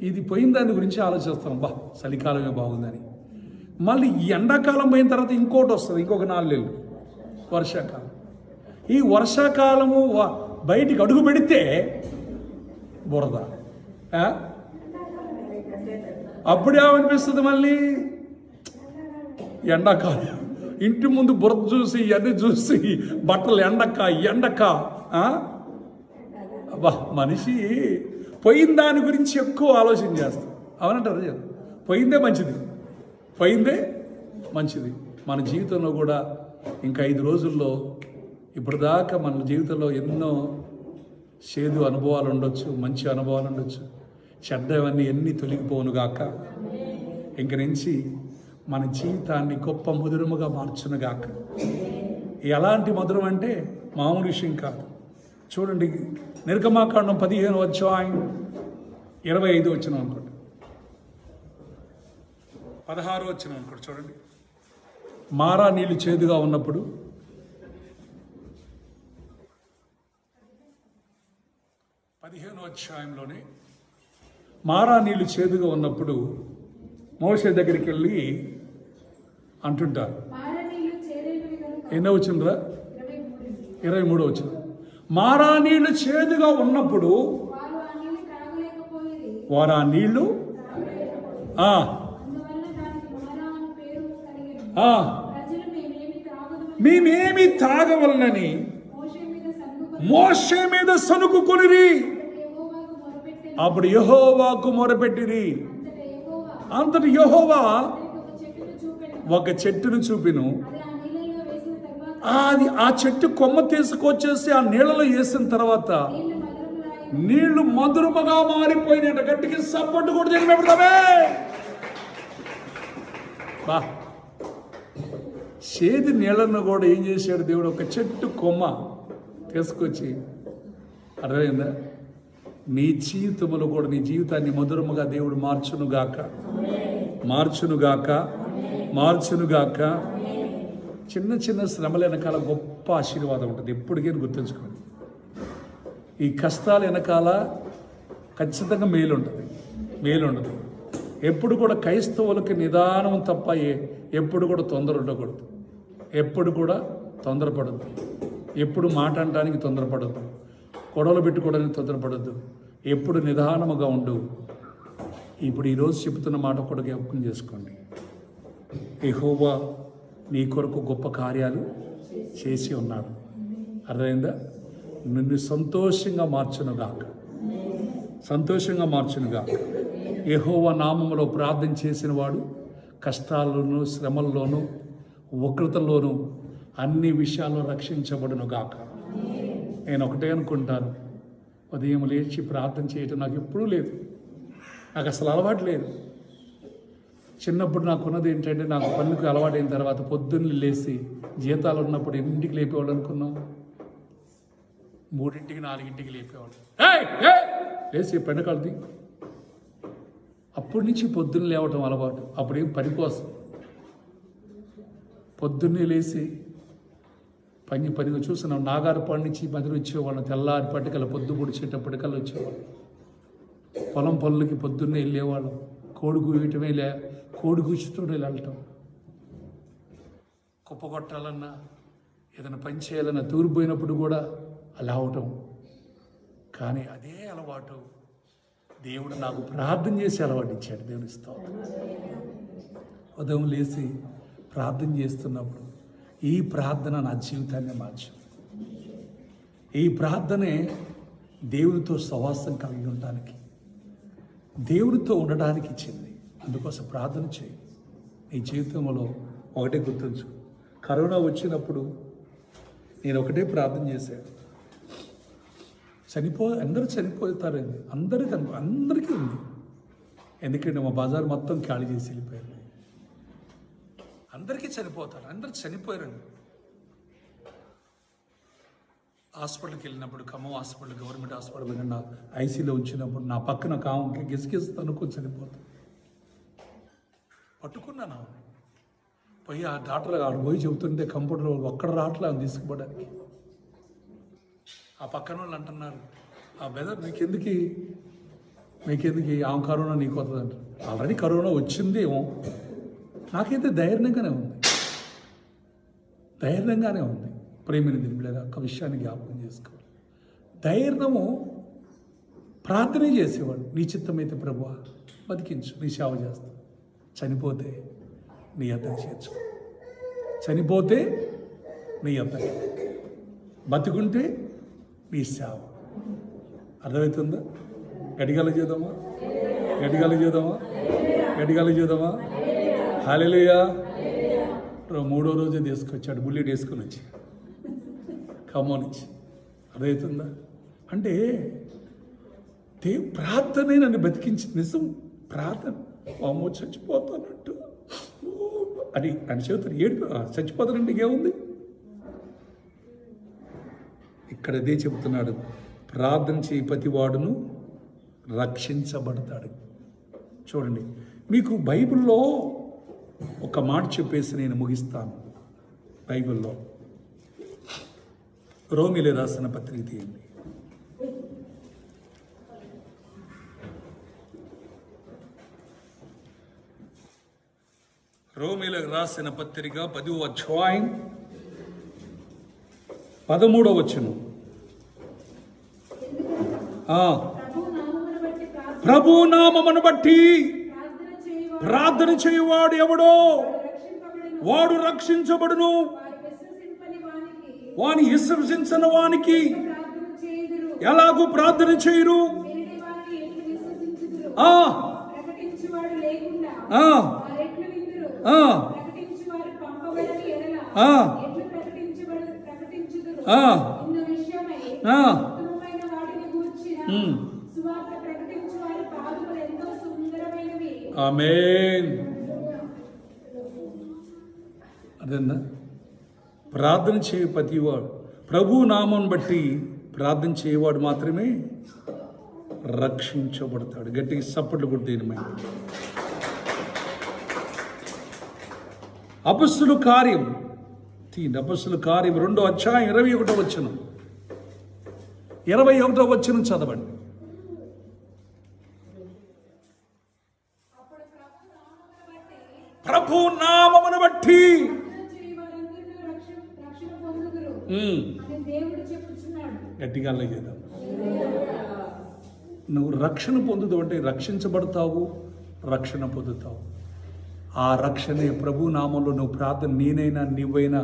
ఇది పోయిన దాని గురించి ఆలోచిస్తాం, చలికాలమే బాగుందని. మళ్ళీ ఈ ఎండాకాలం పోయిన తర్వాత ఇంకోటి వస్తుంది, ఇంకొక 4 నెలలు వర్షాకాలం. ఈ వర్షాకాలము బయటికి అడుగు పెడితే బురద. అప్పుడేమనిపిస్తుంది? మళ్ళీ ఎండాకాలం ఇంటి ముందు బురద చూసి ఇవన్నీ చూసి బట్టలు ఎండక మనిషి పోయిన దాని గురించి ఎక్కువ ఆలోచన చేస్తాం. అవునంటారు? పోయిందే మంచిది. మన జీవితంలో కూడా ఇంకా 5 రోజుల్లో ఇప్పటిదాకా మన జీవితంలో ఎన్నో చేదు అనుభవాలు ఉండొచ్చు, మంచి అనుభవాలు ఉండొచ్చు, చెడ్డవన్నీ ఎన్ని తొలగిపోనుగాక. ఇంక నుంచి మన జీవితాన్ని గొప్ప మధురముగా మార్చునుగాక. ఎలాంటి మధురం అంటే మామూలు విషయం కాదు. చూడండి, నిర్గమాకాండం 15వ అధ్యాయం 25వ వచనం అనుకోండి, 16వ వచనం అనుకోండి. చూడండి, మారా నీళ్లు చేదుగా ఉన్నప్పుడు 15వ అధ్యాయంలోనే మారా నీళ్లు చేదుగా ఉన్నప్పుడు మోషే దగ్గరికి వెళ్ళి అంటుంటారు. ఎన్నో వచ్చిండ్రా? 23వ వచనం. మారా నీళ్లు చేదుగా ఉన్నప్పుడు వారు ఆ నీళ్లు మేమేమి తాగవలనని మోషే మీద సనుకుకొనిరి. అప్పుడు యెహోవాకు మొరపెట్టిరి. అంతటి యెహోవా ఒక చెట్టును చూపిను. అది ఆ చెట్టు కొమ్మ తీసుకొచ్చేసి ఆ నీళ్ళలో వేసిన తర్వాత నీళ్లు మధురముగా మారిపోయినట్టు. గట్టికి సపోర్ట్ కూడా జరిగినప్పుడే చేది నీళ్ళను కూడా ఏం చేశాడు దేవుడు? ఒక చెట్టు కొమ్మ తీసుకొచ్చి. అర్థమైందా? నీ జీవితంలో కూడా నీ జీవితాన్ని మధురముగా దేవుడు మార్చునుగాక. చిన్న చిన్న శ్రమల వెనకాల గొప్ప ఆశీర్వాదం ఉంటుంది. ఎప్పటికైనా గుర్తుంచుకోండి. ఈ కష్టాల వెనకాల ఖచ్చితంగా మేలు ఉండదు. ఎప్పుడు కూడా క్రైస్తవులకి నిదానం తప్ప ఎప్పుడు కూడా తొందర ఉండకూడదు. ఎప్పుడు కూడా తొందరపడద్దు. ఎప్పుడు మాట అనడానికి తొందరపడద్దు. గొడవలు పెట్టుకోవడానికి తొందరపడద్దు. ఎప్పుడు నిదానముగా ఉండు. ఇప్పుడు ఈరోజు చెబుతున్న మాట కూడా జ్ఞాపకం చేసుకోండి. యెహోవా నీ కొరకు గొప్ప కార్యాలు చేసి ఉన్నాడు. అర్థమైందా? నిన్ను సంతోషంగా మార్చునుగాక. యెహోవా నామములో ప్రార్థన చేసిన వాడు కష్టాల్లోనూ, శ్రమల్లోనూ, ఉగ్రతల్లోనూ అన్ని విషయాల్లో రక్షించబడునుగాక. నేను ఒకటే అనుకుంటాను, ఉదయం లేచి ప్రార్థన చేయటం నాకు ఎప్పుడూ లేదు. నాకు అసలు అలవాటు లేదు. చిన్నప్పుడు నాకున్నది ఏంటంటే, నాకు పనులకు అలవాటైన తర్వాత పొద్దున్న లేచి జీతాలు ఉన్నప్పుడు ఎన్నింటికి లేపేవాళ్ళు అనుకున్నాం? 3ంటికి 4ంటికి లేపేవాళ్ళు. లేచి పెండకాలది. అప్పటి నుంచి పొద్దున్న లేవటం అలవాటు. అప్పుడేం పని కోసం పొద్దున్నే లేచి పనిగా చూస్తున్నాం. నాగారపాడు నుంచి మధ్యలో వచ్చేవాళ్ళం. తెల్లారి పట్టుకల్లా పొద్దు పొడిచేటప్పటికల్లా వచ్చేవాళ్ళం. పొలం పనులకి పొద్దున్నే వెళ్ళేవాళ్ళం. కోడి కూయటమే కోడి కూర్చుతో వెళ్ళటం. కుప్ప కొట్టాలన్నా, ఏదైనా పని చేయాలన్నా తూరిపోయినప్పుడు కూడా అలా అవటం. కానీ అదే అలవాటు దేవుడు నాకు ప్రార్థన చేసి అలవాటు ఇచ్చాడు. దేవుని స్తోత్రం. ఉదయం లేచి ప్రార్థన చేస్తున్నప్పుడు ఈ ప్రార్థన నా జీవితాన్ని మార్చు. ఈ ప్రార్థనే దేవునితో సహవాసం కలిగి ఉండడానికి, దేవునితో ఉండడానికి ఇచ్చింది. అందుకోసం ప్రార్థన చేయి. నీ జీవితంలో ఒకటే గుర్తుంచు. కరోనా వచ్చినప్పుడు నేను ఒకటే ప్రార్థన చేశాను. అందరూ చనిపోతారండి. అందరికీ ఉంది. ఎందుకంటే మా బజార్ మొత్తం ఖాళీ చేసి వెళ్ళిపోయారు. అందరికీ చనిపోతారు, అందరు చనిపోయారండి. హాస్పిటల్కి వెళ్ళినప్పుడు, ఖమ్మం హాస్పిటల్, గవర్నమెంట్ హాస్పిటల్ కన్నా ఐసీలో ఉంచినప్పుడు నా పక్కన కావుకి గిసిగిసి అనుకుని చనిపోతాను. పట్టుకున్నాను పోయి ఆ డాక్టర్ ఆడు పోయి చెబుతుంటే కంప్యూటర్లో ఒక్కడ రావట్లే తీసుకుపోవడానికి. ఆ పక్కన వాళ్ళు అంటున్నారు, ఆ బెదర్ మీకెందుకు ఆమె కరోనా నీకు వస్తుంది అంటారు. ఆల్రెడీ కరోనా వచ్చింది ఏమో. నాకైతే ధైర్యంగానే ఉంది. ప్రేమిని దింపలేదా ఒక విషయాన్ని జ్ఞాపకం చేసుకోవాలి. ధైర్యము ప్రార్థనే చేసేవాడు. నీ చిత్తమైతే ప్రభువా బతికించు, నీ సేవ చేస్తా. చనిపోతే నీ అద్దరికి చేర్చు, చనిపోతే నీ అద్దరికి, బతికుంటే నీ సేవ. అర్థమవుతుందా? గడిగల చేద్దామా? హల్లెలూయా. మూడో రోజే తీసుకొచ్చాడు, బుల్లెట్ వేసుకొని వచ్చి ఖమ్మం నుంచి. అర్థమవుతుందా? అంటే ప్రార్థనే నన్ను బతికించింది. నిజం ప్రార్థన. అమ్మో చచ్చిపోతానంటూ అని చెబుతాను. చచ్చిపోతానంటే ఏముంది? ఇక్కడ అదే చెబుతున్నాడు, ప్రార్థన చేయి ప్రతి వాడును రక్షించబడతాడు. చూడండి, మీకు బైబిల్లో ఒక మాట చెప్పేసి నేను ముగిస్తాను. బైబిల్లో రోమిలే రాసిన పత్రిక తీయండి. రోమిలకు రాసిన పత్రిక 10వ అధ్యాయం 13వ వచనం. ప్రభు నామమును బట్టి ప్రార్థన చేయువాడు ఎవడో వాడు రక్షించబడును, వాని విశ్వసించని వానికి ఎలాగూ ప్రార్థన చేయరు. ఆమేన్. అదేందా? ప్రార్థన చేయ ప్రతివాడు, ప్రభు నామం బట్టి ప్రార్థన చేయవాడు మాత్రమే రక్షించబడతాడు. గట్టిగా సప్పట్లు కొట్టేయడమే. అపొస్తలుల కార్యం 2వ అధ్యాయం 21వ వచనం. 21వ వచనం చదవండి. ప్రభు నామమును బట్టి గట్టిగా చేద్దాం. నువ్వు రక్షణ పొందుతావు అంటే రక్షించబడతావు, రక్షణ పొందుతావు. ఆ రక్షణే ప్రభు నామంలో నువ్వు ప్రార్థన, నేనైనా నువ్వైనా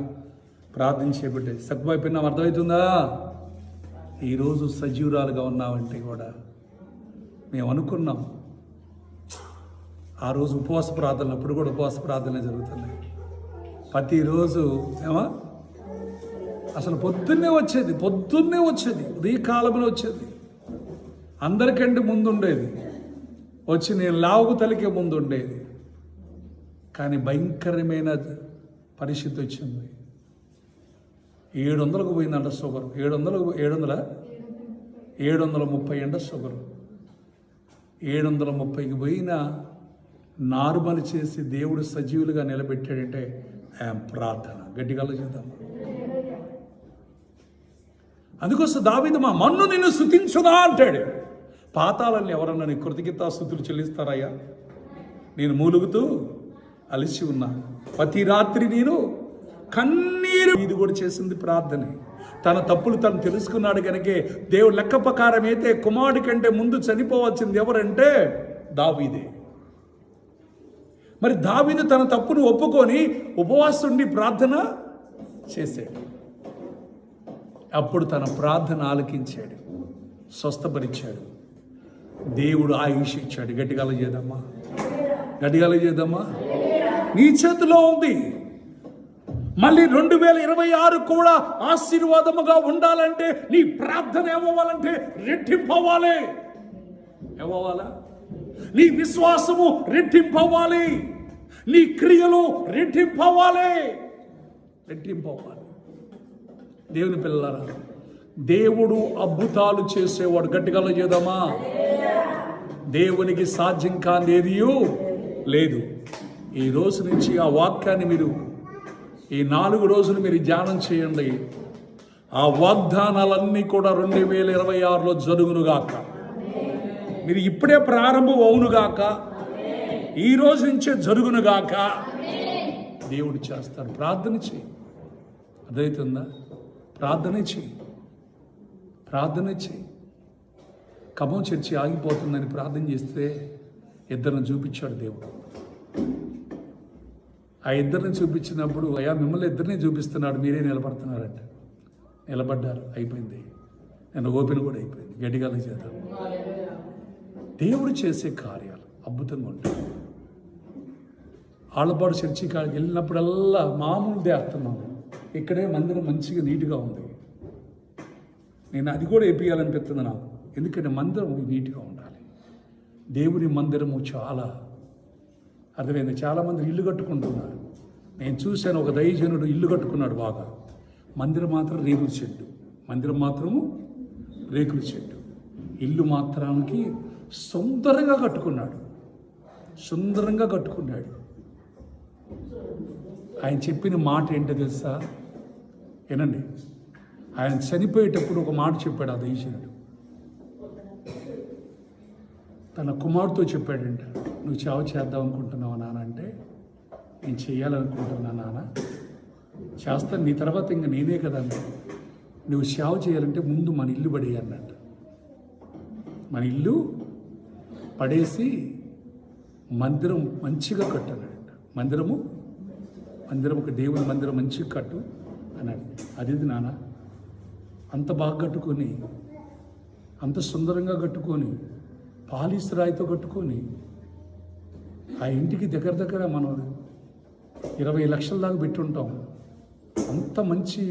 ప్రార్థన చేయబట్టే సగ్గుమైపోయినావు. అర్థమవుతుందా? ఈరోజు సజీవురాలుగా ఉన్నావంటే కూడా మేము అనుకున్నాం. ఆ రోజు ఉపవాస ప్రార్థనలు, అప్పుడు కూడా ఉపవాస ప్రార్థనలు జరుగుతున్నాయి ప్రతిరోజు. అసలు పొద్దున్నే వచ్చేది, ఉదయకాలంలో వచ్చేది. అందరికంటే ముందు ఉండేది, వచ్చి నేను లావుకు తలికే ముందు ఉండేది. కానీ భయంకరమైన పరిస్థితి వచ్చింది. 700కు పోయిందంట షుగర్. 730 అంట షుగర్. 730కి పోయినా నార్మల్ చేసి దేవుడు సజీవులుగా నిలబెట్టాడంటే ప్రార్థన. గట్టిగా చేద్దాం. అందుకోసం దావీదు మా మన్ను నిన్ను స్తుతించుదా అంటాడు. పాతాళాన్ని ఎవరన్నా నీ కృతజ్ఞతాస్తుతులు చెల్లిస్తారయ్యా? నేను మూలుగుతూ అలసి ఉన్నా, ప్రతి రాత్రి నేను కన్నీరు. ఇది కూడా చేసింది ప్రార్థనే. తన తప్పులు తను తెలుసుకున్నాడు కనుకే దేవుడు లెక్క ప్రకారం అయితే కుమారుడి కంటే ముందు చనిపోవాల్సింది ఎవరంటే దావీదే. మరి దావీదు తన తప్పును ఒప్పుకొని ఉపవాసుండి ప్రార్థన చేశాడు. అప్పుడు తన ప్రార్థన ఆలకించాడు, స్వస్థపరిచాడు, దేవుడు ఆయుష్ ఇచ్చాడు. గట్టిగా చేద్దామా? నీ చేతిలో ఉంది. మళ్ళీ 2026 కూడా ఆశీర్వాదముగా ఉండాలంటే నీ ప్రార్థన ఏమవ్వాలంటే రెట్టింపవ్వాలి. ఏమవ్వాలా? నీ విశ్వాసము రెట్టింపవ్వాలి, నీ క్రియలు రెట్టింపవ్వాలి. దేవుని పిల్లలారా, దేవుడు అద్భుతాలు చేసేవాడు. గట్టిగా చేద్దామా? దేవునికి సాధ్యం కానిది లేదు. ఈ రోజు నుంచి ఆ వాక్యాన్ని మీరు ఈ 4 రోజులు మీరు ధ్యానం చేయండి. ఆ వాగ్దానాలన్నీ కూడా 2026లో జరుగునుగాక. మీరు ఇప్పుడే ప్రారంభం అవునుగాక, ఈ రోజు నుంచే జరుగునుగాక. దేవుడు చేస్తాడు. ప్రార్థన చేయి. అదైతుందా? ప్రార్థన చేయి. ఖమ్మం చర్చి ఆగిపోతుందని ప్రార్థన చేస్తే ఇద్దరిని చూపించాడు దేవుడు. ఆ ఇద్దరిని చూపించినప్పుడు, అయ్యా మిమ్మల్ని ఇద్దరిని చూపిస్తున్నాడు, మీరే నిలబడుతున్నారంట. నిలబడ్డారు, అయిపోయింది. నేను ఓపెన్ కూడా అయిపోయింది. గట్టిగా చేద్దాం. దేవుడు చేసే కార్యాలు అద్భుతంగా ఉంటాయి. ఆళ్ళపాడు చర్చి కాడికి వెళ్ళినప్పుడల్లా మామూలుదే అర్థన్నాను. ఇక్కడే మందిరం మంచిగా నీట్గా ఉంది. నేను అది కూడా వేపియాలనిపిస్తుంది నాకు. ఎందుకంటే మందిరం నీట్గా ఉండాలి. దేవుని మందిరము చాలా అర్థమైంది. చాలామంది ఇల్లు కట్టుకుంటున్నారు. నేను చూశాను, ఒక దైవజనుడు ఇల్లు కట్టుకున్నాడు బాగా. మందిరం మాత్రం రేకుల షెడ్డు. మందిరం మాత్రము రేకుల షెడ్డు. ఇల్లు మాత్రానికి సుందరంగా కట్టుకున్నాడు. ఆయన చెప్పిన మాట ఏంటో తెలుసా? ఏనండి, ఆయన చనిపోయేటప్పుడు ఒక మాట చెప్పాడు ఆ దైవజనుడు. తన కుమారుతో చెప్పాడంట, నువ్వు సేవ చేద్దాం అనుకుంటున్నావు నాన్న అంటే, నేను చేయాలనుకుంటున్నా నాన్న, చేస్తాను, నీ తర్వాత ఇంకా నేనే కదా. నువ్వు సేవ చేయాలంటే ముందు మన ఇల్లు పడేయన్నట్ట. మన ఇల్లు పడేసి మందిరం మంచిగా కట్టన్నాడంట. మందిరం ఒక దేవుని మందిరం మంచిగా కట్టు అన్నాడు. అది నాన్న, అంత బాగా కట్టుకొని, అంత సుందరంగా కట్టుకొని, పాలిస్ రాయితో కట్టుకొని, ఆ ఇంటికి దగ్గర మనం 20 లక్షల దాకా పెట్టుంటాం. అంత మంచి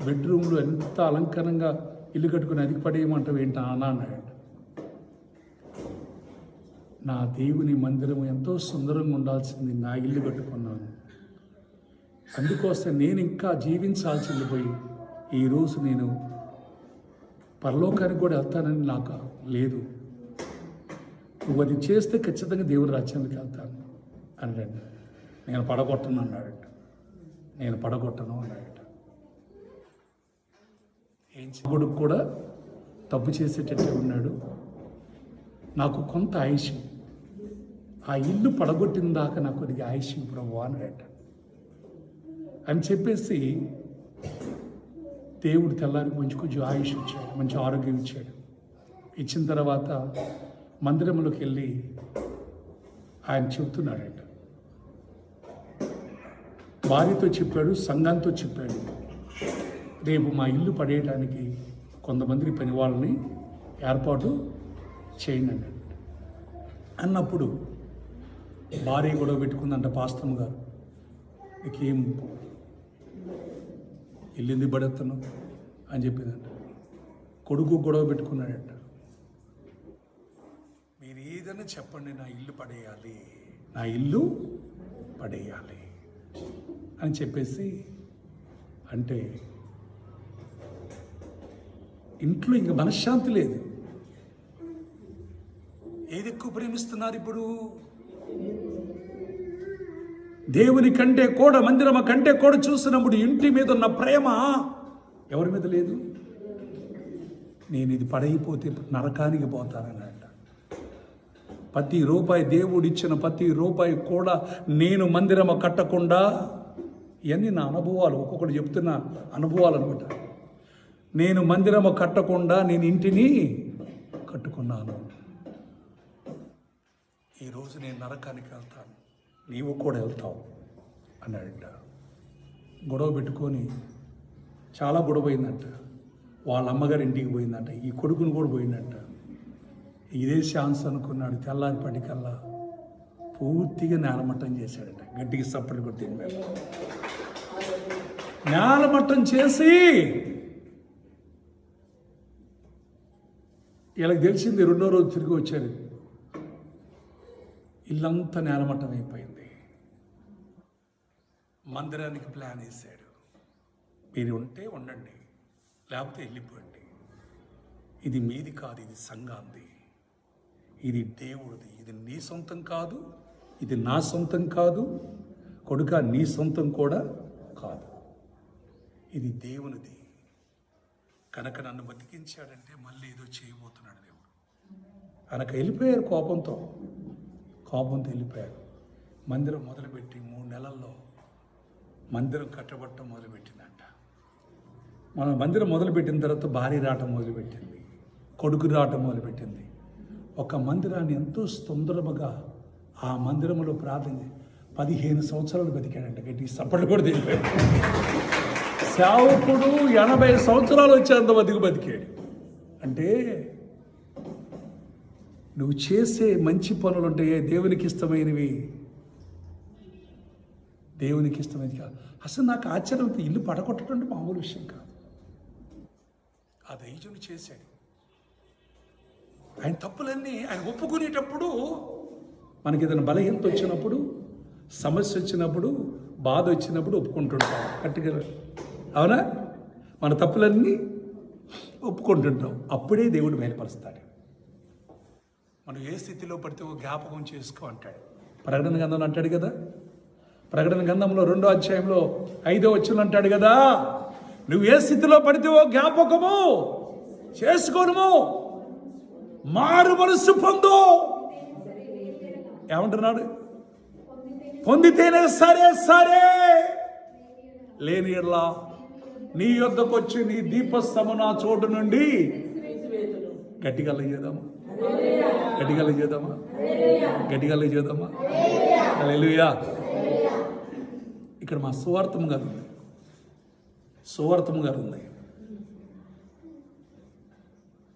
బెడ్రూమ్లో ఎంత అలంకరంగా ఇల్లు కట్టుకుని అది పడేయమంటావు ఏంటి అన్న అన్నాడు. నా దేవుని మందిరం ఎంతో సుందరంగా ఉండాల్సింది, నా ఇల్లు కట్టుకున్నాను. అందుకోసం నేను ఇంకా జీవించాల్సింది పోయి ఈరోజు నేను పరలోకానికి కూడా వెళ్తానని నాకు లేదు. నువ్వు అది చేస్తే ఖచ్చితంగా దేవుని రాజ్యానికి వెళ్తాను అన్నాడు. నేను పడగొట్టను అన్నాడట. ఏం కొడుకు కూడా తప్పు చేసేటట్టే ఉన్నాడు. నాకు కొంత ఆయుష్, ఆ ఇల్లు పడగొట్టిన దాకా నాకు కొద్దిగా ఆయుష్ ప్రభు అన్నాడట. అని చెప్పేసి దేవుడు తెల్లారికి కొంచెం ఆయుష్ ఇచ్చాడు, మంచి ఆరోగ్యం ఇచ్చాడు. ఇచ్చిన తర్వాత మందిరంలోకి వెళ్ళి ఆయన చెప్తున్నాడట. భార్యతో చెప్పాడు, సంఘంతో చెప్పాడు, రేపు మా ఇల్లు పడేయడానికి కొంతమంది పని వాళ్ళని ఏర్పాటు చేయండి అన్నాడు. అన్నప్పుడు భార్య గొడవ పెట్టుకుందంట. పాస్టమ్ గారు, నీకేం ఇల్లు ఎందుకు పడేస్తాను అని చెప్పిందంట. కొడుకు గొడవ పెట్టుకున్నాడంట. మీరు ఏదైనా చెప్పండి, నా ఇల్లు పడేయాలి అని చెప్పేసి అంటే ఇంట్లో ఇంక మనశ్శాంతి లేదు. ఏది ఎక్కువ ప్రేమిస్తున్నారు ఇప్పుడు? దేవుని కంటే కూడా, మందిరం కంటే కూడా చూసినప్పుడు ఇంటి మీద ఉన్న ప్రేమ ఎవరి మీద లేదు. నేను ఇది పడైపోతే నరకానికి పోతానని అంట. ప్రతి రూపాయి దేవుడిచ్చిన ప్రతి రూపాయి కూడా నేను మందిరము కట్టకుండా, ఇవన్నీ నా అనుభవాలు, ఒక్కొక్కటి చెప్తున్న అనుభవాలు అనమాట. నేను మందిరము కట్టకుండా నేను ఇంటిని కట్టుకున్నాను. ఈరోజు నేను నరకానికి వెళ్తాను, నీవు కూడా వెళ్తావు అన్నాడంట. గొడవ పెట్టుకొని చాలా గొడవ పోయిందంట. వాళ్ళ అమ్మగారి ఇంటికి పోయిందంట. ఈ కొడుకుని కూడా పోయిందంట. ఇదే ఛాన్స్ అనుకున్నాడు. తెల్లారిపటికల్లా పూర్తిగా నేలమట్టం చేశాడట. గట్టికి సప్పటి కొట్టింది మేము. నేలమట్టం చేసి వీళ్ళకి తెలిసింది. 2వ రోజు తిరిగి వచ్చాడు. ఇల్లంతా నేలమట్టం అయిపోయింది. మందిరానికి ప్లాన్ వేశాడు. మీరు ఉంటే ఉండండి, లేకపోతే వెళ్ళిపోండి. ఇది మీది కాదు, ఇది సంఘాంది, ఇది దేవుడిది. ఇది నీ సొంతం కాదు, ఇది నా సొంతం కాదు, కొడుక నీ సొంతం కూడా కాదు, ఇది దేవునిది. కనుక నన్ను బతికించాడంటే మళ్ళీ ఏదో చేయబోతున్నాడు దేవుడు. కనుక వెళ్ళిపోయారు కోపంతో వెళ్ళిపోయారు. మందిరం మొదలుపెట్టి 3 నెలల్లో మందిరం కట్టబట్టడం మొదలుపెట్టిందంట. మన మందిరం మొదలుపెట్టిన తర్వాత భార్య రావటం మొదలుపెట్టింది, కొడుకు రావటం మొదలుపెట్టింది. ఒక మందిరాన్ని ఎంతో సుందరముగా ఆ మందిరంలో ప్రార్థన 15 సంవత్సరాలు బతికాడంట. గట్టి సప్పట్లు కూడా తెలిపాడు. సేవకుడు 80 సంవత్సరాలు వచ్చేంత బతికాడు. అంటే నువ్వు చేసే మంచి పనులు ఉంటాయే దేవునికి ఇష్టమైనవి, దేవునికి ఇష్టమైనది కాదు. అసలు నాకు ఆశ్చర్యం, ఇల్లు పడగొట్టడం అంటే మామూలు విషయం కాదు. ఆ దైవజనుడు చేశాడు. ఆయన తప్పులన్నీ ఆయన ఒప్పుకునేటప్పుడు, మనకి ఏదైనా బలహీనత వచ్చినప్పుడు, సమస్య వచ్చినప్పుడు, బాధ వచ్చినప్పుడు ఒప్పుకుంటుంటాం. గట్టిగా అవునా? మన తప్పులన్నీ ఒప్పుకుంటుంటాం. అప్పుడే దేవుడు బయలుపరుస్తాడు. మనం ఏ స్థితిలో పడితే ఓ జ్ఞాపకం చేసుకో అంటాడు. ప్రకటన గ్రంథంలో అంటాడు కదా, ప్రకటన గ్రంథంలో 2వ అధ్యాయంలో 5వ వచనం అంటాడు కదా, నువ్వు ఏ స్థితిలో పడితే ఓ జ్ఞాపకము చేసుకోను, మారు మనసు పొందు. ఏమంటున్నాడు? పొందితేనే సరే, లేని ఎడలా నీ యొద్దకు వచ్చి నీ దీపస్తంభం నా చోటు నుండి గట్టిగా చేద్దామా? హల్లెలూయా. ఇక్కడ మా సువార్తమ్మ గారు ఉంది.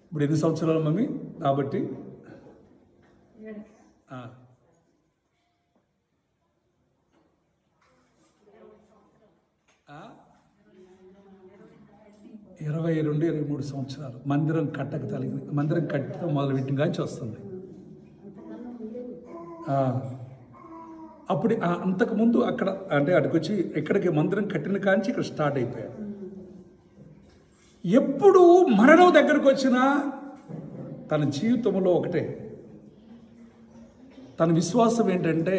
ఇప్పుడు ఎన్ని సంవత్సరాలు మమ్మీ? కాబట్టి 22-23 సంవత్సరాలు మందిరం కట్టడం మొదలుపెట్టిన కాంచి వస్తుంది. అప్పుడు అంతకుముందు అక్కడ అంటే అటుకొచ్చి ఇక్కడికి మందిరం కట్టిన కాంచి ఇక్కడ స్టార్ట్ అయిపోయారు. ఎప్పుడు మరణం దగ్గరకు వచ్చినా తన జీవితంలో ఒకటే, తన విశ్వాసం ఏంటంటే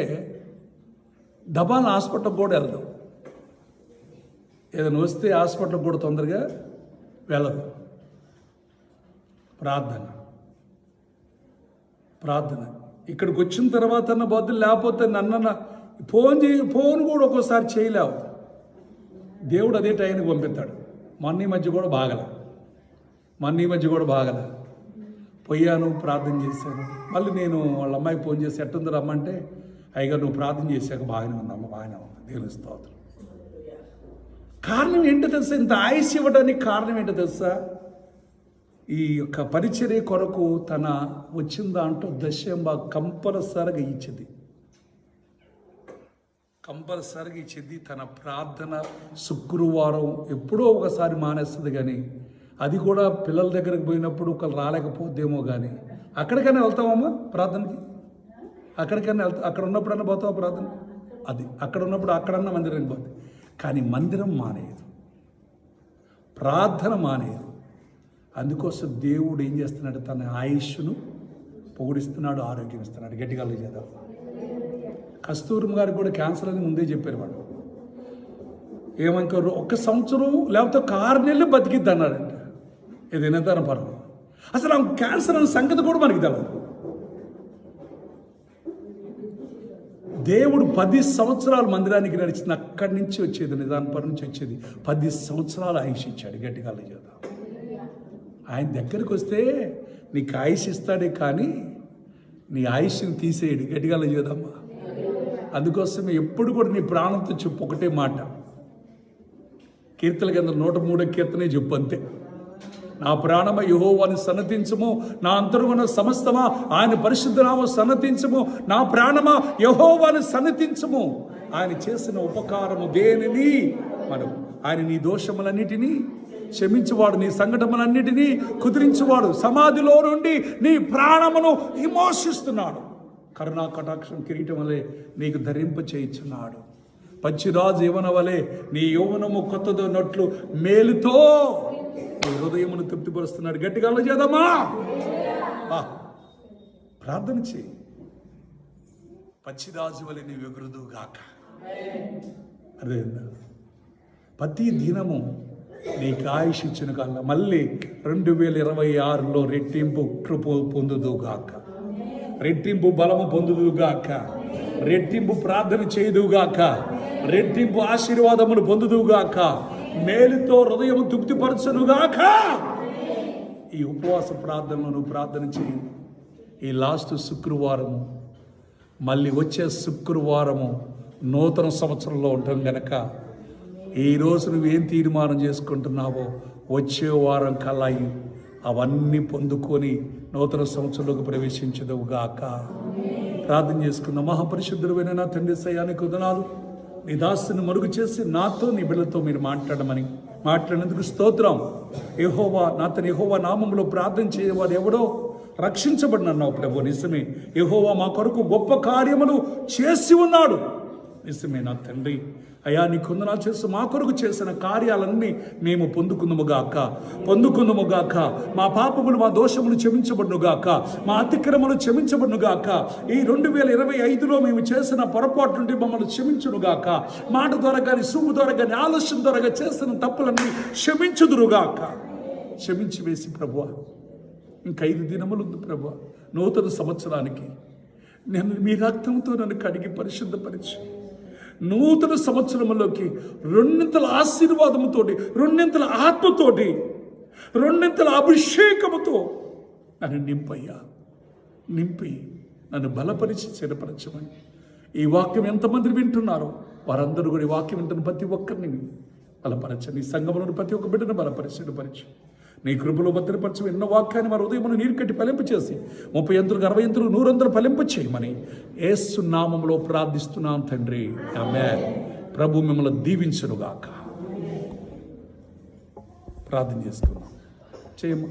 దబాన్ హాస్పిటల్కి కూడా వెళ్దాం. ఏదైనా వస్తే హాస్పిటల్కి కూడా తొందరగా వెళ్ళదు. ప్రార్థన ఇక్కడికి వచ్చిన తర్వాత బదులు, లేకపోతే నన్న ఫోన్ కూడా ఒక్కోసారి చేయలేవు. దేవుడు అదే టైంకి పంపిస్తాడు. మొన్న ఈ మధ్య కూడా బాగల పోయాను, ప్రార్థన చేశాను. మళ్ళీ నేను వాళ్ళ అమ్మాయికి ఫోన్ చేసి ఎట్టుంది రమ్మంటే, అయ్యగారు నువ్వు ప్రార్థన చేశాక బాగానే ఉందమ్మ, బాగానే ఉంది, దేవుని స్తోత్రం. కారణం ఏంటో తెలుసా? ఇంత ఆయుష్ ఇవ్వడానికి కారణం ఏంటో తెలుసా? ఈ యొక్క పరిచర్య కొరకు తన వచ్చిన దాంట్లో 10% కంపల్సరిగా ఇచ్చేది. తన ప్రార్థన శుక్రవారం ఎప్పుడో ఒకసారి మానేస్తుంది, కానీ అది కూడా పిల్లల దగ్గరకు పోయినప్పుడు ఒకళ్ళు రాలేకపోద్దేమో. కానీ అక్కడికైనా వెళ్తామమ్మా ప్రార్థనకి, అక్కడ ఉన్నప్పుడన్నా పోతావా ప్రార్థన? అది అక్కడ ఉన్నప్పుడు అక్కడన్నా మందిరానికి పోతుంది. కానీ మందిరం మానేయదు, ప్రార్థన మానేయదు. అందుకోసం దేవుడు ఏం చేస్తున్నాడు? తన ఆయుష్ను పొగిడిస్తున్నాడు, ఆరోగ్యం ఇస్తున్నాడు. గట్టిగా చేద్దాం. కస్తూరమ్మ గారికి కూడా క్యాన్సర్ అని ముందే చెప్పారు వాళ్ళు. ఏమనుకోరు, 1 సంవత్సరం లేకపోతే 6 నెలలు బతికిద్ది అన్నారంట. ఏదైనా తన పర్వం. అసలు ఆ క్యాన్సర్ అనే సంగతి కూడా మనకి తెలియదు. దేవుడు 10 సంవత్సరాలు మందిరానికి నడిచింది. అక్కడి నుంచి వచ్చేది, నిదానపురం నుంచి వచ్చేది. 10 సంవత్సరాలు ఆయుష్ ఇచ్చాడు. గట్టిగా చేద్దాం. ఆయన దగ్గరికి వస్తే నీకు ఆయుష్ ఇస్తాడే కానీ నీ ఆయుష్ని తీసేయడు. గట్టిగా చేద్దామా? అందుకోసమే ఎప్పుడు కూడా నీ ప్రాణంతో చెప్పు ఒకటే మాట. కీర్తన కింద 103వ కీర్తనే చెప్పు అంతే. నా ప్రాణమ యెహోవాను సన్నతించుము, నా అంతరంగన సమస్తమా ఆయన పరిశుద్ధ నామమును సన్నతించుము. నా ప్రాణమా యెహోవాను సన్నతించుము. ఆయన చేసిన ఉపకారము దేనిని మనం, ఆయన నీ దోషములన్నిటినీ క్షమించువాడు, నీ సంఘటనలన్నిటినీ కుదిరించువాడు, సమాధిలో నుండి నీ ప్రాణమును విమోచిస్తున్నాడు. కరుణా కటాక్షం కిరీటం వలె నీకు ధరింప చేయించున్నాడు. పచ్చిరాజు యవన వలె నీ యౌవనము కొత్తదన్నట్లు మేలుతో నీ హృదయమును తృప్తిపరుస్తున్నాడు. గట్టిగా చేద్దామా? ప్రార్థన చేయి. పచ్చిరాజు వలె నీవు ఎగురుదుగాక. అదే ప్రతి దినము నీకు ఆయుష్ ఇచ్చిన కల్లా మళ్ళీ 2026లో రెట్టింపు కృప పొందుదుగాక, రెట్టింపు బలము పొందుదుగాక, రెట్టింపు ప్రార్థన చేయుదుగాక, రెట్టింపు ఆశీర్వాదములు పొందుదుగాక, మేలుతో హృదయము తృప్తిపరచునుగాక. ఈ ఉపవాస ప్రార్థనలో నువ్వు ప్రార్థన చేయి. ఈ లాస్ట్ శుక్రవారము మళ్ళీ వచ్చే శుక్రవారము నూతన సంవత్సరంలో ఉంటాం గనక ఈరోజు నువ్వేం తీర్మానం చేసుకుంటున్నావో వచ్చే వారం కల్లా అవన్నీ పొందుకొని నూతన సంవత్సరంలోకి ప్రవేశించదువుగాక. ప్రార్థన చేసుకుందాం. మహాపరిశుద్ధుడైన నా తండ్రి సయానికి వందనాలు. నీ దాసుని మరుగు చేసి నాతో నీ బిడ్డలతో మీరు మాట్లాడినందుకు స్తోత్రం. యెహోవా నాతని యెహోవా నామములో ప్రార్థన చేయవాడు ఎవడో రక్షించబడినన్నావు ప్రభు. నిజమే. యెహోవా మా కొరకు గొప్ప కార్యములు చేసి ఉన్నాడు. నిజమే నా తండ్రి. అయ్యా నీ కొందనాలు చేస్తూ మా కొరకు చేసిన కార్యాలన్నీ మేము పొందుకుందుముగాక. మా పాపములు మా దోషములు క్షమించబడునుగాక, మా అతిక్రమలు క్షమించబడునుగాక. ఈ 2025లో మేము చేసిన పొరపాటు నుండి మమ్మల్ని క్షమించునుగాక. మాట ద్వారా కానీ చూపు ద్వారా కానీ ఆలస్యం ద్వారా చేసిన తప్పులన్నీ క్షమించుదురుగాక. క్షమించి వేసి ప్రభువా ఇంక 5 దినములు ఉంది ప్రభువా నూతన సంవత్సరానికి. నేను మీ రక్తంతో నన్ను కడిగి పరిశుద్ధపరిచి నూతన సంవత్సరంలోకి 2 ఆశీర్వాదముతోటి, 2 ఆత్మతోటి, 2 అభిషేకముతో నన్ను నింపి నన్ను బలపరిచి స్థిరపరచమని. ఈ వాక్యం ఎంతమంది వింటున్నారో వారందరూ కూడా ఈ వాక్యం వింటున్న ప్రతి ఒక్కరిని బలపరచండి. ఈ సంఘంలోని ప్రతి ఒక్క బిడ్డను బలపరిచి నీ కృపలో భద్రపరచు. ఎన్నో వాక్యాన్ని మన హృదయమును నీరు కట్టి ఫలింప చేసి 30 యంత్రులు 60 యంత్రులు 100 యంత్రులు ఫలింప చేయమని యేసు నామములో ప్రార్థిస్తున్నాం తండ్రి. ఆమేన్. ప్రభు మిమ్మల్ని దీవించునుగాక. ప్రార్థన చేసుకుందాం. చేయమ్మా.